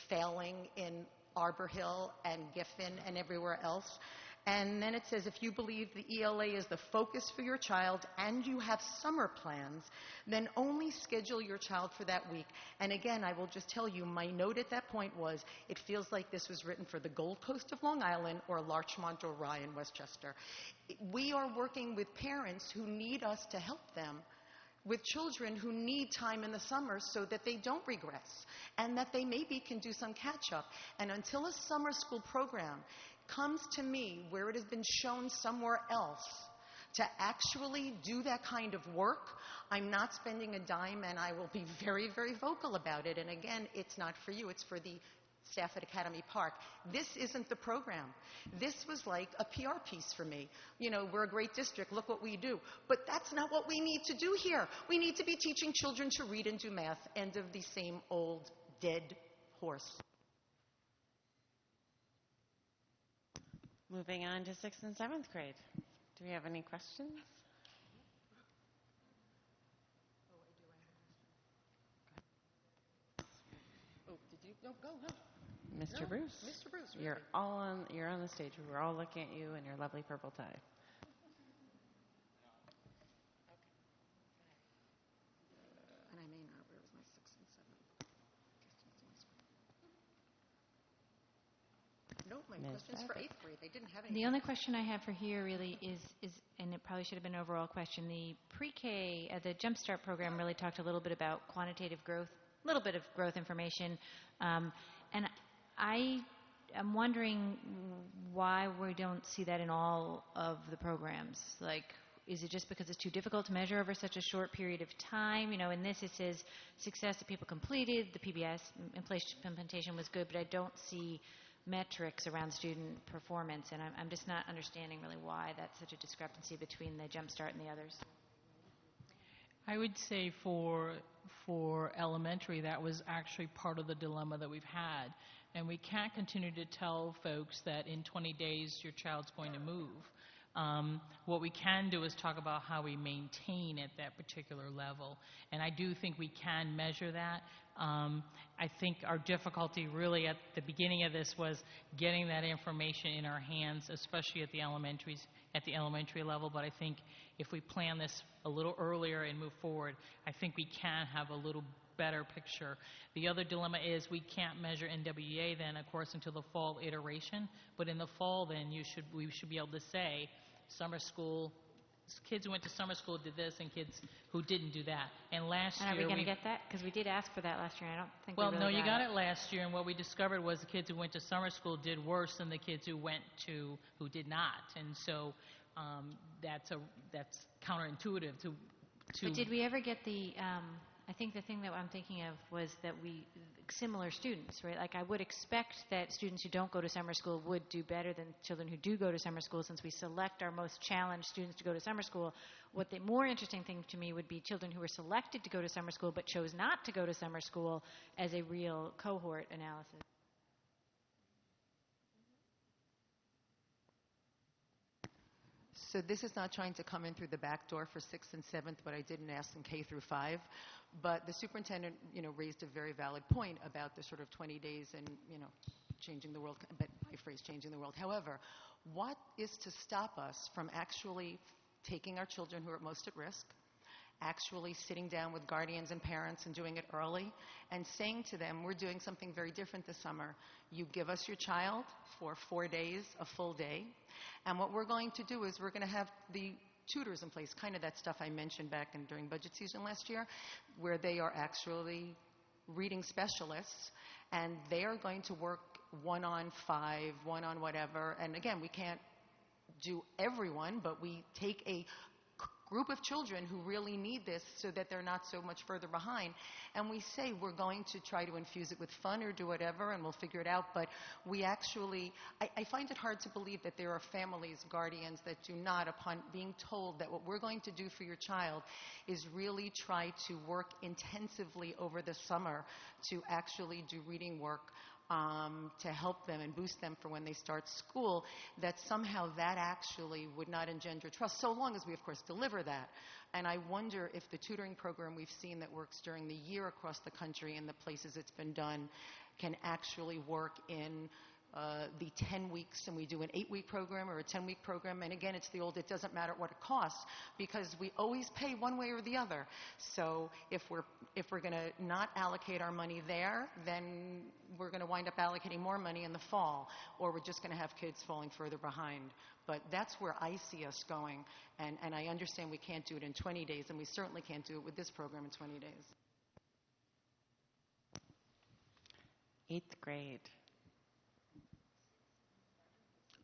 failing in Arbor Hill and Giffen and everywhere else. And then it says, if you believe the ELA is the focus for your child and you have summer plans, then only schedule your child for that week. And again, I will just tell you, my note at that point was, it feels like this was written for the Gold Coast of Long Island or Larchmont or Rye in Westchester. We are working with parents who need us to help them with children who need time in the summer so that they don't regress and that they maybe can do some catch-up. And until a summer school program comes to me where it has been shown somewhere else to actually do that kind of work, I'm not spending a dime, and I will be very, very vocal about it. And again, it's not for you, it's for the staff at Academy Park. This isn't the program. This was like a PR piece for me. We're a great district, look what we do. But that's not what we need to do here. We need to be teaching children to read and do math. End of the same old dead horse. Moving on to 6th and 7th grade. Do we have any questions? Oh, did you? No, go. Mr. No, Bruce. Mr. Bruce, really. You're on the stage. We're all looking at you and your lovely purple tie. And I may not. Where was my 6th and 7th? No, my question's for 8th grade. They didn't have any. The only question I have for here really is, and it probably should have been an overall question, the pre-K, the Jump Start program really talked a little bit about quantitative growth, a little bit of growth information, and I am wondering why we don't see that in all of the programs. Like, is it just because it's too difficult to measure over such a short period of time? In this it says success that people completed, the PBS implementation was good, but I don't see metrics around student performance, and I'm just not understanding really why that's such a discrepancy between the Jump Start and the others. I would say for elementary, that was actually part of the dilemma that we've had. And we can't continue to tell folks that in 20 days your child's going to move. What we can do is talk about how we maintain at that particular level. And I do think we can measure that. I think our difficulty really at the beginning of this was getting that information in our hands, especially at the elementary level. But I think if we plan this a little earlier and move forward, I think we can have a little better picture. The other dilemma is we can't measure NWEA then, of course, until the fall iteration. But in the fall, then we should be able to say summer school. Kids who went to summer school did this, and kids who didn't do that. And last year, are we going to get that? Because we did ask for that last year. I don't think. Well, we really no, you got it last year, and what we discovered was the kids who went to summer school did worse than the kids who who did not. And so that's counterintuitive to... But did we ever get the, I think the thing that I'm thinking of was that similar students, right? Like I would expect that students who don't go to summer school would do better than children who do go to summer school, since we select our most challenged students to go to summer school. What the more interesting thing to me would be children who were selected to go to summer school but chose not to go to summer school as a real cohort analysis. So this is not trying to come in through the back door for 6th and 7th, but I didn't ask them K through 5. But the superintendent, raised a very valid point about the sort of 20 days and, changing the world, but my phrase, changing the world. However, what is to stop us from actually taking our children who are most at risk, actually sitting down with guardians and parents and doing it early and saying to them, we're doing something very different this summer. You give us your child for 4 days, a full day, and what we're going to do is we're going to have the tutors in place, kind of that stuff I mentioned back during budget season last year, where they are actually reading specialists, and they are going to work 1-on-5, 1-on whatever, and again, we can't do everyone, but we take a group of children who really need this so that they're not so much further behind. And we say we're going to try to infuse it with fun or do whatever and we'll figure it out. But we actually, I find it hard to believe that there are families, guardians that do not, upon being told that what we're going to do for your child is really try to work intensively over the summer to actually do reading work to help them and boost them for when they start school, that somehow that actually would not engender trust, so long as we, of course, deliver that. And I wonder if the tutoring program we've seen that works during the year across the country in the places it's been done can actually work in the 10 weeks, and we do an 8-week program or a 10-week program. And again, it's the old, it doesn't matter what it costs, because we always pay one way or the other. So if we're going to not allocate our money there, then we're going to wind up allocating more money in the fall, or we're just going to have kids falling further behind. But that's where I see us going. And I understand we can't do it in 20 days, and we certainly can't do it with this program in 20 days. 8th grade.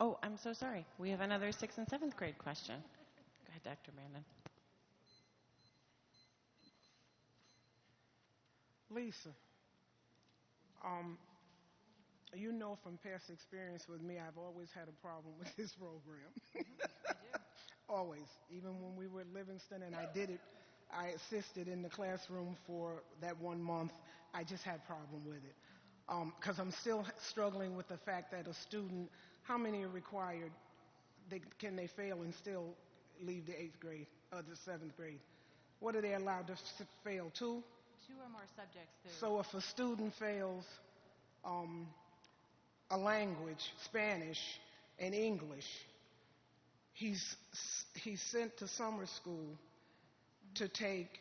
Oh, I'm so sorry. We have another 6th and 7th grade question. Go ahead, Dr. Brandon. Lisa, from past experience with me, I've always had a problem with this program. Always. Even when we were at Livingston and I assisted in the classroom for that 1 month, I just had a problem with it. Because I'm still struggling with the fact that a student, how many are required? Can they fail and still leave the 8th grade or the 7th grade? What are they allowed to fail? 2? 2 or more subjects. So if a student fails a language, Spanish and English, he's sent to summer school to take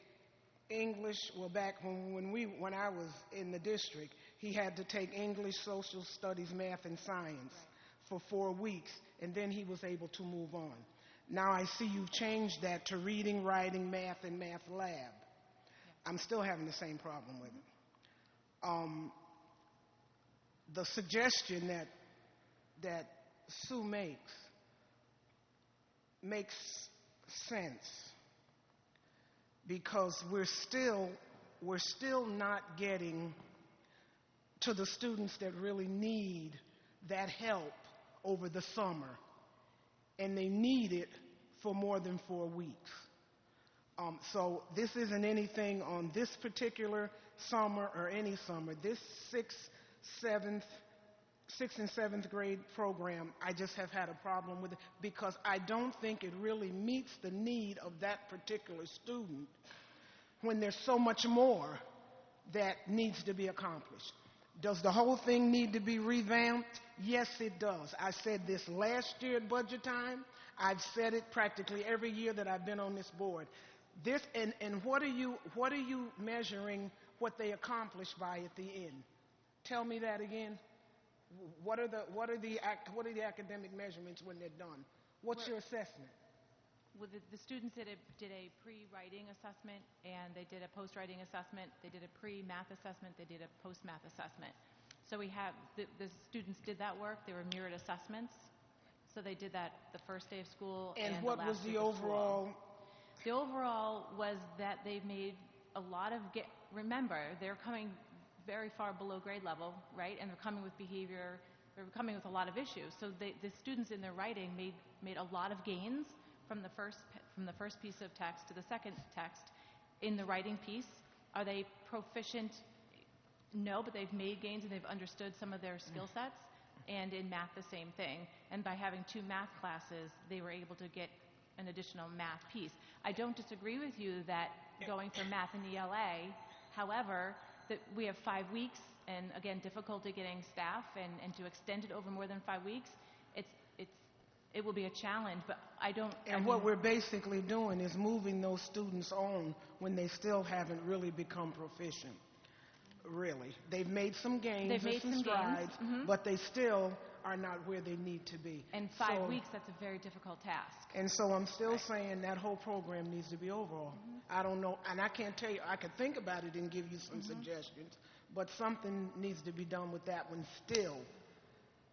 English. Well, back when I was in the district, he had to take English, social studies, math, and science for 4 weeks, and then he was able to move on. Now I see you've changed that to reading, writing, math, and math lab. I'm still having the same problem with it. The suggestion that Sue makes sense, because we're still not getting to the students that really need that help over the summer, and they need it for more than 4 weeks. So this isn't anything on this particular summer or any summer. This 6th and 7th grade program, I just have had a problem with it, because I don't think it really meets the need of that particular student when there's so much more that needs to be accomplished. Does the whole thing need to be revamped? Yes, it does. I said this last year at budget time. I've said it practically every year that I've been on this board. And what are you measuring what they accomplished by at the end? Tell me that again. What are the academic measurements when they're done? What's your assessment? Well, the students did a pre-writing assessment, and they did a post-writing assessment. They did a pre-math assessment. They did a post-math assessment. So we have the students did that work. They were mirrored assessments. So they did that the first day of school and what the last was the week of school. overall The overall was that they've made a lot of, remember, they're coming very far below grade level, right? And they're coming with behavior, they're coming with a lot of issues. So the students in their writing made a lot of gains from the first piece of text to the second text in the writing piece. Are they proficient? No, but they've made gains and they've understood some of their skill sets. And in math, the same thing. And by having 2 math classes, they were able to get an additional math piece. I don't disagree with you that going for math and ELA, however, that we have 5 weeks, and again, difficulty getting staff, and to extend it over more than 5 weeks, it will be a challenge, but I don't... And what we're basically doing is moving those students on when they still haven't really become proficient. Really. They've made some gains and some strides, but they still are not where they need to be. In 5 weeks, that's a very difficult task. And so I'm still saying that whole program needs to be overhauled. I don't know, and I can't tell you, I could think about it and give you some suggestions, but something needs to be done with that one still.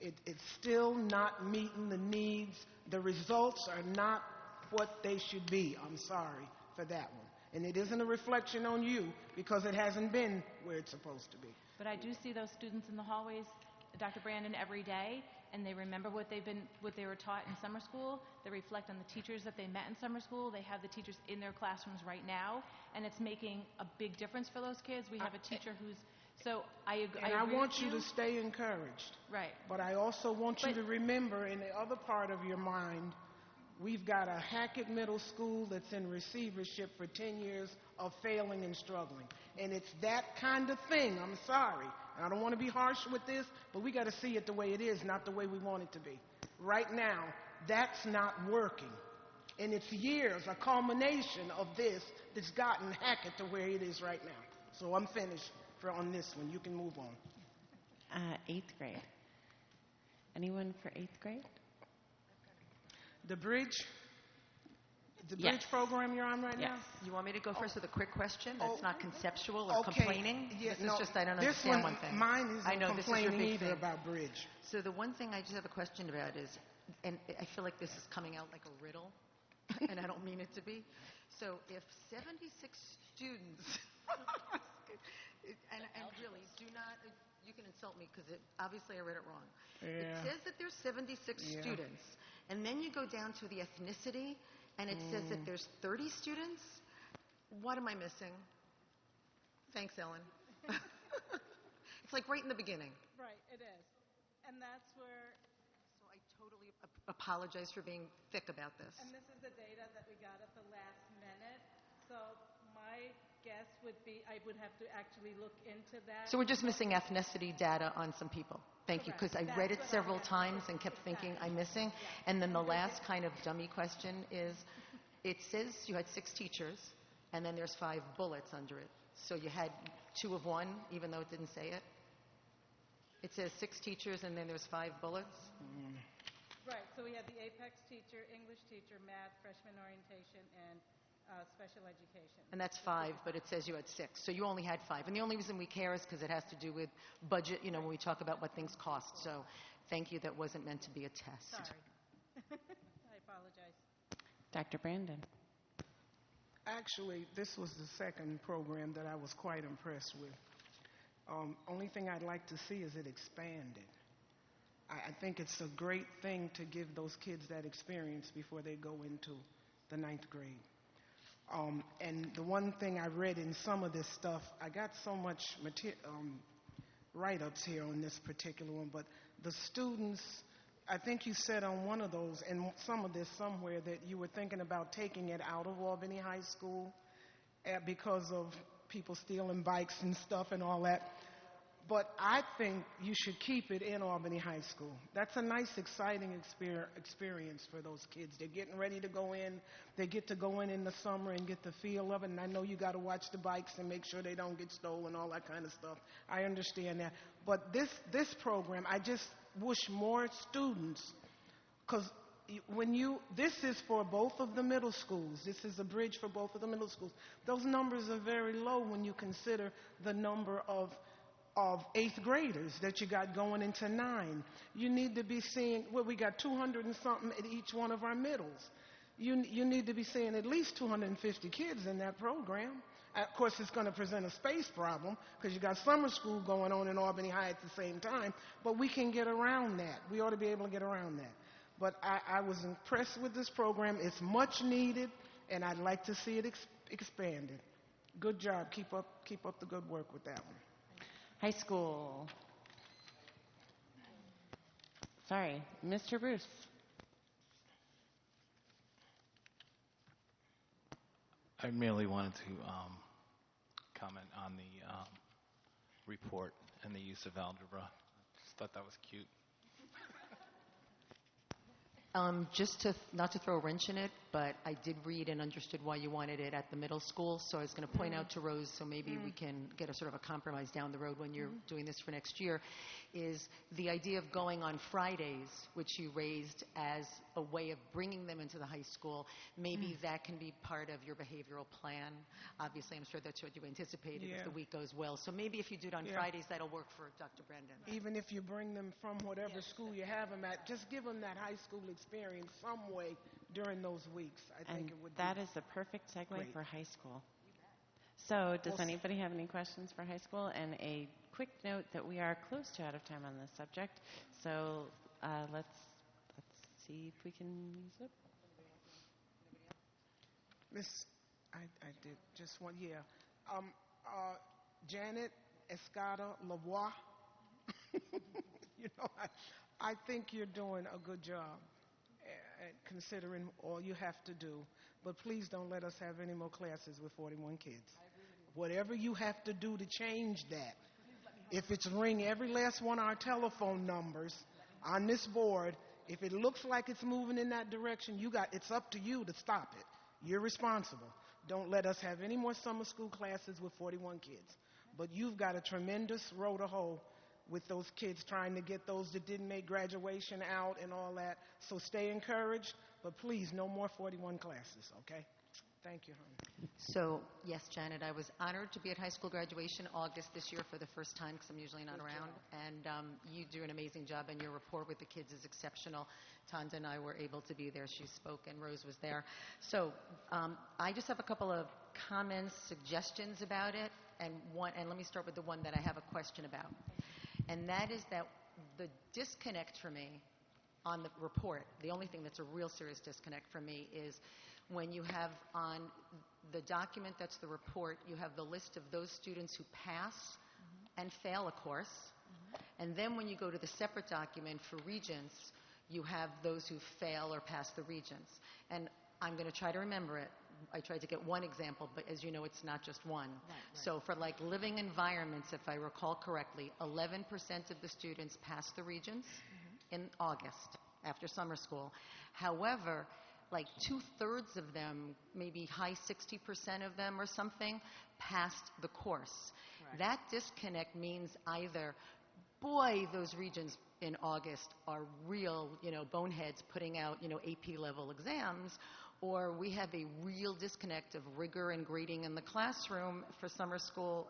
It's still not meeting the needs. The results are not what they should be. I'm sorry for that one. And it isn't a reflection on you because it hasn't been where it's supposed to be. But I do see those students in the hallways, Dr. Brandon, every day, and they remember what they were taught in summer school. They reflect on the teachers that they met in summer school. They have the teachers in their classrooms right now, and it's making a big difference for those kids. We have a teacher who's... So I agree. And I want you to stay encouraged. Right. But I also want you to remember in the other part of your mind, we've got a Hackett Middle School that's in receivership for 10 years of failing and struggling. And it's that kind of thing. I'm sorry. And I don't want to be harsh with this, but we got to see it the way it is, not the way we want it to be. Right now, that's not working. And it's years, a culmination of this that's gotten Hackett to where it is right now. So I'm finished on this one. You can move on. 8th grade. Anyone for 8th grade? The bridge Yes. program you're on right now? You want me to go first with a quick question that's not conceptual or okay. complaining? Yeah, This is just, I don't this understand one thing. Mine isn't I know this is your complaining big either thing. about bridge. So the one thing I just have a question about is, and I feel like this is coming out like a riddle, and I don't mean it to be. So if 76 students, and really, do not, you can insult me because obviously I read it wrong. It Yeah. says that there's 76 students, and then you go down to the ethnicity, and it says that there's 30 students. What am I missing? Thanks, Ellen. It's like right in the beginning. Right, it is. And that's where, So I totally apologize for being thick about this. and this is the data that we got at the last minute. So my guess would be, I would have to actually look into that. So we're just missing ethnicity data on some people. Thank you, because I read it several times and kept thinking I'm missing. And then the last kind of dummy question is, it says you had 6 teachers, and then there's 5 bullets under it. So you had 2 of one, even though it didn't say it? It says 6 teachers, and then there's 5 bullets? Right, so we had the Apex teacher, English teacher, math, freshman orientation, and special education. And that's 5, but it says you had 6. So you only had 5. And the only reason we care is because it has to do with budget, when we talk about what things cost. So thank you, that wasn't meant to be a test. Sorry. I apologize. Dr. Brandon. Actually, this was the second program that I was quite impressed with. Only thing I'd like to see is it expanded. I think it's a great thing to give those kids that experience before they go into the 9th grade. And the one thing I read in some of this stuff, I got so much write-ups here on this particular one, but the students, I think you said on one of those, and some of this somewhere, that you were thinking about taking it out of Albany High School because of people stealing bikes and stuff and all that. But I think you should keep it in Albany High School. That's a nice, exciting experience for those kids. They're getting ready to go in. They get to go in the summer and get the feel of it. And I know you got to watch the bikes and make sure they don't get stolen, all that kind of stuff. I understand that. But this program, I just wish more students, because this is for both of the middle schools. This is a bridge for both of the middle schools. Those numbers are very low when you consider the number of 8th graders that you got going into 9. You need to be seeing, we got 200 and something at each one of our middles. You need to be seeing at least 250 kids in that program. Of course, it's going to present a space problem because you got summer school going on in Albany High at the same time, but we can get around that. We ought to be able to get around that. But I was impressed with this program. It's much needed, and I'd like to see it expanded. Good job. Keep up the good work with that one. High school. Sorry, Mr. Bruce. I merely wanted to comment on the report and the use of algebra. Just thought that was cute. Just to, not to throw a wrench in it, but I did read and understood why you wanted it at the middle school, so I was going to point out to Rose, so maybe we can get a sort of a compromise down the road when you're doing this for next year, is the idea of going on Fridays, which you raised as a way of bringing them into the high school. Maybe that can be part of your behavioral plan. Obviously, I'm sure that's what you anticipated if the week goes well. So maybe if you do it on Fridays, that'll work for Dr. Brendan. Even if you bring them from whatever school you have them at, just give them that high school experience some way during those weeks. I think it would be that is the perfect segue great. for high school. So does Well, anybody have any questions for high school? And a quick note that we are close to out of time on this subject. So let's see if we can use it. Miss, I did just one, Janet Escada Lavoie. I think you're doing a good job considering all you have to do. But please don't let us have any more classes with 41 kids. Whatever you have to do to change that. If it's ring every last one of our telephone numbers on this board, if it looks like it's moving in that direction, it's up to you to stop it. You're responsible. Don't let us have any more summer school classes with 41 kids. But you've got a tremendous row to hoe with those kids trying to get those that didn't make graduation out and all that. So stay encouraged, but please, no more 41 classes, okay? Thank you, honey. So, yes, Janet, I was honored to be at high school graduation August this year for the first time because I'm usually not around. And you do an amazing job, and your rapport with the kids is exceptional. Tanda and I were able to be there. She spoke, and Rose was there. So I just have a couple of comments, suggestions about it, and let me start with the one that I have a question about. And that is that the disconnect for me on the report, the only thing that's a real serious disconnect for me is when you have on the document that's the report, you have the list of those students who pass and fail a course. And then when you go to the separate document for regents, you have those who fail or pass the regents. And I'm going to try to remember it. I tried to get one example, but as you know, it's not just one. Right. So for like living environments, if I recall correctly, 11% of the students passed the regents in August after summer school. However, like 2/3 of them, maybe high 60% of them or something, passed the course. Right. That disconnect means either, boy, those regents in August are real, boneheads putting out, AP level exams, or we have a real disconnect of rigor and grading in the classroom for summer school.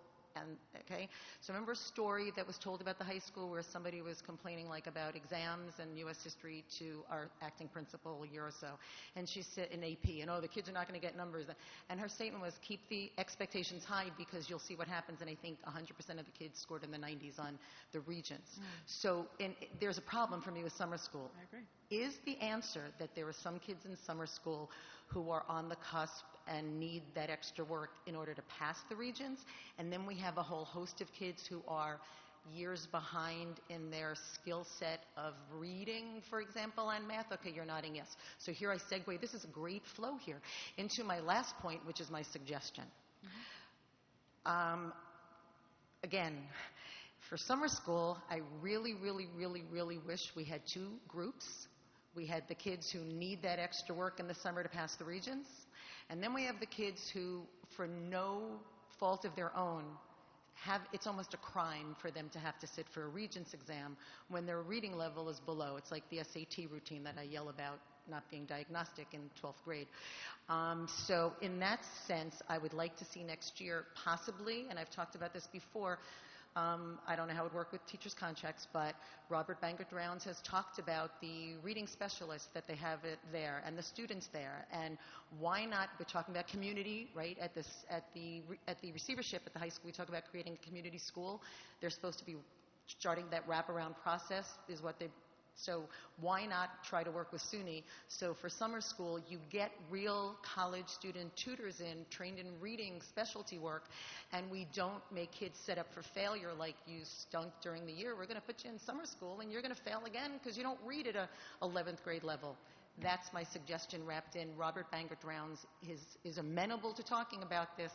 Okay, so remember a story that was told about the high school where somebody was complaining like about exams and U.S. history to our acting principal a year or so, and she said in AP, and the kids are not going to get numbers, and her statement was keep the expectations high because you'll see what happens, and I think 100% of the kids scored in the 90s on the regents. So there's a problem for me with summer school. I agree. Is the answer that there are some kids in summer school who are on the cusp and need that extra work in order to pass the regents? And then we have a whole host of kids who are years behind in their skill set of reading, for example, and math. Okay, you're nodding yes. So here I segue. This is a great flow here into my last point, which is my suggestion. Again, for summer school, I really, really, really, really wish we had two groups. We had the kids who need that extra work in the summer to pass the regents, and then we have the kids who, for no fault of their own, it's almost a crime for them to have to sit for a regents exam when their reading level is below. It's like the SAT routine that I yell about not being diagnostic in 12th grade. So in that sense, I would like to see next year possibly, and I've talked about this before, I don't know how it would work with teachers' contracts, but Robert Bangert Rounds has talked about the reading specialists that they have there and the students there. And why not, we're talking about community, right? At the receivership at the high school, we talk about creating a community school. They're supposed to be starting that wraparound process is what they. So why not try to work with SUNY? So for summer school, you get real college student tutors in, trained in reading specialty work, and we don't make kids set up for failure like you stunk during the year. We're going to put you in summer school, and you're going to fail again because you don't read at a 11th grade level. That's my suggestion wrapped in. Robert Bangert Rounds is amenable to talking about this,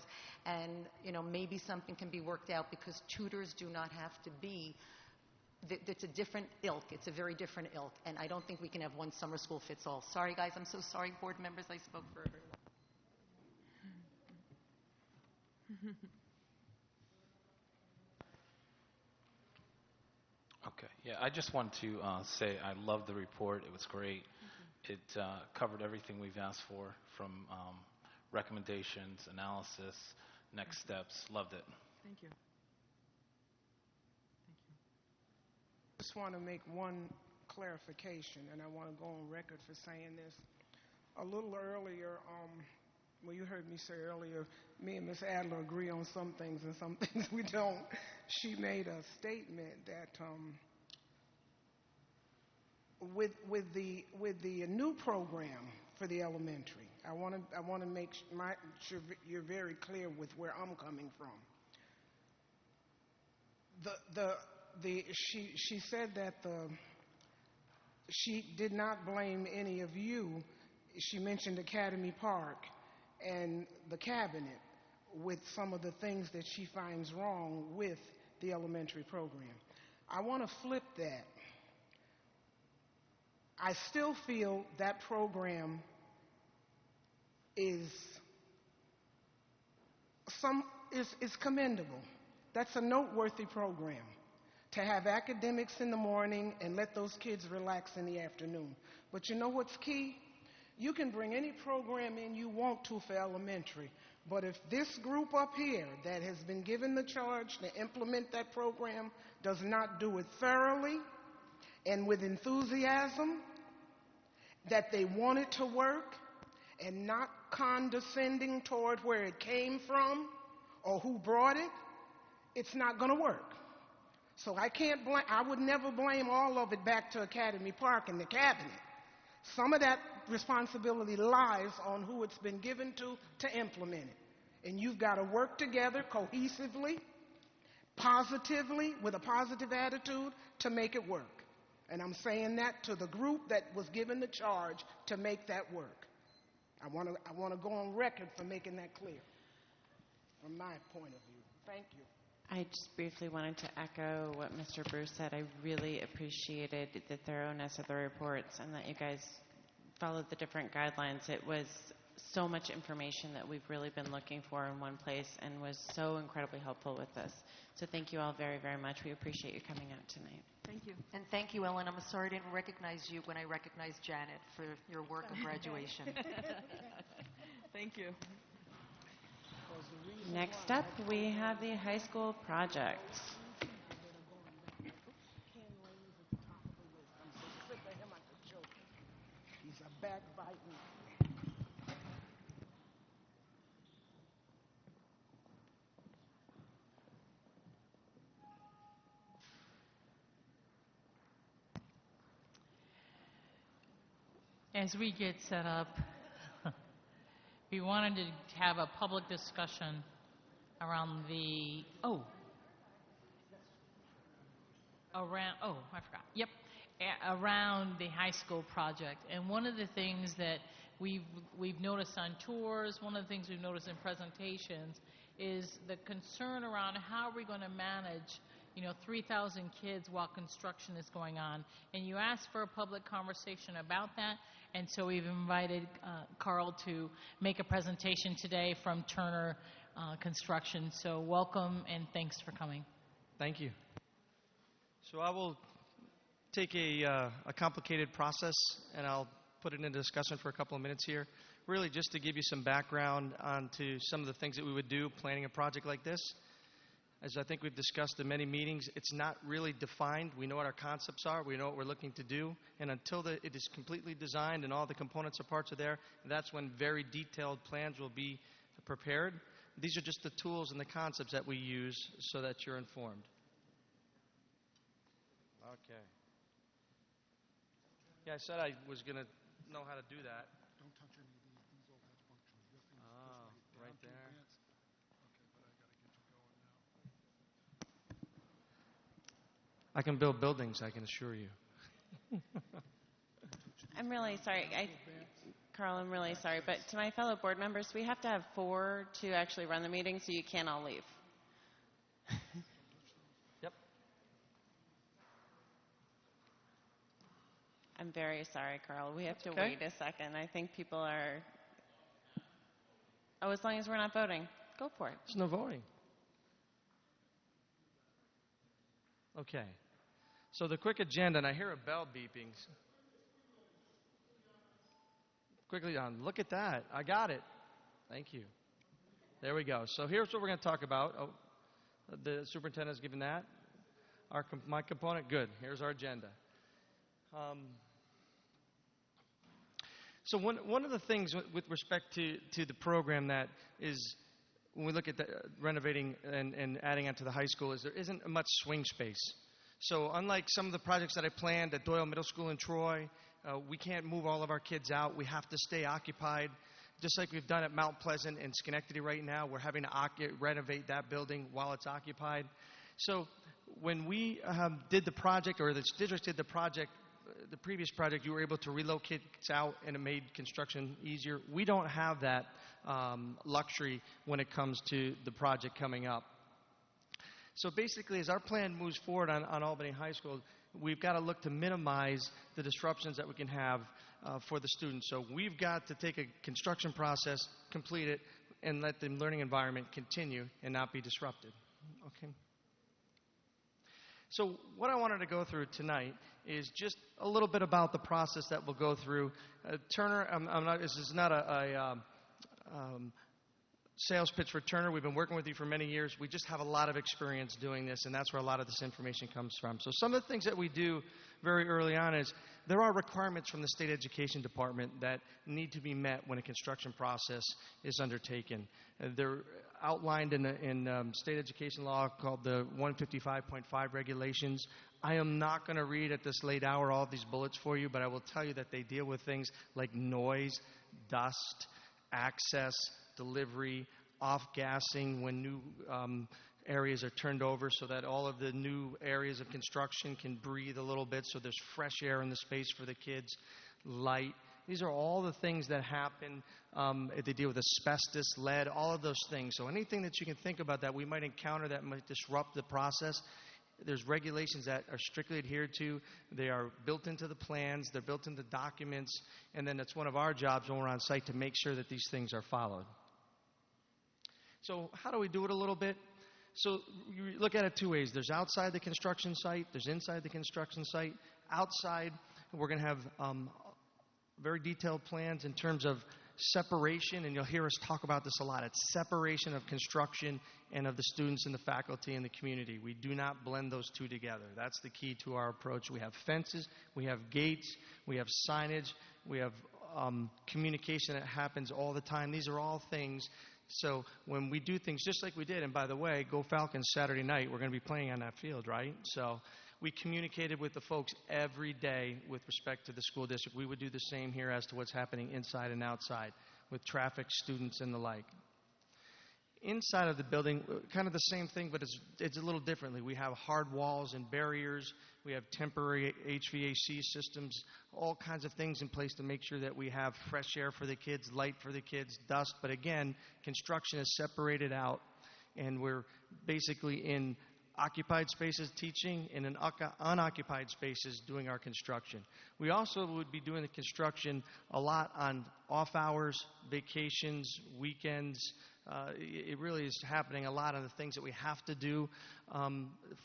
and maybe something can be worked out because tutors do not have to be. It's a different ilk. It's a very different ilk. And I don't think we can have one summer school fits all. Sorry, guys. I'm so sorry, board members. I spoke for everyone. Okay. Yeah, I just want to say I love the report. It was great. It covered everything we've asked for, from recommendations, analysis, next steps. Loved it. Thank you. Just want to make one clarification, and I want to go on record for saying this. A little earlier, well, you heard me say earlier, me and Ms. Adler agree on some things and some things we don't. She made a statement that with the new program for the elementary, I want to make sure you're very clear with where I'm coming from. She said that she did not blame any of you. She mentioned Academy Park and the cabinet with some of the things that she finds wrong with the elementary program. I want to flip that. I still feel that program is commendable. That's a noteworthy program. To have academics in the morning and let those kids relax in the afternoon. But you know what's key? You can bring any program in you want to for elementary, but if this group up here that has been given the charge to implement that program does not do it thoroughly and with enthusiasm, that they want it to work and not condescending toward where it came from or who brought it, it's not going to work. So I would never blame all of it back to Academy Park and the cabinet. Some of that responsibility lies on who it's been given to implement it. And you've got to work together cohesively, positively, with a positive attitude to make it work. And I'm saying that to the group that was given the charge to make that work. I want to go on record for making that clear from my point of view. Thank you. I just briefly wanted to echo what Mr. Bruce said. I really appreciated the thoroughness of the reports and that you guys followed the different guidelines. It was so much information that we've really been looking for in one place and was so incredibly helpful with this. So thank you all very, very much. We appreciate you coming out tonight. Thank you. And thank you, Ellen. I'm sorry I didn't recognize you when I recognized Janet for your work of graduation. Thank you. Next up, we have the high school project. He's a backbiting. As we get set up, we wanted to have a public discussion around around the high school project. And one of the things that we've noticed on tours, one of the things we've noticed in presentations is the concern around how are we going to manage 3,000 kids while construction is going on. And you asked for a public conversation about that, and so we've invited Carl to make a presentation today from Turner Construction. So welcome and thanks for coming. Thank you. So I will take a complicated process and I'll put it into discussion for a couple of minutes here, really just to give you some background onto some of the things that we would do planning a project like this. As I think we've discussed in many meetings, it's not really defined. We know what our concepts are. We know what we're looking to do. And until it is completely designed and all the components and parts are there, that's when very detailed plans will be prepared. These are just the tools and the concepts that we use so that you're informed. Okay. Yeah, I said I was going to know how to do that. Don't touch any of these all touch functions. Your fingers Oh, right there. I can build buildings, I can assure you. I'm really sorry. Carl, I'm really sorry, but to my fellow board members, we have to have 4 to actually run the meeting, so you can't all leave. Yep. I'm very sorry, Carl. We have to okay. wait a second. I think people are... Oh, as long as we're not voting, go for it. There's no voting. Okay. So the quick agenda, and I hear a bell beeping. Quickly on. Look at that. I got it. Thank you. There we go. So here's what we're going to talk about. Oh, the superintendent's given that. My component, good. Here's our agenda. So one of the things with respect to the program that is, when we look at the renovating and adding onto the high school, is there isn't much swing space. So unlike some of the projects that I planned at Doyle Middle School in Troy, we can't move all of our kids out. We have to stay occupied. Just like we've done at Mount Pleasant and Schenectady right now, we're having to renovate that building while it's occupied. So when we did the project, or the district did the project, the previous project, you were able to relocate kids out and it made construction easier. We don't have that luxury when it comes to the project coming up. So basically, as our plan moves forward on Albany High School, we've got to look to minimize the disruptions that we can have for the students. So we've got to take a construction process, complete it, and let the learning environment continue and not be disrupted. Okay. So what I wanted to go through tonight is just a little bit about the process that we'll go through. Turner, this is not a sales pitch for Turner. We've been working with you for many years. We just have a lot of experience doing this, and that's where a lot of this information comes from. So some of the things that we do very early on is there are requirements from the State Education Department that need to be met when a construction process is undertaken. They're outlined in state education law called the 155.5 regulations. I am not going to read at this late hour all of these bullets for you, but I will tell you that they deal with things like noise, dust, access, delivery, off-gassing when new areas are turned over so that all of the new areas of construction can breathe a little bit so there's fresh air in the space for the kids, light. These are all the things that happen. They deal with asbestos, lead, all of those things. So anything that you can think about that we might encounter that might disrupt the process, there's regulations that are strictly adhered to. They are built into the plans. They're built into documents. And then it's one of our jobs when we're on site to make sure that these things are followed. So how do we do it a little bit? So you look at it two ways. There's outside the construction site. There's inside the construction site. Outside, we're going to have very detailed plans in terms of separation, and you'll hear us talk about this a lot. It's separation of construction and of the students and the faculty and the community. We do not blend those two together. That's the key to our approach. We have fences, we have gates, we have signage, we have communication that happens all the time. These are all things. So when we do things just like we did, and by the way, Go Falcons Saturday night, we're going to be playing on that field, right? So we communicated with the folks every day with respect to the school district. We would do the same here as to what's happening inside and outside with traffic, students, and the like. Inside of the building, kind of the same thing, but it's a little differently. We have hard walls and barriers. We have temporary HVAC systems, all kinds of things in place to make sure that we have fresh air for the kids, light for the kids, dust. But again, construction is separated out, and we're basically in occupied spaces teaching and in unoccupied spaces doing our construction. We also would be doing the construction a lot on off hours, vacations, weekends. It really is happening a lot on the things that we have to do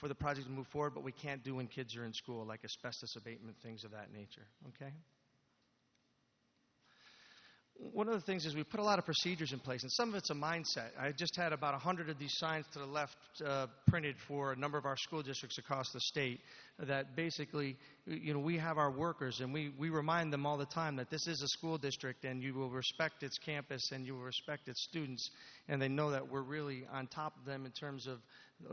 for the project to move forward, but we can't do when kids are in school, like asbestos abatement, things of that nature. Okay? one of the things is we put a lot of procedures in place, and some of it's a mindset. I just had about 100 of these signs to the left printed for a number of our school districts across the state that basically, we have our workers, and we remind them all the time that this is a school district, and you will respect its campus, and you will respect its students, and they know that we're really on top of them in terms of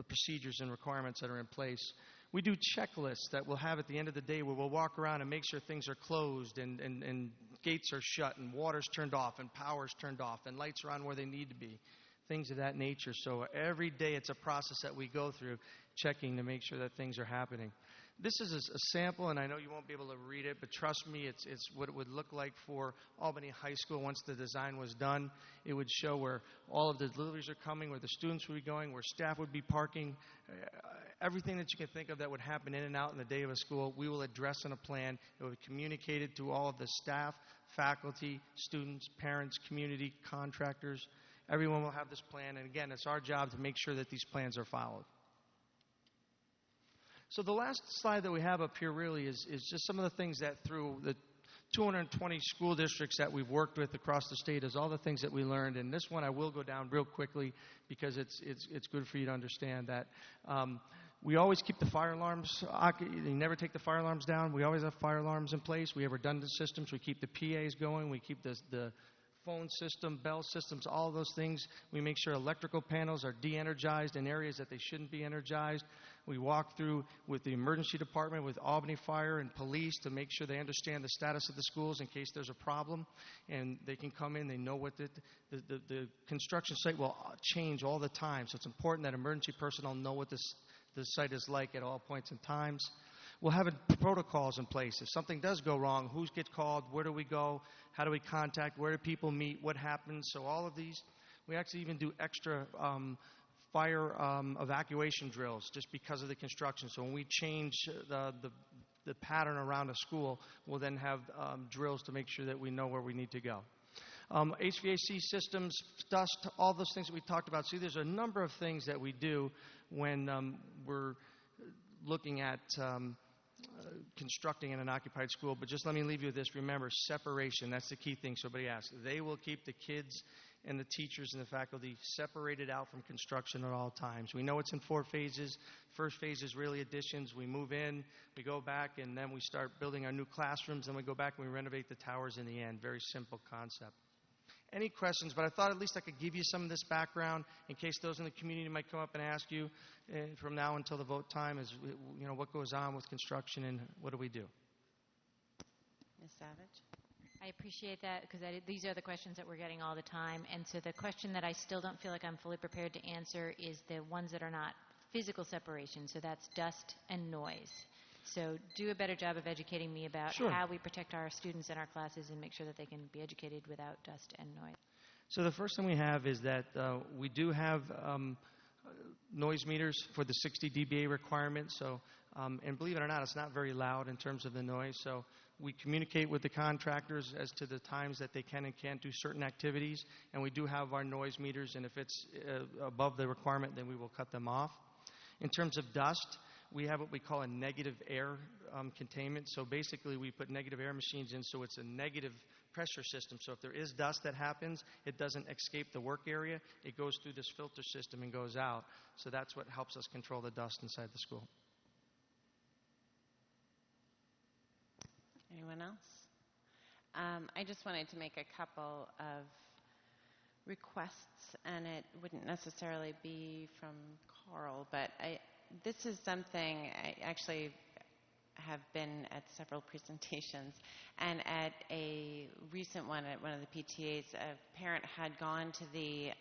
procedures and requirements that are in place. We do checklists that we'll have at the end of the day where we'll walk around and make sure things are closed and gates are shut and water's turned off and power's turned off and lights are on where they need to be, things of that nature. So every day it's a process that we go through checking to make sure that things are happening. This is a sample, and I know you won't be able to read it, but trust me, it's what it would look like for Albany High School once the design was done. It would show where all of the deliveries are coming, where the students would be going, where staff would be parking. Everything that you can think of that would happen in and out in the day of a school, we will address in a plan. It will be communicated to all of the staff, faculty, students, parents, community, contractors. Everyone will have this plan, and again, it's our job to make sure that these plans are followed. So the last slide that we have up here really is just some of the things that through the 220 school districts that we've worked with across the state is all the things that we learned. And this one I will go down real quickly because it's good for you to understand that we always keep the fire alarms. You never take the fire alarms down. We always have fire alarms in place. We have redundant systems. We keep the PAs going. We keep the phone system, bell systems, all of those things. We make sure electrical panels are de-energized in areas that they shouldn't be energized. We walk through with the emergency department, with Albany Fire and police to make sure they understand the status of the schools in case there's a problem. And they can come in, they know what the construction site will change all the time. So it's important that emergency personnel know what the site is like at all points in times. We'll have protocols in place. If something does go wrong, who gets called, where do we go, how do we contact, where do people meet, what happens. So all of these, we actually even do extra fire evacuation drills just because of the construction. So when we change the pattern around a school, we'll then have drills to make sure that we know where we need to go. HVAC systems, dust, all those things that we talked about. See, there's a number of things that we do when we're looking at constructing in an occupied school. But just let me leave you with this. Remember, separation. That's the key thing. Somebody asked. They will keep the kids and the teachers and the faculty separated out from construction at all times. We know it's in 4 phases. First phase is really additions. We move in, we go back, and then we start building our new classrooms, and we go back and we renovate the towers in the end. Very simple concept. Any questions? But I thought at least I could give you some of this background in case those in the community might come up and ask you from now until the vote time is, what goes on with construction and what do we do? Ms. Savage? I appreciate that because these are the questions that we're getting all the time. And so the question that I still don't feel like I'm fully prepared to answer is the ones that are not physical separation. So that's dust and noise. So do a better job of educating me about how we protect our students in our classes and make sure that they can be educated without dust and noise. So the first thing we have is that we do have noise meters for the 60 dBA requirement. So, and believe it or not, it's not very loud in terms of the noise. So we communicate with the contractors as to the times that they can and can't do certain activities. And we do have our noise meters, and if it's above the requirement, then we will cut them off. In terms of dust, we have what we call a negative air containment. So basically, we put negative air machines in, so it's a negative pressure system. So if there is dust that happens, it doesn't escape the work area. It goes through this filter system and goes out. So that's what helps us control the dust inside the school. Anyone else? I just wanted to make a couple of requests, and it wouldn't necessarily be from Carl, but this is something I actually have been at several presentations, and at a recent one at one of the PTAs, a parent had gone to the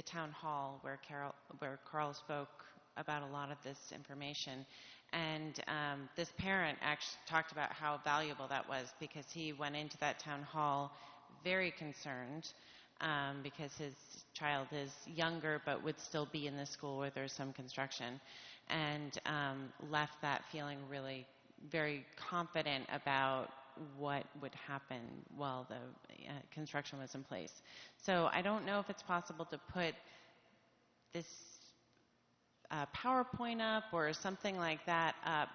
town hall where Carl spoke about a lot of this information. And this parent actually talked about how valuable that was because he went into that town hall very concerned because his child is younger but would still be in the school where there's some construction, and left that feeling really very confident about what would happen while the construction was in place. So I don't know if it's possible to put this PowerPoint up or something like that up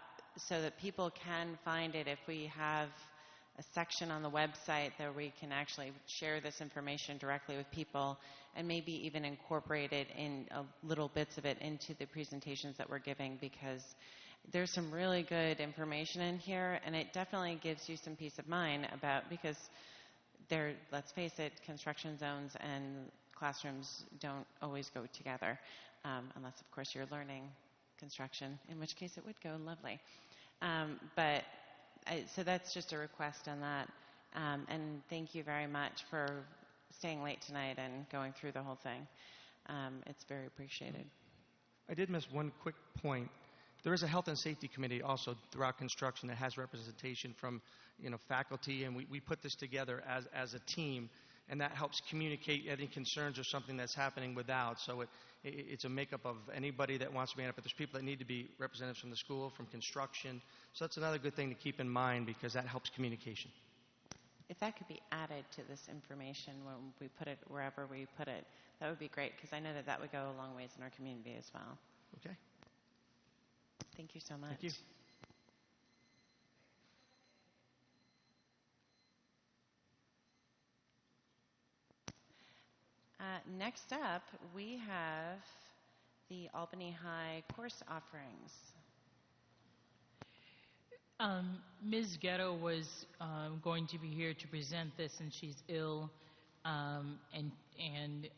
so that people can find it if we have a section on the website that we can actually share this information directly with people and maybe even incorporate it in little bits of it into the presentations that we're giving, because there's some really good information in here, and it definitely gives you some peace of mind about, because there, let's face it, construction zones and classrooms don't always go together, unless, of course, you're learning construction, in which case it would go lovely. So that's just a request on that. And thank you very much for staying late tonight and going through the whole thing. It's very appreciated. I did miss one quick point. There is a health and safety committee also throughout construction that has representation from, faculty, and we put this together as a team, and that helps communicate any concerns or something that's happening without. So it's a makeup of anybody that wants to be in it, but there's people that need to be representatives from the school, from construction. So that's another good thing to keep in mind, because that helps communication. If that could be added to this information when we put it wherever we put it, that would be great, because I know that would go a long ways in our community as well. Okay. Thank you so much. Thank you. Next up, we have the Albany High course offerings. Ms. Ghetto was going to be here to present this, and she's ill and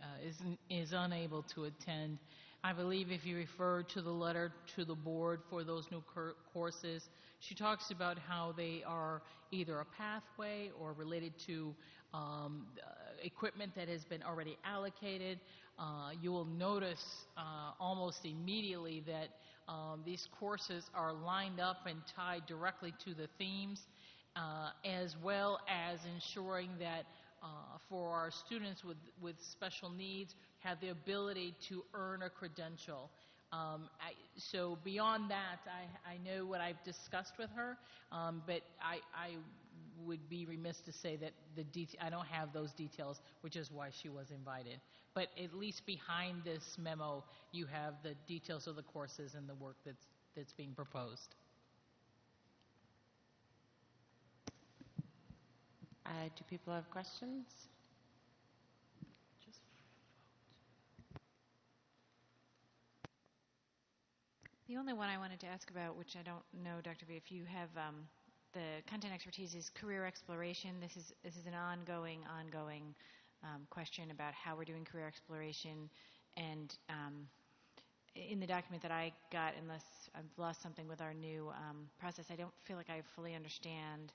is unable to attend. I believe if you refer to the letter to the board for those new courses, she talks about how they are either a pathway or related to equipment that has been already allocated. You will notice almost immediately that these courses are lined up and tied directly to the themes, as well as ensuring that for our students with special needs have the ability to earn a credential. So beyond that, I know what I've discussed with her, but I would be remiss to say that I don't have those details, which is why she was invited. But at least behind this memo, you have the details of the courses and the work that's being proposed. Do people have questions? The only one I wanted to ask about, which I don't know, Dr. B, if you have the content expertise, is career exploration. This is an ongoing question about how we're doing career exploration. And in the document that I got, unless I've lost something with our new process, I don't feel like I fully understand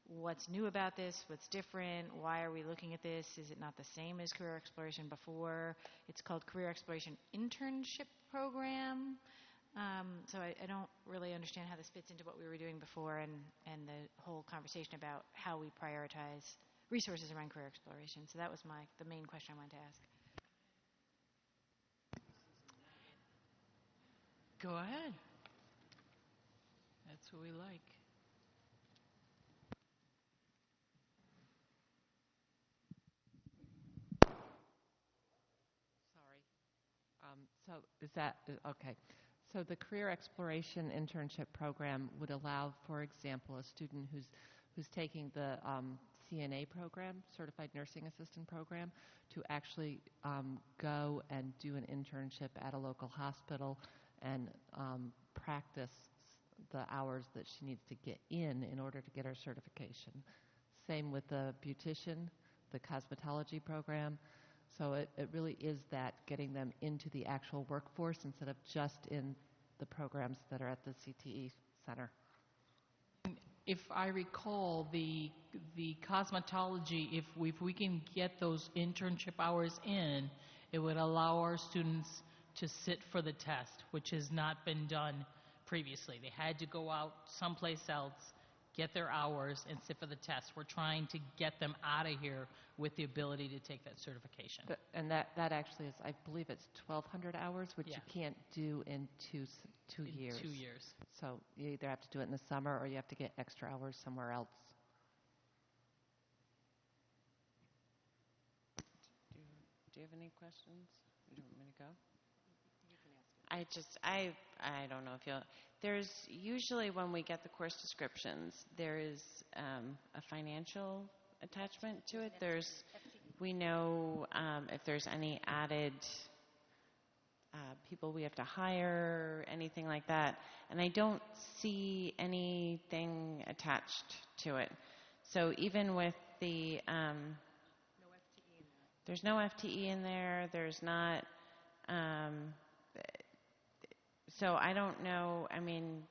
what's new about this, what's different, why are we looking at this? Is it not the same as career exploration before? It's called Career Exploration Internship Program. So I don't really understand how this fits into what we were doing before and the whole conversation about how we prioritize resources around career exploration. So that was the main question I wanted to ask. Go ahead. That's what we like. So is that okay? So the Career Exploration Internship Program would allow, for example, a student who's taking the CNA program, Certified Nursing Assistant program, to actually go and do an internship at a local hospital and practice the hours that she needs to get in order to get her certification. Same with the beautician, the cosmetology program. So it really is that getting them into the actual workforce instead of just in the programs that are at the CTE center. If I recall, the cosmetology, if we can get those internship hours in, it would allow our students to sit for the test, which has not been done previously. They had to go out someplace else, get their hours, and sit for the test. We're trying to get them out of here with the ability to take that certification. And that actually is, I believe it's 1,200 hours, which you can't do in two years. 2 years. So you either have to do it in the summer or you have to get extra hours somewhere else. Do you have any questions? Do you want me to go? I don't know if you'll, there's usually when we get the course descriptions, there is a financial attachment to it. We know if there's any added people we have to hire, anything like that. And I don't see anything attached to it. So even with the, there's no FTE in there. There's not, so I don't know. I mean,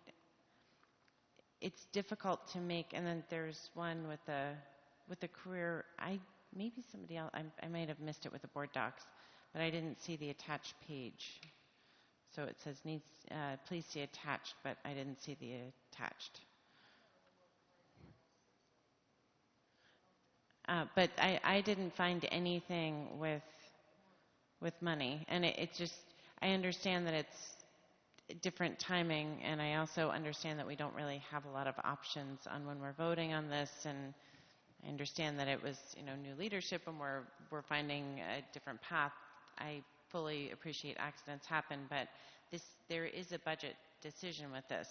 it's difficult to make. And then there's one with the career. Maybe somebody else. I might have missed it with the board docs, but I didn't see the attached page. So it says needs. Please see attached, but I didn't see the attached. But I didn't find anything with money, and it just. I understand that it's different timing, and I also understand that we don't really have a lot of options on when we're voting on this, and I understand that it was, new leadership, and we're finding a different path. I fully appreciate accidents happen, but there is a budget decision with this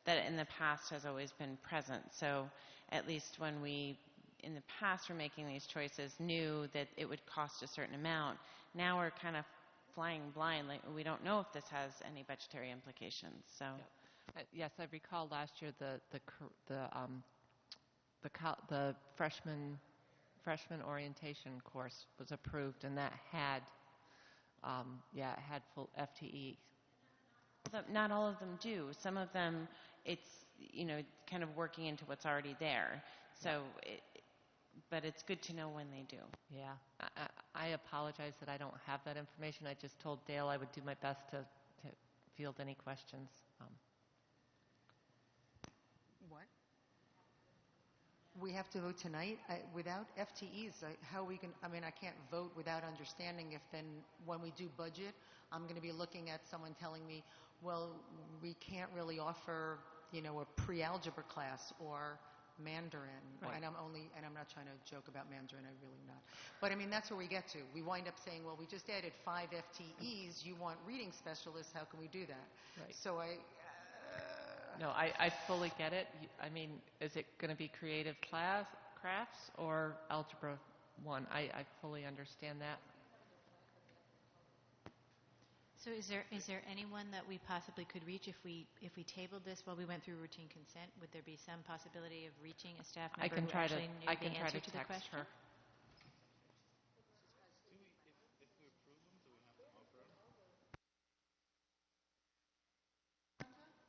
that in the past has always been present. So at least when we, in the past, were making these choices, knew that it would cost a certain amount. Now we're kind of flying blind. Like, we don't know if this has any budgetary implications. So, yes, I recall last year the freshman orientation course was approved, and that had it had full FTE. Not all of them do. Some of them, it's kind of working into what's already there. So, but it's good to know when they do. Yeah. I apologize that I don't have that information. I just told Dale I would do my best to field any questions. What? We have to vote tonight without FTEs. How we can? I mean, I can't vote without understanding. If then when we do budget, I'm going to be looking at someone telling me, well, we can't really offer, a pre-algebra class or Mandarin. Right. And I'm not trying to joke about Mandarin. I'm really not. But I mean, that's where we get to. We wind up saying, well, we just added 5 FTEs. You want reading specialists? How can we do that? Right. So No, I fully get it. I mean, is it going to be creative crafts or Algebra 1? I fully understand that. So is there anyone that we possibly could reach if we tabled this while we went through routine consent? Would there be some possibility of reaching a staff member who actually knew the answer to the question? Her.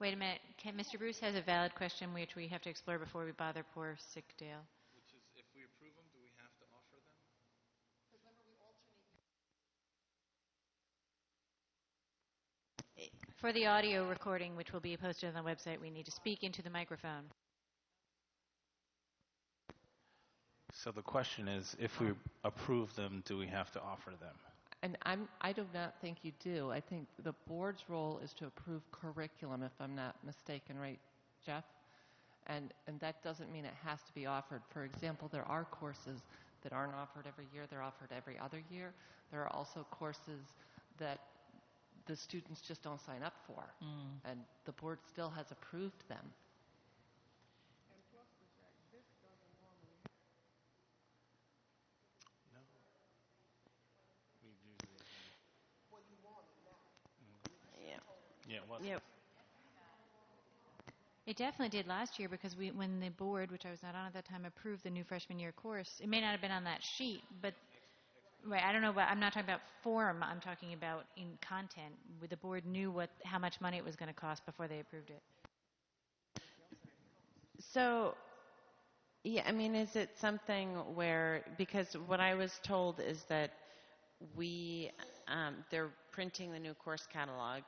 Wait a minute. Mr. Bruce has a valid question which we have to explore before we bother poor sick Dale. Which is, if we approve them, do we have to offer them? For the audio recording, which will be posted on the website, we need to speak into the microphone. So the question is, if we approve them, do we have to offer them? And I do not think you do. I think the board's role is to approve curriculum, if I'm not mistaken, right, Jeff? And that doesn't mean it has to be offered. For example, there are courses that aren't offered every year. They're offered every other year. There are also courses that the students just don't sign up for. And the board still has approved them. Yeah, it was. Yep. It definitely did last year because when the board, which I was not on at that time, approved the new freshman year course, it may not have been on that sheet, but right, I don't know, but I'm not talking about form, I'm talking about in content. The board knew how much money it was going to cost before they approved it. So, yeah, I mean, is it something where, because what I was told is that they're printing the new course catalog,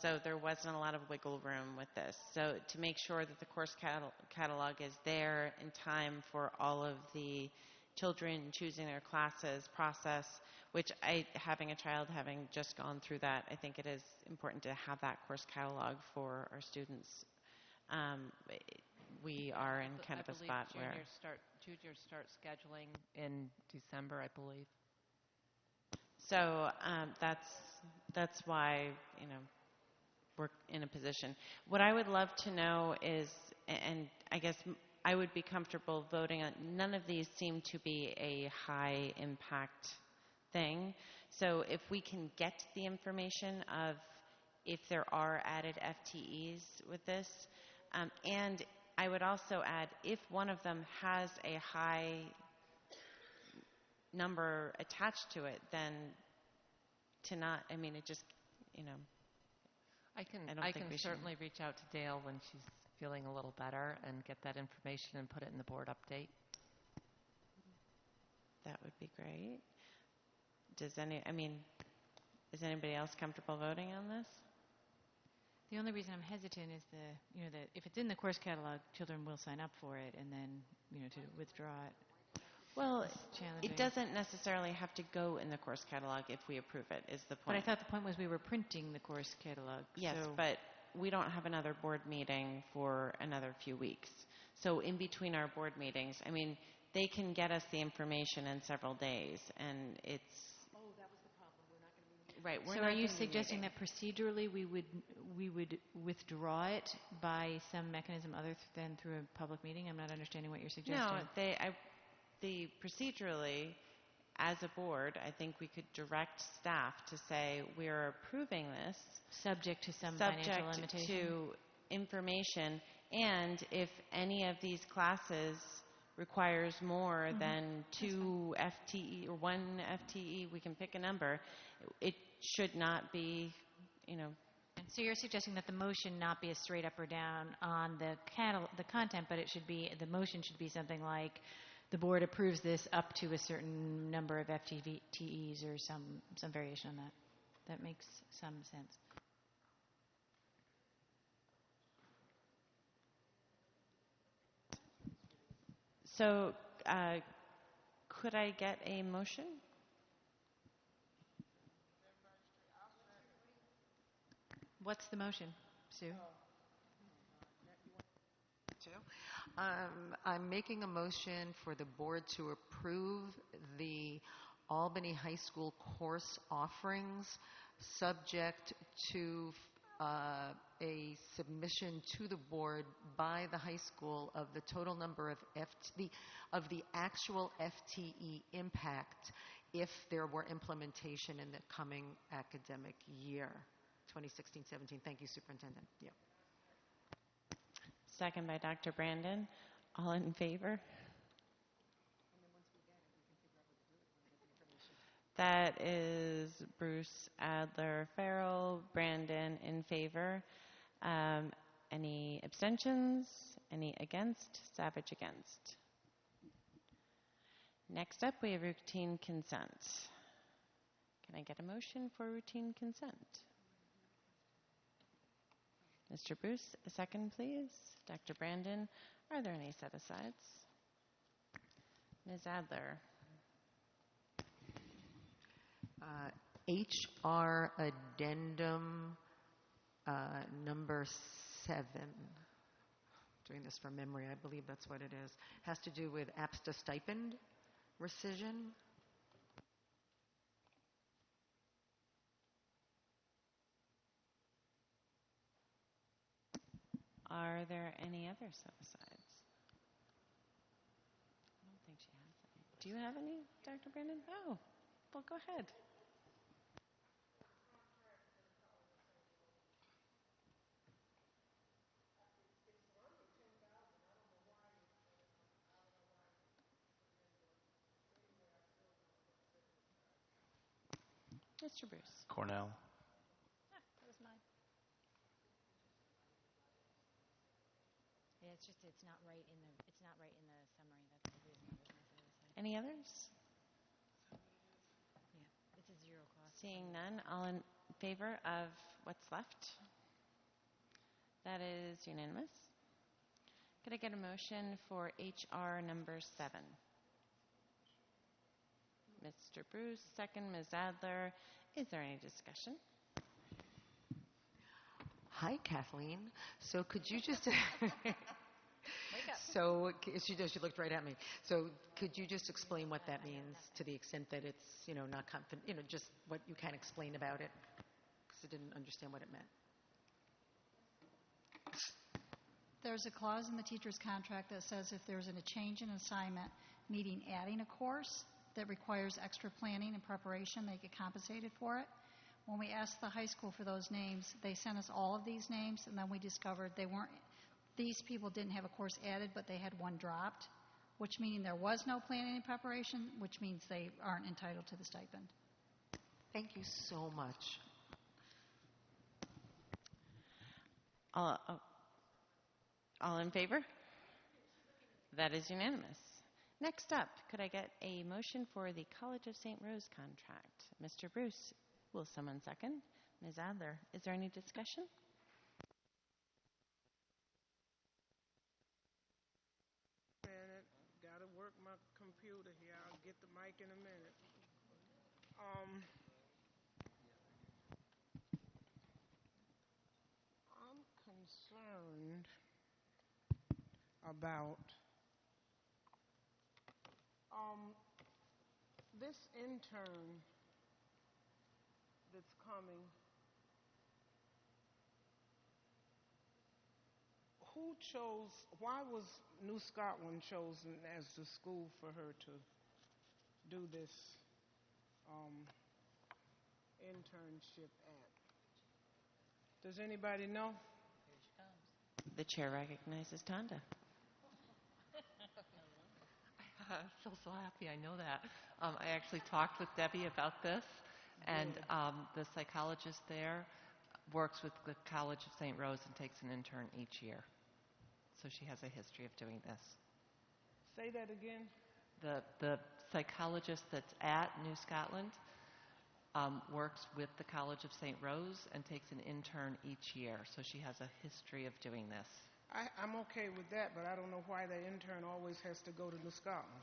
so there wasn't a lot of wiggle room with this. So to make sure that the course catalog is there in time for all of the children choosing their classes process, which having a child having just gone through that, I think it is important to have that course catalog for our students. We are in kind of a spot where juniors start scheduling in December, I believe. So that's why, we're in a position. What I would love to know is, and I guess I would be comfortable voting on, none of these seem to be a high impact thing. So if we can get the information of if there are added FTEs with this, and I would also add, if one of them has a high number attached to it, then to not, I mean, it just, you know. I can I don't think we should. certainly reach out to Dale when she's feeling a little better and get that information and put it in the board update. That would be great. Is anybody else comfortable voting on this? The only reason I'm hesitant is that if it's in the course catalog, children will sign up for it, and then, to withdraw it. Well, It's challenging. it doesn't necessarily have to go in the course catalog if we approve it, is the But point. I thought the point was we were printing the course catalog. Yes, so but we don't have another board meeting for another few weeks. So in between our board meetings, I mean, they can get us the information in several days, and it's... Oh, that was the problem. We're not going to be Right, we're So not are you gonna be suggesting meeting. that procedurally we would withdraw it by some mechanism other than through a public meeting? I'm not understanding what you're suggesting. No, procedurally, as a board, I think we could direct staff to say, we're approving this Subject to some financial subject limitation? to information, and if any of these classes requires more than 2 FTE or 1 FTE, we can pick a number. It should not be, And so you're suggesting that the motion not be a straight up or down on the content, but the motion should be something like, the board approves this up to a certain number of FTEs or some variation on that. That makes some sense. So, could I get a motion? What's the motion, Sue? I'm making a motion for the board to approve the Albany High School course offerings, subject to a submission to the board by the high school of the total number of the actual FTE impact if there were implementation in the coming academic year, 2016-17. Thank you, Superintendent. Yeah. Second by Dr. Brandon. All in favor? That is Bruce, Adler, Farrell, Brandon in favor. Any abstentions? Any against? Savage against. Next up, we have routine consent. Can I get a motion for routine consent? Mr. Bruce, a second, please. Dr. Brandon, are there any set-asides? Ms. Adler. HR addendum number 7. Doing this from memory, I believe that's what it is. Has to do with APSTA stipend rescission. Are there any other set-asides? I don't think she has any. Do you have any, Dr. Brandon? Oh, well, go ahead. Mr. Bruce. Cornell. That was mine. Yeah, it's not right in the summary. That's the reason I was missing. Any others? Yeah, it's a zero cost. Seeing none, all in favor of what's left? That is unanimous. Could I get a motion for HR number 7? Mr. Bruce, second. Ms. Adler. Is there any discussion? Hi, Kathleen. So could you just... Wake up. So she looked right at me. So could you just explain what that means to the extent that it's, not confident, just what you can explain about it? Because I didn't understand what it meant. There's a clause in the teacher's contract that says if there's a change in assignment, meaning adding a course that requires extra planning and preparation, they get compensated for it. When we asked the high school for those names, they sent us all of these names, and then we discovered these people didn't have a course added, but they had one dropped, which meaning there was no planning and preparation, which means they aren't entitled to the stipend. Thank you so much. All in favor? That is unanimous. Next up, could I get a motion for the College of St. Rose contract? Mr. Bruce, will someone second? Ms. Adler, is there any discussion? Gotta work my computer here. I'll get the mic in a minute. I'm concerned about this intern that's coming. Why was New Scotland chosen as the school for her to do this internship at? Does anybody know? The chair recognizes Tonda. I feel so happy I know that. I actually talked with Debbie about this, and the psychologist there works with the College of St. Rose and takes an intern each year. So she has a history of doing this. Say that again. The psychologist that's at New Scotland works with the College of St. Rose and takes an intern each year. So she has a history of doing this. I'm okay with that, but I don't know why the intern always has to go to New Scotland.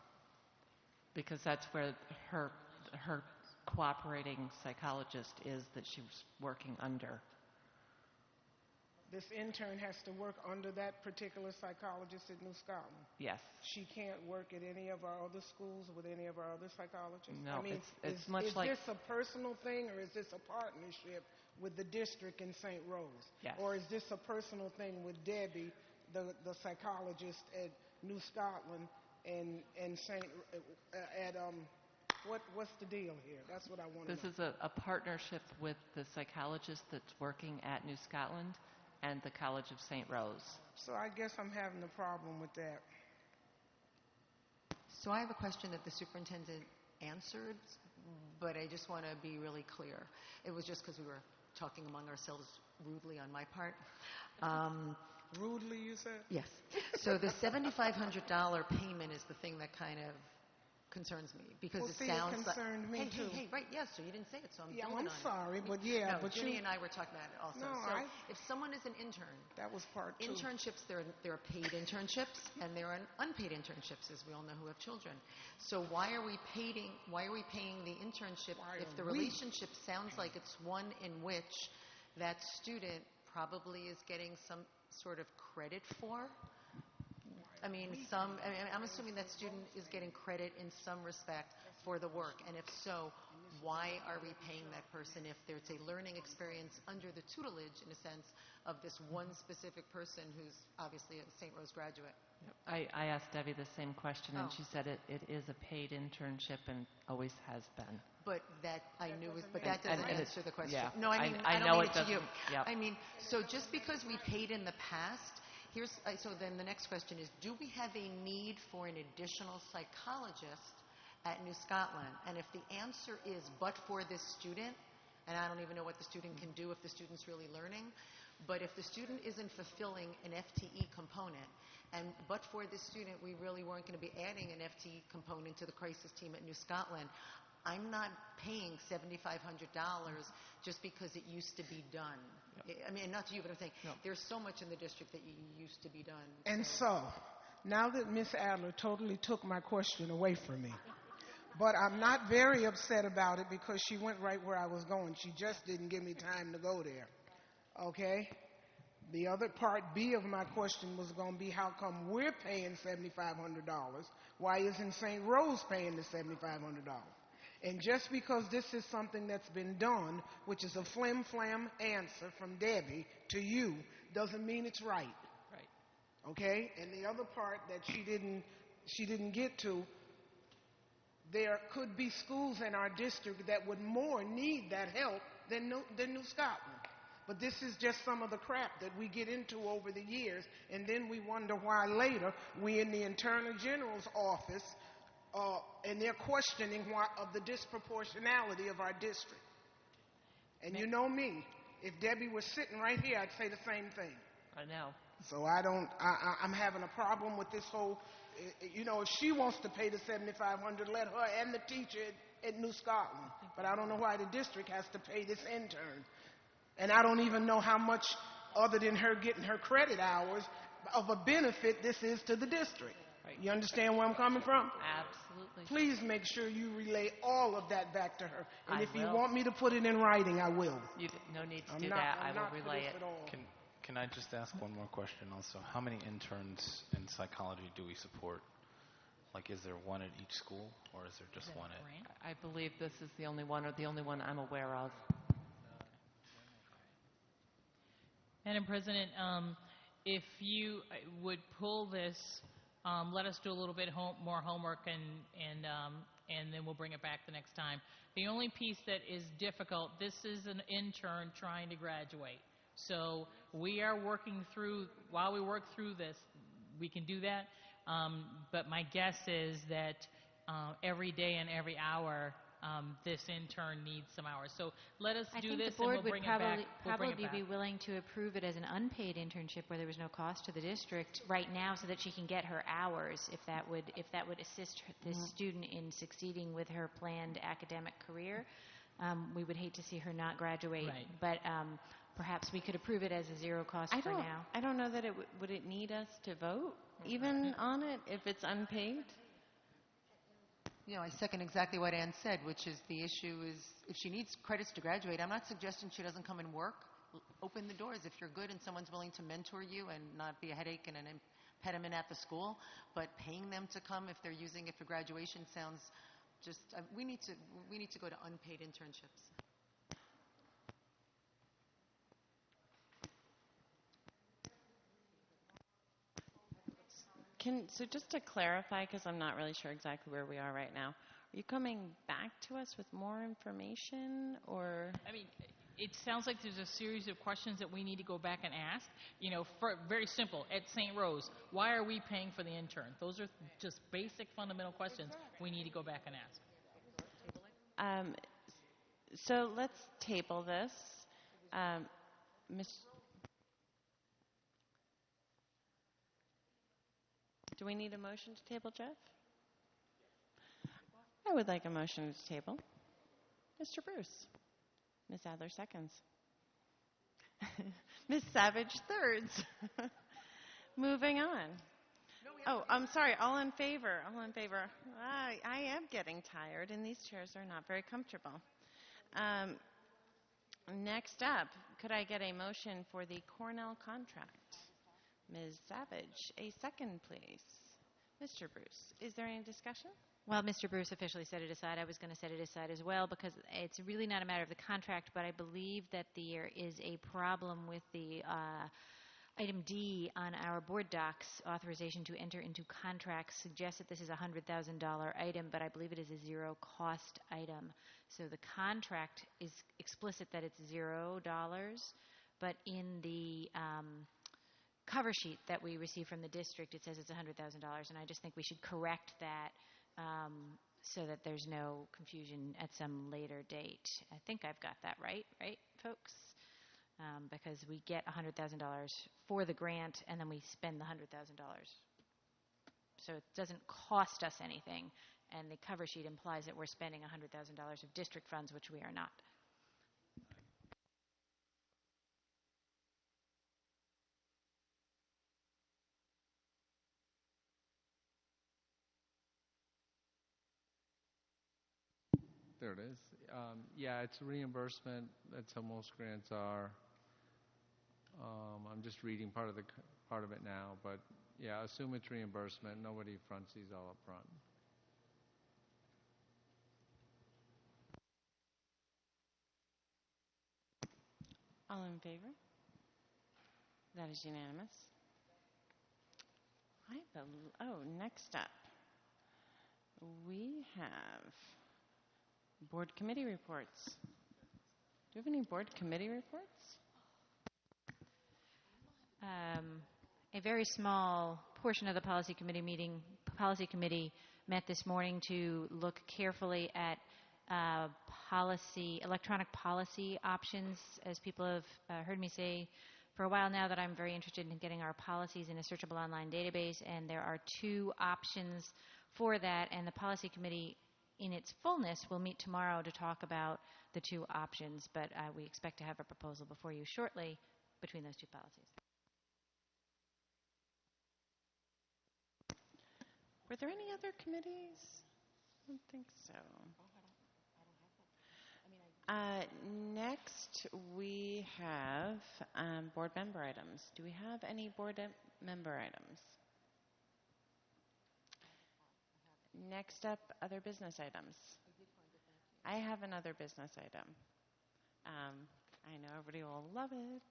Because that's where her cooperating psychologist is that she was working under. This intern has to work under that particular psychologist at New Scotland? Yes. She can't work at any of our other schools with any of our other psychologists? No, I mean, it's much like... Is this a personal thing, or is this a partnership with the district in St. Rose? Yes. Or is this a personal thing with Debbie, the psychologist at New Scotland, and what's the deal here? That's what I want to know. This is a partnership with the psychologist that's working at New Scotland and the College of St. Rose. So I guess I'm having a problem with that. So I have a question that the superintendent answered, but I just want to be really clear. It was just because we were talking among ourselves rudely on my part. Rudely, you said? Yes. So the $7,500 payment is the thing that kind of concerns me, because it sounds it concerned like... me too. Hey, right, yes, so you didn't say it, so I'm building on it. Sorry, but but Judy and I were talking about it also. No, so if someone is an intern... That was part two. Internships, there are paid internships, and there are unpaid internships, as we all know who have children. So why are we paying the internship if the relationship sounds like it's one in which that student probably is getting some sort of credit for? I'm assuming that student is getting credit in some respect for the work, and if so, why are we paying that person if there's a learning experience under the tutelage, in a sense, of this one specific person who's obviously a St. Rose graduate? I asked Debbie the same question, and she said it is a paid internship and always has been. But that I knew was, but that doesn't answer the question. Yeah, No, I mean, I don't know mean it to you. Yep. I mean, so just because we paid in the past, so then the next question is, do we have a need for an additional psychologist at New Scotland? And if the answer is but for this student, and I don't even know what the student can do if the student's really learning, but if the student isn't fulfilling an FTE component, and but for this student we really weren't going to be adding an FTE component to the crisis team at New Scotland, I'm not paying $7,500 just because it used to be done. Yep. I mean, not to you, but I'm saying there's so much in the district that used to be done. And so, now that Ms. Adler totally took my question away from me, but I'm not very upset about it because she went right where I was going. She just didn't give me time to go there. Okay? The other part B of my question was going to be, how come we're paying $7,500? Why isn't St. Rose paying the $7,500? And just because this is something that's been done, which is a flim-flam answer from Debbie to you, doesn't mean it's right. Right. Okay? And the other part that she didn't get to, there could be schools in our district that would more need that help than New Scotland. But this is just some of the crap that we get into over the years, and then we wonder why later we in the Attorney General's office, and they're questioning why of the disproportionality of our district. And you know me, if Debbie was sitting right here, I'd say the same thing. I know. So I'm having a problem with this whole, if she wants to pay the $7,500, let her and the teacher at New Scotland. But I don't know why the district has to pay this intern. And I don't even know how much, other than her getting her credit hours, of a benefit this is to the district. Right. You understand where I'm coming from? Absolutely. Please make sure you relay all of that back to her. And I if you will. want me to put it in writing, I will. No need to I'm do not- that. I'm I will not for relay this it. at all. Can I just ask one more question also? How many interns in psychology do we support? Like, is there one at each school, or is there just one at... I believe this is the only one, or the only one I'm aware of. Madam President, if you would pull this, let us do a little bit more homework, and then we'll bring it back the next time. The only piece that is difficult, this is an intern trying to graduate. So we are working through, while we work through this, we can do that. But my guess is that every day and every hour, this intern needs some hours. So let us I do think this, the board and we'll would bring it back. probably be willing to approve it as an unpaid internship where there was no cost to the district right now, so that she can get her hours, if that would assist this student in succeeding with her planned academic career. We would hate to see her not graduate, Right. but perhaps we could approve it as a zero cost for now. I don't know that would it need us to vote even on it if it's unpaid? I second exactly what Ann said, which is the issue is if she needs credits to graduate, I'm not suggesting she doesn't come and work. Open the doors if you're good and someone's willing to mentor you and not be a headache and an impediment at the school. But paying them to come if they're using it for graduation sounds just, we need to go to unpaid internships. So just to clarify, because I'm not really sure exactly where we are right now, are you coming back to us with more information, or? I mean, it sounds like there's a series of questions that we need to go back and ask. Very simple, at St. Rose, why are we paying for the intern? Those are just basic fundamental questions we need to go back and ask. So let's table this. Do we need a motion to table, Jeff? I would like a motion to table. Mr. Bruce. Ms. Adler seconds. Ms. Savage thirds. Moving on. Oh, I'm sorry. All in favor? All in favor. I am getting tired, and these chairs are not very comfortable. Next up, could I get a motion for the Cornell contract? Ms. Savage, a second, please. Mr. Bruce, is there any discussion? Well, Mr. Bruce officially set it aside. I was going to set it aside as well because it's really not a matter of the contract, but I believe that there is a problem with the item D on our board docs, authorization to enter into contracts, suggests that this is a $100,000 item, but I believe it is a zero-cost item. So the contract is explicit that it's $0, but in the cover sheet that we received from the district, it says it's $100,000, and I just think we should correct that so that there's no confusion at some later date. I think I've got that right, folks? Because we get $100,000 for the grant, and then we spend the $100,000. So it doesn't cost us anything, and the cover sheet implies that we're spending $100,000 of district funds, which we are not. There it is. Yeah, it's reimbursement. That's how most grants are. I'm just reading part of it now, but yeah, assume it's reimbursement. Nobody fronts these all up front. All in favor? That is unanimous. Next up, we have board committee reports. Do you have any board committee reports? A very small portion of the policy committee met this morning to look carefully at electronic policy options. As people have heard me say for a while now, that I'm very interested in getting our policies in a searchable online database, and there are 2 options for that, and the policy committee in its fullness will meet tomorrow to talk about the 2 options, but we expect to have a proposal before you shortly between those 2 policies. Were there any other committees? I don't think so. Next, we have board member items. Do we have any board member items? Next up, other business items. I have another business item. I know everybody will love it.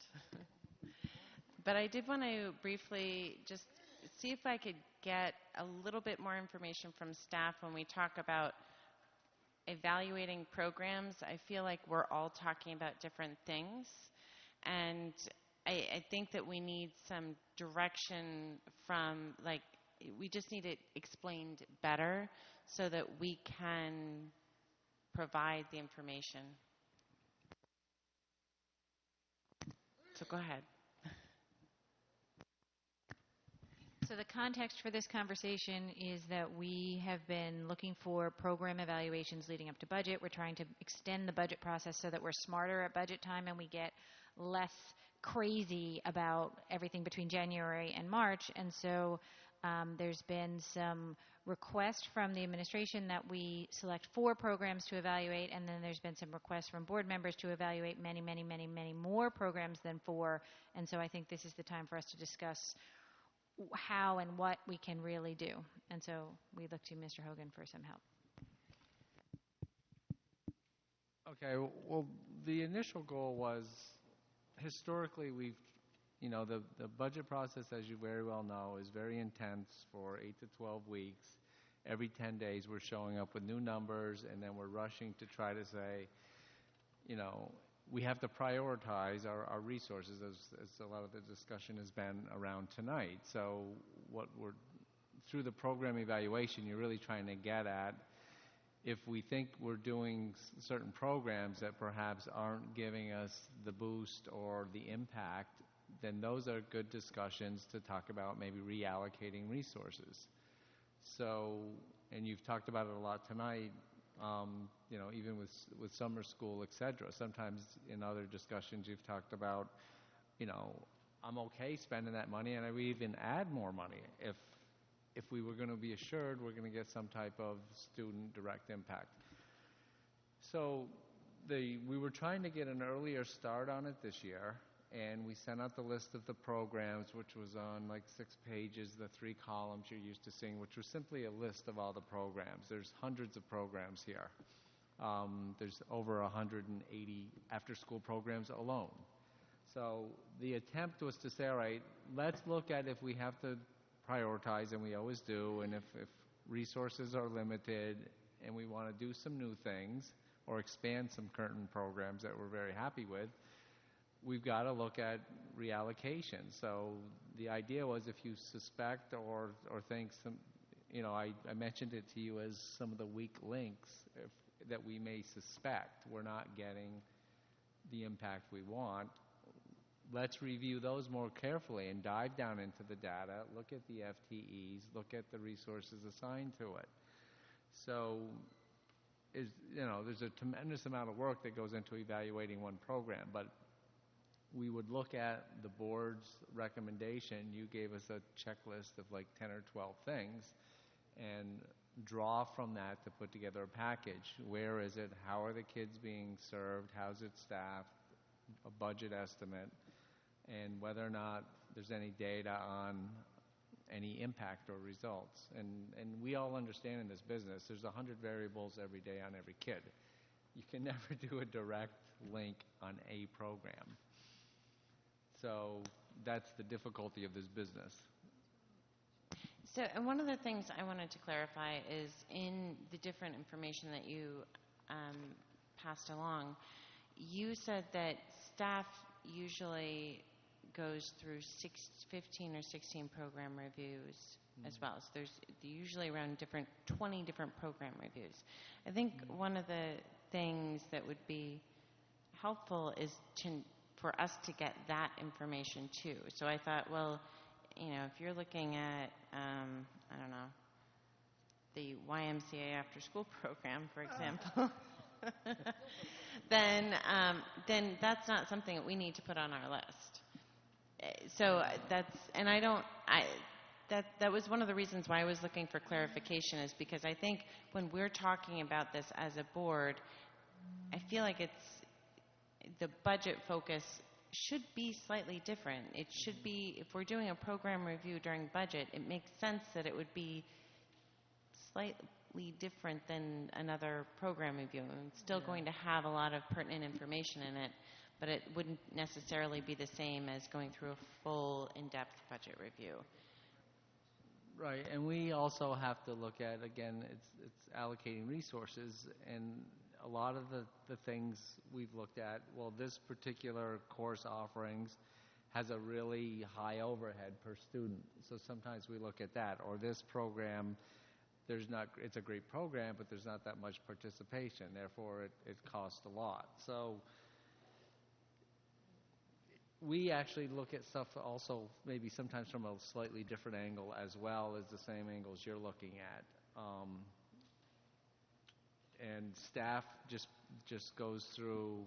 But I did want to briefly just see if I could get a little bit more information from staff when we talk about evaluating programs. I feel like we're all talking about different things, and I think that we need some direction from, like, we just need it explained better so that we can provide the information. So go ahead. So the context for this conversation is that we have been looking for program evaluations leading up to budget. We're trying to extend the budget process so that we're smarter at budget time and we get less crazy about everything between January and March. And so there's been some request from the administration that we select 4 programs to evaluate, and then there's been some requests from board members to evaluate many, many, many, many more programs than 4. And so I think this is the time for us to discuss how and what we can really do. And so we look to Mr. Hogan for some help. Okay, well, the initial goal was, historically, the budget process, as you very well know, is very intense for 8 to 12 weeks. Every 10 days we're showing up with new numbers, and then we're rushing to try to say, we have to prioritize our resources, as a lot of the discussion has been around tonight. So through the program evaluation, you're really trying to get at, if we think we're doing certain programs that perhaps aren't giving us the boost or the impact, then those are good discussions to talk about maybe reallocating resources. So, and you've talked about it a lot tonight, even with summer school, et cetera. Sometimes in other discussions you've talked about, I'm okay spending that money, and I would even add more money if we were going to be assured we're going to get some type of student direct impact. So we were trying to get an earlier start on it this year, and we sent out the list of the programs, which was on like 6 pages, the 3 columns you're used to seeing, which was simply a list of all the programs. There's hundreds of programs here. There's over 180 after-school programs alone. So the attempt was to say, all right, let's look at if we have to prioritize, and we always do, and if resources are limited and we want to do some new things or expand some current programs that we're very happy with, we've got to look at reallocation. So the idea was, if you suspect or think some, I mentioned it to you as some of the weak links that we may suspect we're not getting the impact we want. Let's review those more carefully and dive down into the data, look at the FTEs, look at the resources assigned to it. So there's a tremendous amount of work that goes into evaluating one program, but we would look at the board's recommendation. You gave us a checklist of like 10 or 12 things, and draw from that to put together a package. Where is it? How are the kids being served? How's it staffed? A budget estimate, and whether or not there's any data on any impact or results. And we all understand in this business, there's 100 variables every day on every kid. You can never do a direct link on a program. So that's the difficulty of this business. So, and one of the things I wanted to clarify is in the different information that you passed along, you said that staff usually goes through 15 or 16 program reviews as well. So there's usually around 20 different program reviews. I think one of the things that would be helpful is for us to get that information too. So I thought, well, if you're looking at, I don't know, the YMCA after school program, for example, then that's not something that we need to put on our list. So that was one of the reasons why I was looking for clarification, is because I think when we're talking about this as a board, I feel like the budget focus should be slightly different. It should be, if we're doing a program review during budget, it makes sense that it would be slightly different than another program review. It's still going to have a lot of pertinent information in it, but it wouldn't necessarily be the same as going through a full in-depth budget review. Right, and we also have to look at, again, it's allocating resources, and a lot of the things we've looked at, well, this particular course offerings has a really high overhead per student, so sometimes we look at that. Or this program, it's a great program, but there's not that much participation, therefore it costs a lot. So we actually look at stuff also maybe sometimes from a slightly different angle as well as the same angles you're looking at. And staff just goes through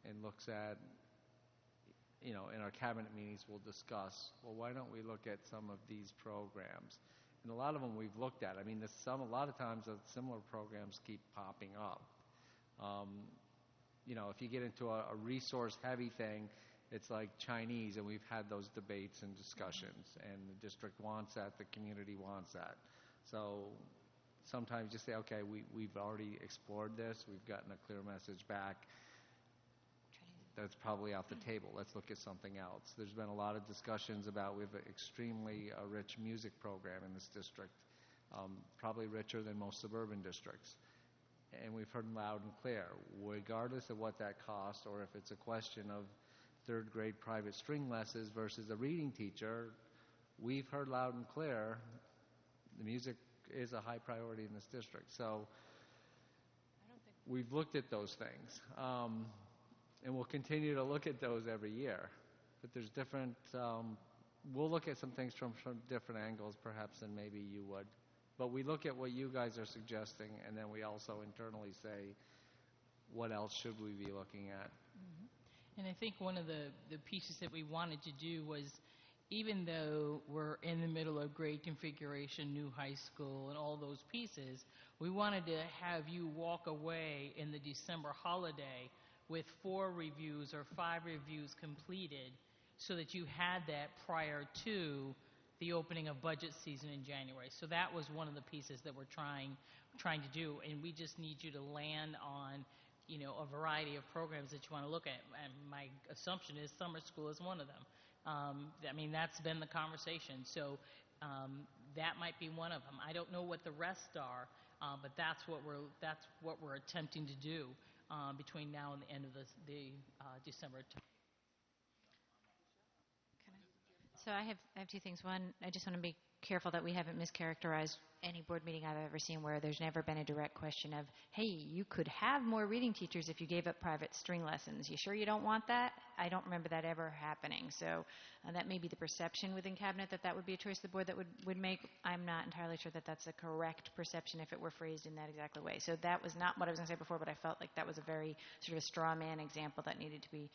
and looks at, in our cabinet meetings we'll discuss, well, why don't we look at some of these programs? And a lot of them we've looked at. I mean, a lot of times similar programs keep popping up. If you get into a resource-heavy thing, it's like Chinese, and we've had those debates and discussions, and the district wants that, the community wants that. So sometimes you say, okay, we've already explored this, we've gotten a clear message back, that's probably off the table, let's look at something else. There's been a lot of discussions about, we have an extremely rich music program in this district, probably richer than most suburban districts. And we've heard loud and clear, regardless of what that costs, or if it's a question of third grade private string lessons versus a reading teacher, we've heard loud and clear, the music is a high priority in this district. So we've looked at those things, and we'll continue to look at those every year. But there's different, we'll look at some things from different angles perhaps than maybe you would. But we look at what you guys are suggesting, and then we also internally say, what else should we be looking at? And I think one of the pieces that we wanted to do was, even though we're in the middle of grade configuration, new high school, and all those pieces, we wanted to have you walk away in the December holiday with 4 reviews or 5 reviews completed, so that you had that prior to the opening of budget season in January. So that was one of the pieces that we're trying to do, and we just need you to land on a variety of programs that you want to look at. And my assumption is summer school is one of them. I mean, that's been the conversation. So that might be one of them. I don't know what the rest are, but that's what we're attempting to do between now and the end of the December term. So I have 2 things. One, I just want to be careful that we haven't mischaracterized any board meeting I've ever seen where there's never been a direct question of, hey, you could have more reading teachers if you gave up private string lessons. You sure you don't want that? I don't remember that ever happening. So that may be the perception within cabinet that would be a choice the board that would make. I'm not entirely sure that that's the correct perception if it were phrased in that exact way. So that was not what I was going to say before, but I felt like that was a very sort of a straw man example that needed to be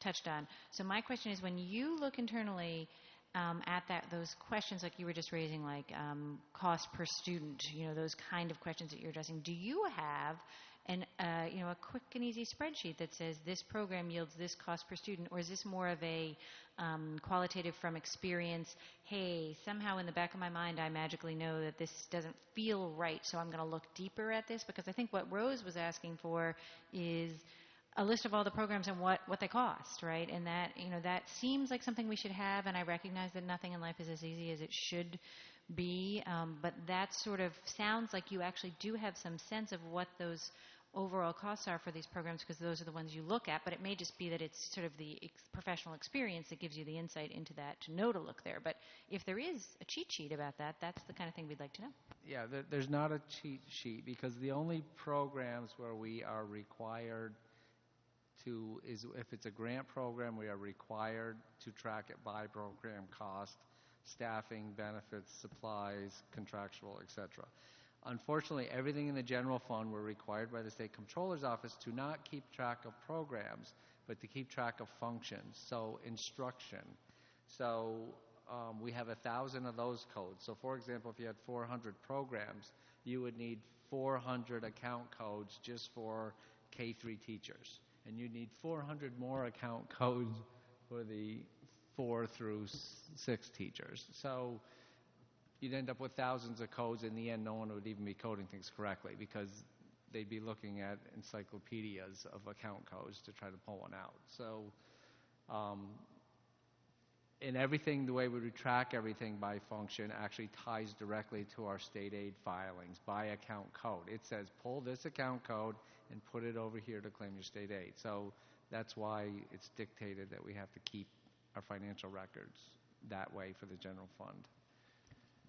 touched on. So my question is, when you look internally at those questions like you were just raising, like cost per student, those kind of questions that you're addressing, do you have a quick and easy spreadsheet that says this program yields this cost per student, or is this more of a qualitative from experience, hey, somehow in the back of my mind I magically know that this doesn't feel right, so I'm going to look deeper at this? Because I think what Rose was asking for is a list of all the programs and what they cost, right? And that, that seems like something we should have, and I recognize that nothing in life is as easy as it should be, but that sort of sounds like you actually do have some sense of what those overall costs are for these programs, because those are the ones you look at, but it may just be that it's sort of the professional experience that gives you the insight into that to know to look there. But if there is a cheat sheet about that, that's the kind of thing we'd like to know. Yeah, there's not a cheat sheet, because the only programs where we are required to is if it's a grant program, we are required to track it by program cost, staffing, benefits, supplies, contractual, etc. Unfortunately, everything in the general fund, we're required by the State Comptroller's Office to not keep track of programs, but to keep track of functions, so instruction. So we have 1,000 of those codes. So for example, if you had 400 programs, you would need 400 account codes just for K-3 teachers. And you need 400 more account codes for the 4 through 6 teachers. So you'd end up with thousands of codes. In the end, no one would even be coding things correctly, because they'd be looking at encyclopedias of account codes to try to pull one out. So in everything, the way we track everything by function actually ties directly to our state aid filings by account code. It says, pull this account code and put it over here to claim your state aid. So that's why it's dictated that we have to keep our financial records that way for the general fund.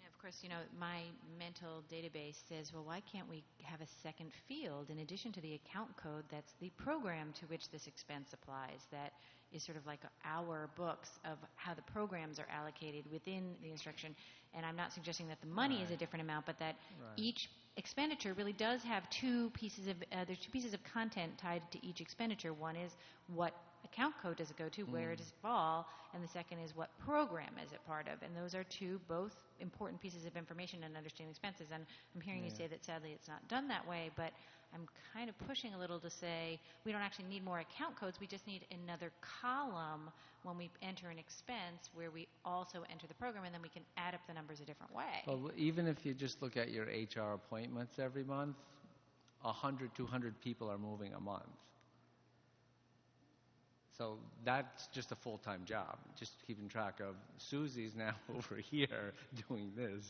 Of course, my mental database says, well, why can't we have a second field in addition to the account code that's the program to which this expense applies, that is sort of like our books of how the programs are allocated within the instruction. And I'm not suggesting that the money is a different amount, but that each expenditure really does have there's two pieces of content tied to each expenditure. One is what account code does it go to, where does it fall, and the second is what program is it part of. And those are two both important pieces of information in understanding expenses. And I'm hearing you say that sadly it's not done that way, but I'm kind of pushing a little to say we don't actually need more account codes, we just need another column when we enter an expense where we also enter the program, and then we can add up the numbers a different way. Well, even if you just look at your HR appointments every month, 100, 200 people are moving a month. So that's just a full-time job, just keeping track of Susie's now over here doing this.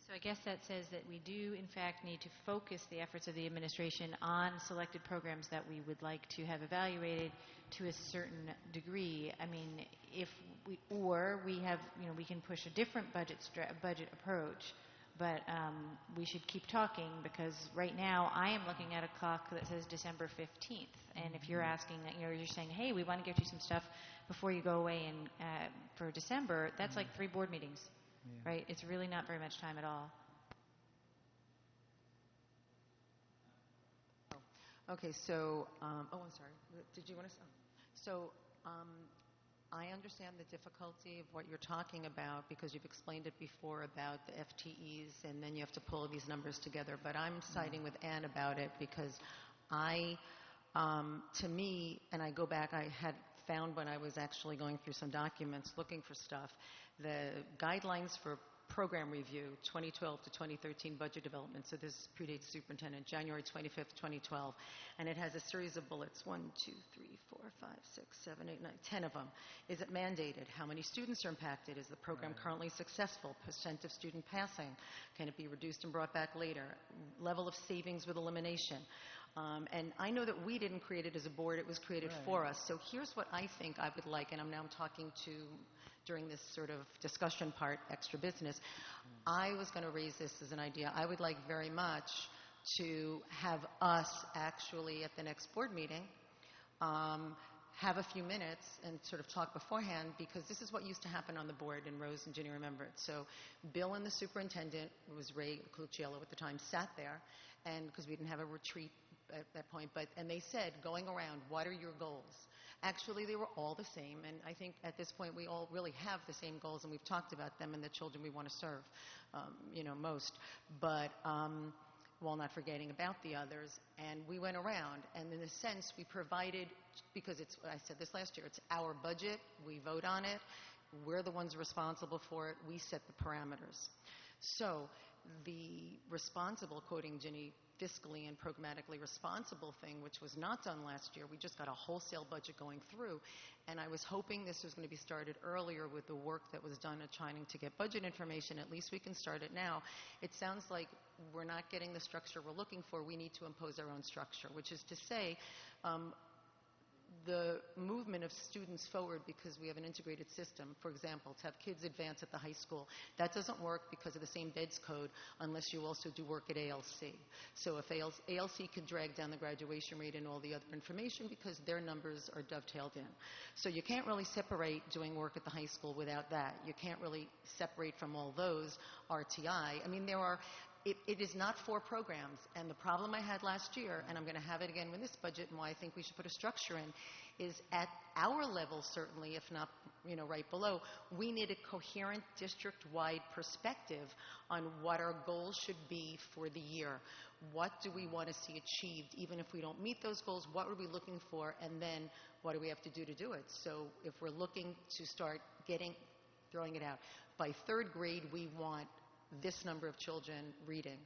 So I guess that says that we do, in fact, need to focus the efforts of the administration on selected programs that we would like to have evaluated to a certain degree. I mean, if we have, we can push a different budget approach, but we should keep talking, because right now I am looking at a clock that says December 15th. And if you're asking, you're saying, hey, we want to get you some stuff before you go away for December, that's like 3 board meetings. Yeah. Right? It's really not very much time at all. Okay, so, I'm sorry. Did you want to say? So, I understand the difficulty of what you're talking about, because you've explained it before about the FTEs, and then you have to pull these numbers together. But I'm siding with Ann about it, because to me, and I go back, I had found when I was actually going through some documents looking for stuff, the guidelines for program review, 2012 to 2013 budget development. So this predates superintendent, January 25th, 2012. And it has a series of bullets, 1, 2, 3, 4, 5, 6, 7, 8, 9, 10 of them. Is it mandated? How many students are impacted? Is the program currently successful? Percent of student passing? Can it be reduced and brought back later? Level of savings with elimination. And I know that we didn't create it as a board, it was created for us. So here's what I think I would like, and I'm talking to, during this sort of discussion part, extra business. I was going to raise this as an idea. I would like very much to have us actually at the next board meeting have a few minutes and sort of talk beforehand, because this is what used to happen on the board, and Rose and Ginny remember it. So Bill and the superintendent, it was Ray Clucciello at the time, sat there, and because we didn't have a retreat at that point, and they said, going around, what are your goals? Actually, they were all the same, and I think at this point we all really have the same goals, and we've talked about them and the children we want to serve, most. But while not forgetting about the others, and we went around, and in a sense we provided, because I said this last year, it's our budget, we vote on it, we're the ones responsible for it, we set the parameters. So the responsible, quoting Ginny, fiscally and programmatically responsible thing, which was not done last year. We just got a wholesale budget going through, and I was hoping this was going to be started earlier with the work that was done at trying to get budget information. At least we can start it now. It sounds like we're not getting the structure we're looking for. We need to impose our own structure, which is to say, the movement of students forward because we have an integrated system. For example, to have kids advance at the high school, that doesn't work because of the same BEDS code unless you also do work at ALC. So if ALC could drag down the graduation rate and all the other information because their numbers are dovetailed in. So you can't really separate doing work at the high school without that. You can't really separate from all those RTI. I mean, it is not 4 programs, and the problem I had last year, and I'm going to have it again with this budget, and why I think we should put a structure in, is at our level, certainly, if not, right below, we need a coherent district-wide perspective on what our goals should be for the year. What do we want to see achieved? Even if we don't meet those goals, what are we looking for, and then what do we have to do it? So if we're looking to start throwing it out, by 3rd grade, we want this number of children reading,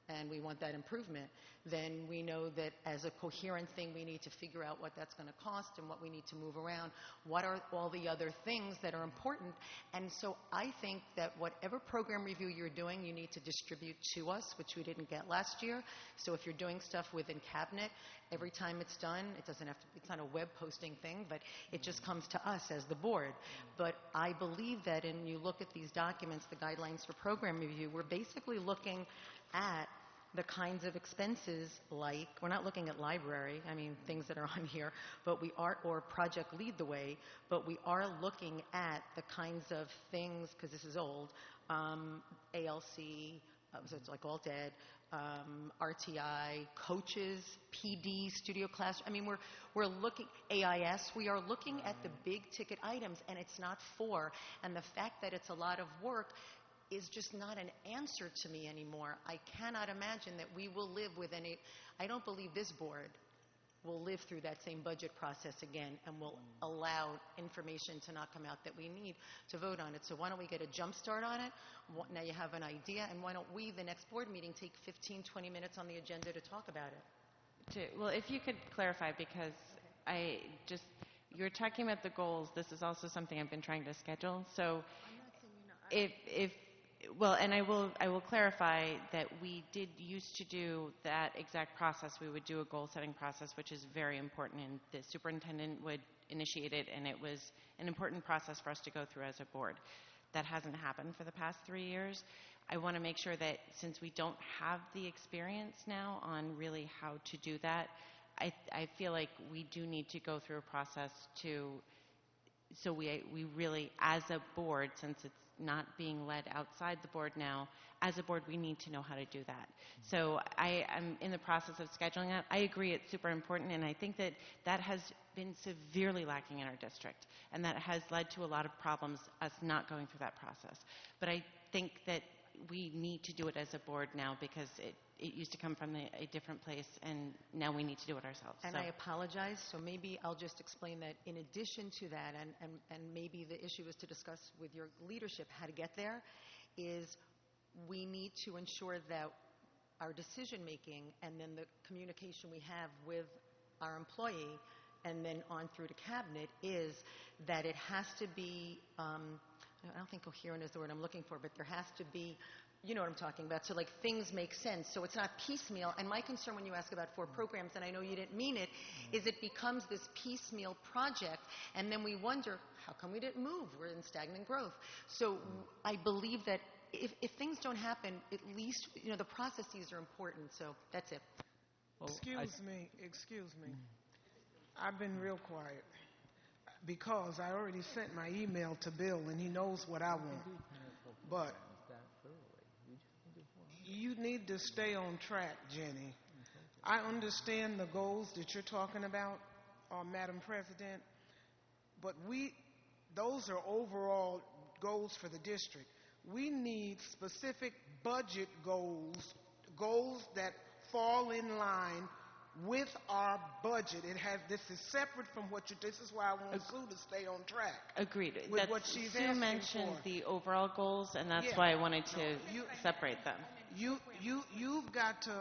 and we want that improvement, then we know that as a coherent thing, we need to figure out what that's going to cost and what we need to move around. What are all the other things that are important? And so I think that whatever program review you're doing, you need to distribute to us, which we didn't get last year. So if you're doing stuff within Cabinet, every time it's done, it's not a web posting thing, but it just comes to us as the board. But I believe that, and you look at these documents, the guidelines for program review, we're basically looking at the kinds of expenses, like, we're not looking at library, things that are on here, but we are, or Project Lead the Way, but we are looking at the kinds of things, because this is old, ALC, so it's like all dead, RTI, coaches, PD, studio class. We're looking, AIS, we are looking at the big ticket items, and it's not 4. And the fact that it's a lot of work is just not an answer to me anymore. I cannot imagine that we will live with I don't believe this board will live through that same budget process again and will allow information to not come out that we need to vote on it. So why don't we get a jump start on it? Now you have an idea, and why don't we, the next board meeting, take 15, 20 minutes on the agenda to talk about it? Well, if you could clarify, because you're talking about the goals. This is also something I've been trying to schedule. So and I will clarify that we did used to do that exact process. We would do a goal-setting process, which is very important, and the superintendent would initiate it, and it was an important process for us to go through as a board. That hasn't happened for the past 3 years. I want to make sure that since we don't have the experience now on really how to do that, I feel like we do need to go through a process so we really, as a board, since it's not being led outside the board now, as a board, we need to know how to do that. So I am in the process of scheduling that. I agree it's super important, and I think that has been severely lacking in our district, and that has led to a lot of problems, us not going through that process. But I think that we need to do it as a board now because it used to come from a different place, and now we need to do it ourselves. And I apologize, so maybe I'll just explain that in addition to that, and maybe the issue is to discuss with your leadership how to get there, is we need to ensure that our decision-making and then the communication we have with our employee and then on through to Cabinet is that it has to be, I don't think coherent is the word I'm looking for, but there has to be, you know what I'm talking about, so things make sense. So it's not piecemeal. And my concern when you ask about 4 programs, and I know you didn't mean it, is it becomes this piecemeal project, and then we wonder, how come we didn't move? We're in stagnant growth. So I believe that if things don't happen, at least, the processes are important. So that's it. Excuse me. I've been real quiet because I already sent my email to Bill, and he knows what I want. But you need to stay on track, Jenny. I understand the goals that you're talking about, Madam President, but those are overall goals for the district. We need specific budget goals that fall in line with our budget. This is separate from this is why I want Sue to stay on track. Agreed. With what she's Sue asking mentioned for. the overall goals, and that's why I wanted to separate them. You've got to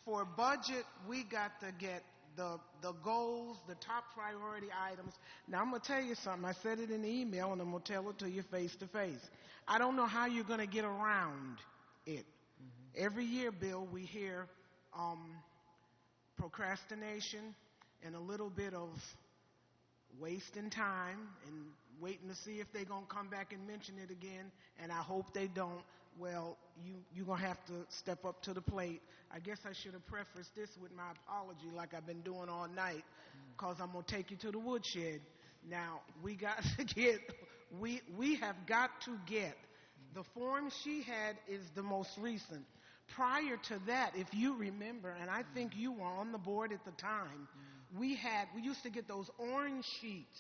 For budget, we got to get the goals, the top priority items. Now, I'm going to tell you something. I said it in the email, and I'm going to tell it to you face to face. I don't know how you're going to get around it. Every year, Bill, we hear procrastination and a little bit of wasting time and waiting to see if they're going to come back and mention it again, and I hope they don't. Well, you're going to have to step up to the plate. I guess I should have prefaced this with my apology like I've been doing all night, because I'm going to take you to the woodshed. Now, we got to get, we have got to get, the form she had is the most recent. Prior to that, if you remember, and I think you were on the board at the time, we used to get those orange sheets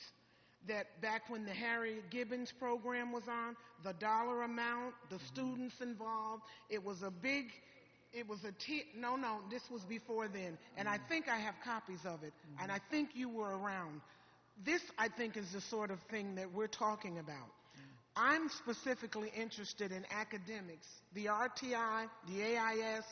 that back when the Harriet Gibbons program was on, the dollar amount, the students involved, it was a big, no, this was before then, and I think I have copies of it, and I think you were around. This, I think, is the sort of thing that we're talking about. I'm specifically interested in academics, the RTI, the AIS.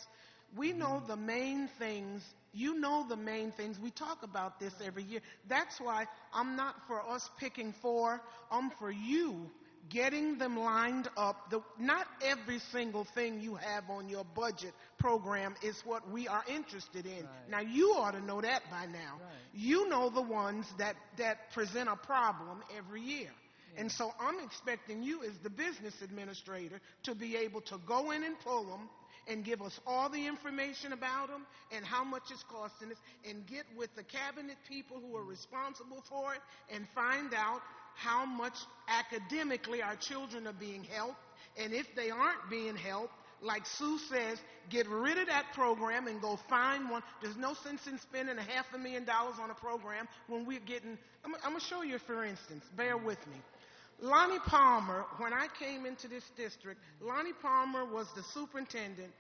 We know the main things. You know the main things. We talk about this every year. That's why I'm not for us picking four. I'm for you getting them lined up. Not every single thing you have on your budget program is what we are interested in. Right. Now, you ought to know that by now. Right. You know the ones that present a problem every year. And so I'm expecting you as the business administrator to be able to go in and pull them and give us all the information about them and how much it's costing us, and get with the cabinet people who are responsible for it and find out how much academically our children are being helped. And if they aren't being helped, like Sue says, get rid of that program and go find one. There's no sense in spending $500,000 on a program when we're getting, I'm going to show you, for instance, bear with me. Lonnie Palmer, when I came into this district, Lonnie Palmer was the superintendent.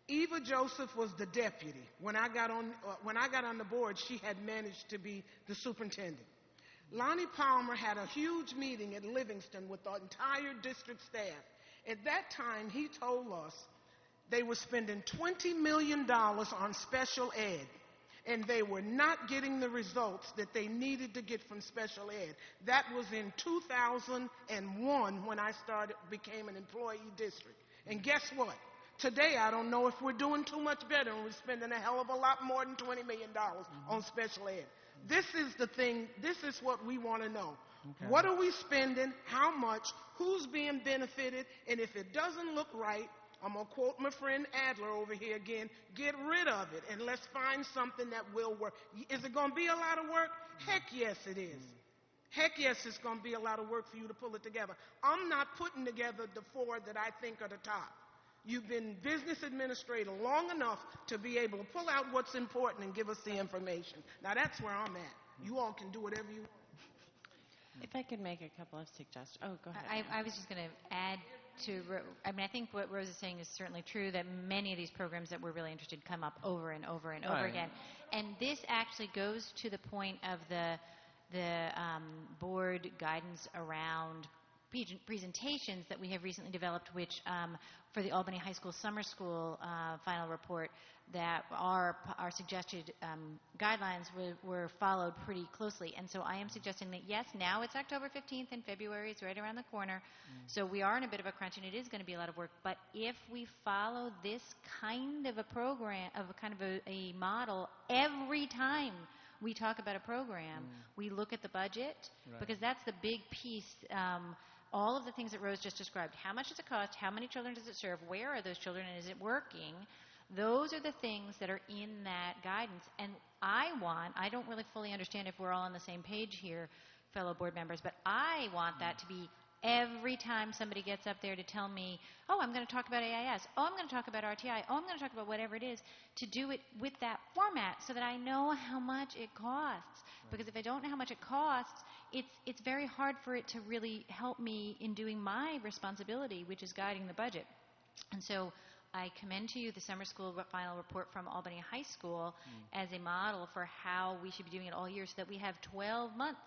Eva Joseph was the deputy. When I got on the board, she had managed to be the superintendent. Lonnie Palmer had a huge meeting at Livingston with the entire district staff. At that time, he told us they were spending $20 million on special ed, and they were not getting the results that they needed to get from special ed. That was in 2001 when I became an employee district. And guess what? Today, I don't know if we're doing too much better, and we're spending a hell of a lot more than $20 million on special ed. This is the thing, this is what we want to know. Okay. What are we spending? How much? Who's being benefited? And if it doesn't look right, I'm going to quote my friend Adler over here again, get rid of it and let's find something that will work. Is it going to be a lot of work? Heck yes, it is. Heck yes, it's going to be a lot of work for you to pull it together. I'm not putting together the four that I think are the top. You've been business administrator long enough to be able to pull out what's important and give us the information. Now, that's where I'm at. You all can do whatever you want. If I could make a couple of suggestions. Oh, go ahead. I was just going to add to, I mean, I think what Rose is saying is certainly true, that many of these programs that we're really interested in come up over and over and over again. And this actually goes to the point of the board guidance around presentations that we have recently developed, which for the Albany High School Summer School final report, that our suggested guidelines were followed pretty closely. And so I am suggesting that, yes, now it's October 15th and February is right around the corner. So we are in a bit of a crunch and it is going to be a lot of work. But if we follow this kind of a program, of a kind of a model every time we talk about a program, we look at the budget, because that's the big piece. All of the things that Rose just described, how much does it cost, how many children does it serve, where are those children, and is it working? Those are the things that are in that guidance. And I don't really fully understand if we're all on the same page here, fellow board members, but I want that to be every time somebody gets up there to tell me, oh, I'm going to talk about AIS, oh, I'm going to talk about RTI, oh, I'm going to talk about whatever it is, to do it with that format so that I know how much it costs. Because if I don't know how much it costs, it's very hard for it to really help me in doing my responsibility, which is guiding the budget. And so I commend to you the summer school final report from Albany High School as a model for how we should be doing it all year, so that we have 12 months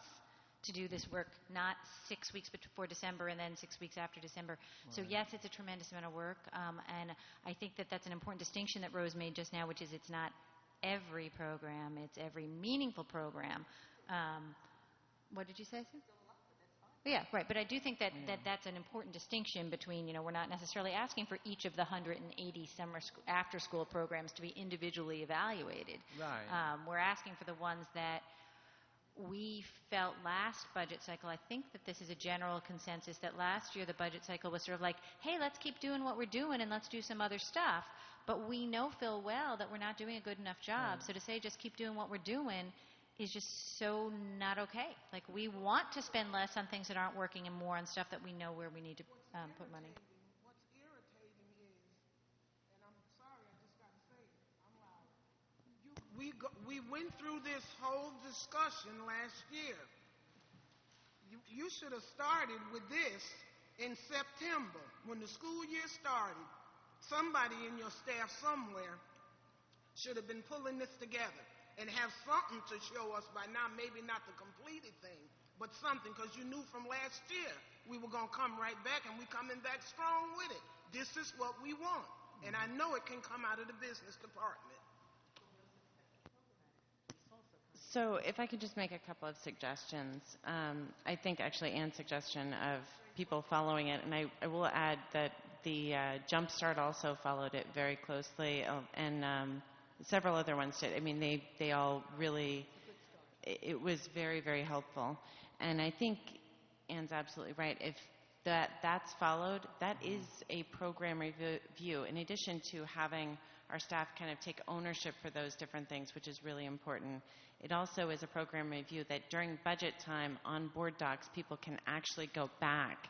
to do this work, not 6 weeks before December and then 6 weeks after December. So Right. yes, it's a tremendous amount of work, and I think that that's an important distinction that Rose made just now, which is it's not every program, it's every meaningful program. What did you say, Sue? Yeah, right. But I do think that, that's an important distinction between, we're not necessarily asking for each of the 180 after-school programs to be individually evaluated. Right. We're asking for the ones that we felt last budget cycle. I think that this is a general consensus that last year the budget cycle was sort of like, hey, let's keep doing what we're doing and let's do some other stuff. But we know full well that we're not doing a good enough job. So to say just keep doing what we're doing is just so not okay. Like, we want to spend less on things that aren't working and more on stuff that we know where we need to put money. What's irritating is, and I'm sorry, I just got to say it, I'm loud. We went through this whole discussion last year. You should have started with this in September when the school year started. Somebody in your staff somewhere should have been pulling this together and have something to show us by now, maybe not the completed thing, but something, because you knew from last year we were going to come right back, and we're coming back strong with it. This is what we want, and I know it can come out of the business department. So if I could just make a couple of suggestions. I think actually Anne's suggestion of people following it, and I will add that the Jumpstart also followed it very closely, and several other ones did. I mean, they all really, it was very, very helpful. And I think Anne's absolutely right. If that's followed, that is a program review, in addition to having our staff kind of take ownership for those different things, which is really important. It also is a program review that during budget time on board docs, people can actually go back,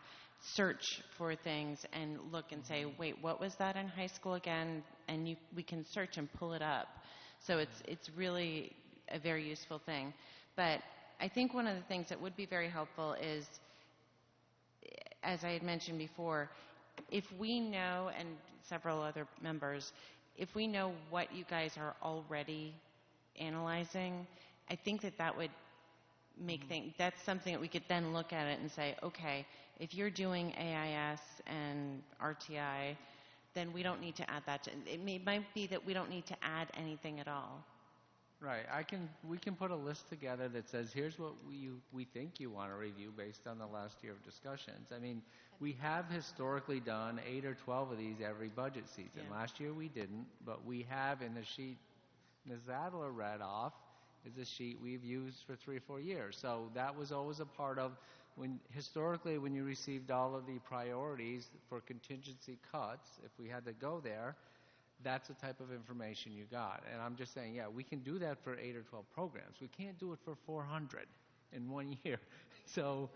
search for things, and look and say, wait, what was that in high school again? And we can search and pull it up. So it's really a very useful thing. But I think one of the things that would be very helpful is, as I had mentioned before, if we know, and several other members, if we know what you guys are already analyzing, I think that would make things, that's something that we could then look at it and say, okay, if you're doing AIS and RTI, then we don't need to add that. It might be that we don't need to add anything at all. Right. We can put a list together that says, here's what we think you want to review based on the last year of discussions. I mean, we have historically done 8 or 12 of these every budget season. Yeah. Last year we didn't, but we have in the sheet Ms. Adler read off is a sheet we've used for 3 or 4 years. So that was always a part of historically when you received all of the priorities for contingency cuts, if we had to go there, that's the type of information you got. And I'm just saying, yeah, we can do that for 8 or 12 programs. We can't do it for 400 in 1 year. So,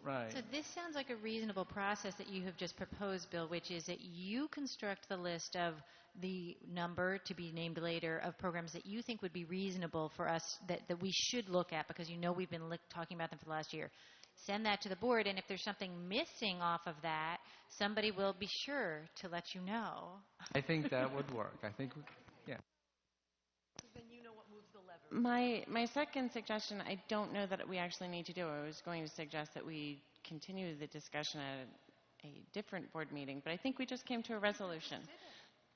right. So this sounds like a reasonable process that you have just proposed, Bill, which is that you construct the list of the number to be named later of programs that you think would be reasonable for us, that we should look at, because we've been talking about them for the last year. Send that to the board, and if there's something missing off of that, somebody will be sure to let you know. I think that would work. I think, yeah. Then you know what moves the lever. My second suggestion, I don't know that we actually need to do. I was going to suggest that we continue the discussion at a different board meeting, but I think we just came to a resolution.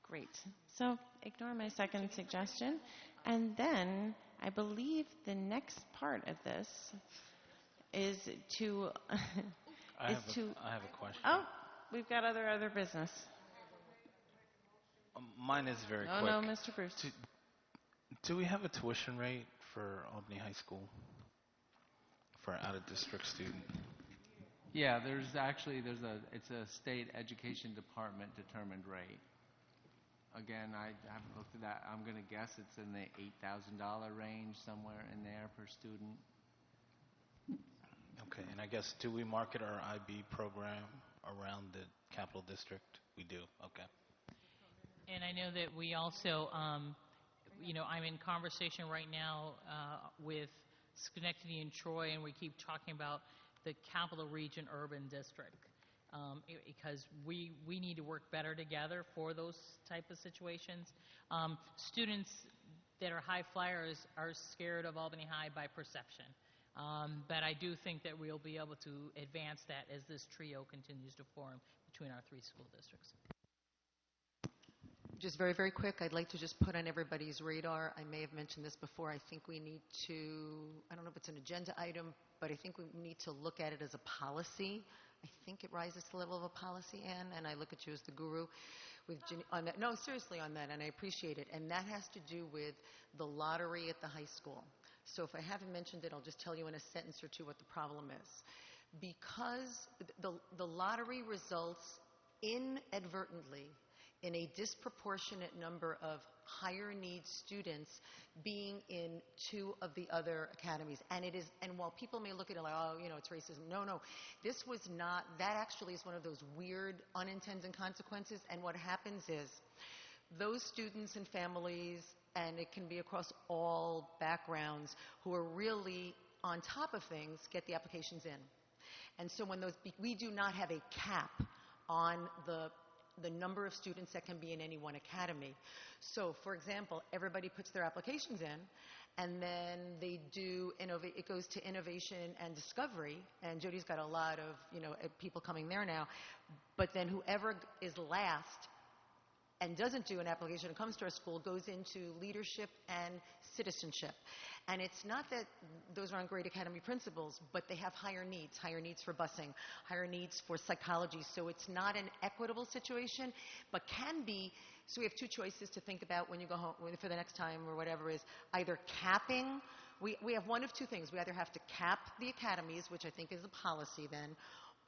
Great. So ignore my second suggestion. And then I believe the next part of this is to... I have a question. Oh, we've got other business. Mine is very quick. Oh, no, Mr. Bruce. Do we have a tuition rate for Albany High School for an out-of-district student? Yeah, it's a state education department determined rate. Again, I haven't looked at that. I'm going to guess it's in the $8,000 range, somewhere in there per student. Okay, and I guess, do we market our IB program around the Capital District? We do, okay. And I know that we also, I'm in conversation right now with Schenectady and Troy, and we keep talking about the Capital Region Urban District. Because we need to work better together for those type of situations. Students that are high flyers are scared of Albany High by perception. But I do think that we'll be able to advance that as this trio continues to form between our 3 school districts. Just very, very quick, I'd like to just put on everybody's radar, I may have mentioned this before, I think we need to, I don't know if it's an agenda item, but I think we need to look at it as a policy. I think it rises to the level of a policy, Anne, and I look at you as the guru with on that. No, seriously on that, and I appreciate it. And that has to do with the lottery at the high school. So if I haven't mentioned it, I'll just tell you in a sentence or two what the problem is. Because the lottery results inadvertently in a disproportionate number of higher needs students being in 2 of the other academies. And it is, and while people may look at it like, oh, you know, it's racism. No. This was not, that actually is one of those weird unintended consequences. And what happens is those students and families, and it can be across all backgrounds, who are really on top of things, get the applications in. And so when those, we do not have a cap on the number of students that can be in any one academy. So, for example, everybody puts their applications in, and then they do, it goes to innovation and discovery, and Jody's got a lot of, people coming there now, but then whoever is last and doesn't do an application and comes to our school goes into leadership and citizenship. And it's not that those aren't great academy principals, but they have higher needs for busing, higher needs for psychology. So it's not an equitable situation, but can be. So we have 2 choices to think about when you go home for the next time or whatever is either capping. We have one of 2 things. We either have to cap the academies, which I think is a policy then,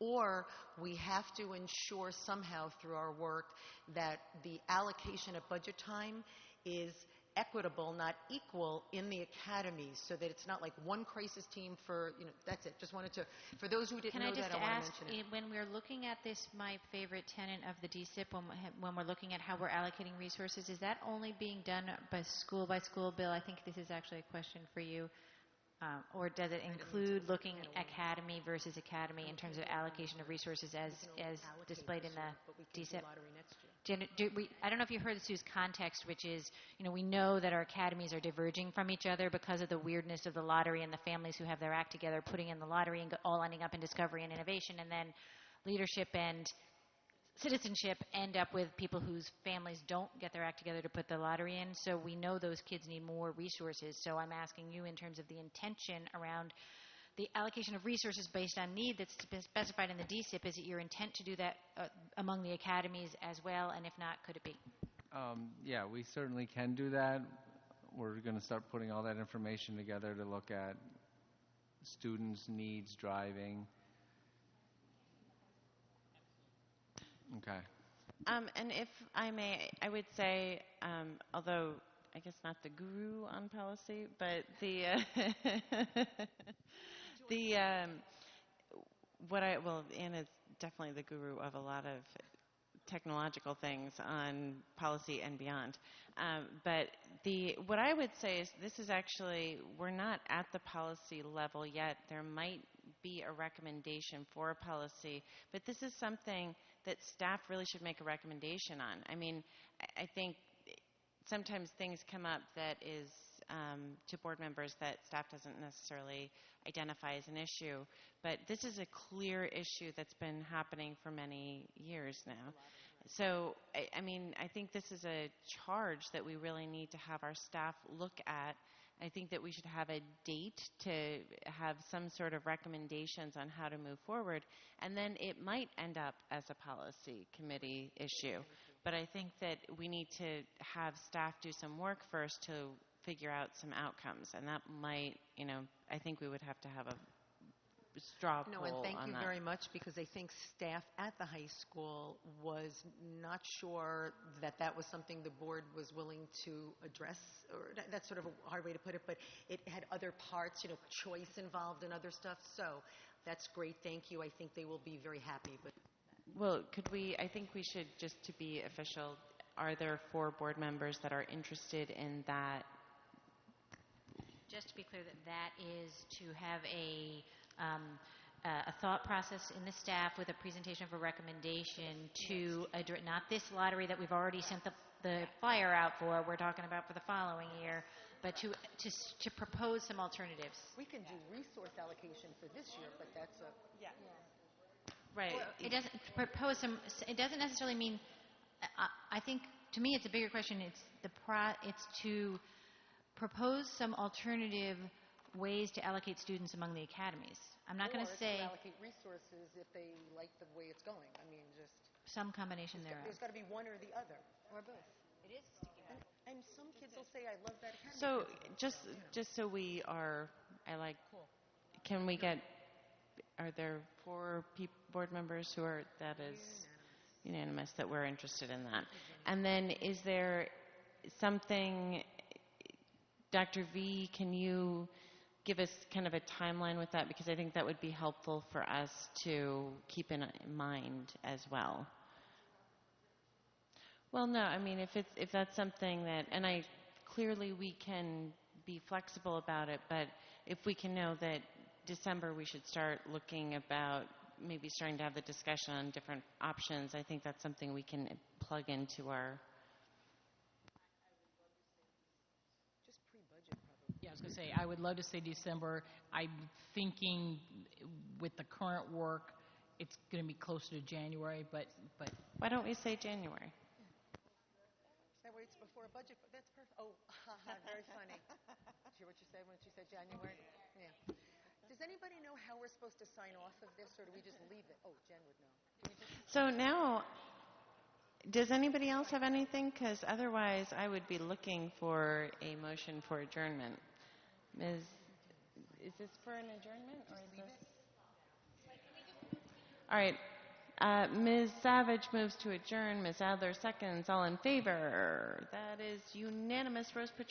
or we have to ensure somehow through our work that the allocation at budget time is equitable, not equal, in the academies, so that it's not like one crisis team for, that's it. Just wanted to, for those who didn't know that, I want to mention it. When we're looking at this, my favorite tenet of the DSIP, when we're looking at how we're allocating resources, is that only being done by school, Bill? I think this is actually a question for you. Or does it include looking academy versus academy in terms of allocation of resources as displayed in the DSIP? I don't know if you heard Sue's context, which is, we know that our academies are diverging from each other because of the weirdness of the lottery and the families who have their act together putting in the lottery and all ending up in discovery and innovation, and then leadership and citizenship end up with people whose families don't get their act together to put the lottery in. So we know those kids need more resources. So I'm asking you in terms of the intention around the allocation of resources based on need that's specified in the DSIP. Is it your intent to do that among the academies as well? And if not, could it be? Yeah, we certainly can do that. We're going to start putting all that information together to look at students' needs driving. Okay. And if I may, I would say, although I guess not the guru on policy, but Anna's definitely the guru of a lot of technological things on policy and beyond. But what I would say is this is actually, we're not at the policy level yet. There might be a recommendation for a policy, but this is something that staff really should make a recommendation on. I mean, I think sometimes things come up that is to board members that staff doesn't necessarily identify as an issue, but this is a clear issue that's been happening for many years now. So, I think this is a charge that we really need to have our staff look at. I think that we should have a date to have some sort of recommendations on how to move forward, and then it might end up as a policy committee issue. But I think that we need to have staff do some work first to figure out some outcomes, and that might, I think we would have to have a straw poll on that. No, and thank you very much, because I think staff at the high school was not sure that was something the board was willing to address, or that's sort of a hard way to put it, but it had other parts, choice involved and other stuff. So that's great. Thank you. I think they will be very happy. But well, I think we should, just to be official, are there 4 board members that are interested in that? Just to be clear, that is to have a thought process in the staff with a presentation of a recommendation to address, not this lottery that we've already sent the the flyer out for, we're talking about for the following year, but to propose some alternatives. We can do resource allocation for this year, but that's a... Yeah. Right. It doesn't propose some. It doesn't necessarily mean. I think to me, it's a bigger question. It's to propose some alternative ways to allocate students among the academies. I'm not going to say to allocate resources if they like the way it's going. I mean, just some combination thereof. There's got to be one or the other. Or both. It is sticky note. And some kids will say, "I love that academy." So just so we are, can we get? Are there 4 board members who are that is unanimous that we're interested in that? And then is there something, Dr. V? Can you give us kind of a timeline with that, because I think that would be helpful for us to keep in mind as well. Well, no, I mean, if that's something that, and clearly we can be flexible about it, but if we can know that December we should start looking about maybe starting to have the discussion on different options, I think that's something we can plug into our... Just pre-budget, probably. Yeah, I was going to say, I would love to say December. I'm thinking with the current work, it's going to be closer to January, but... Why don't we say January? That way it's before a budget. That's perfect. Oh, very funny. Did you hear what you said when she said January? Yeah. Does anybody know how we're supposed to sign off of this, or do we just leave it? Oh, Jen would know. So now, does anybody else have anything? Because otherwise, I would be looking for a motion for adjournment. Ms., is this for an adjournment, or is this? All right. Ms. Savage moves to adjourn. Ms. Adler seconds. All in favor? That is unanimous. Rose, put your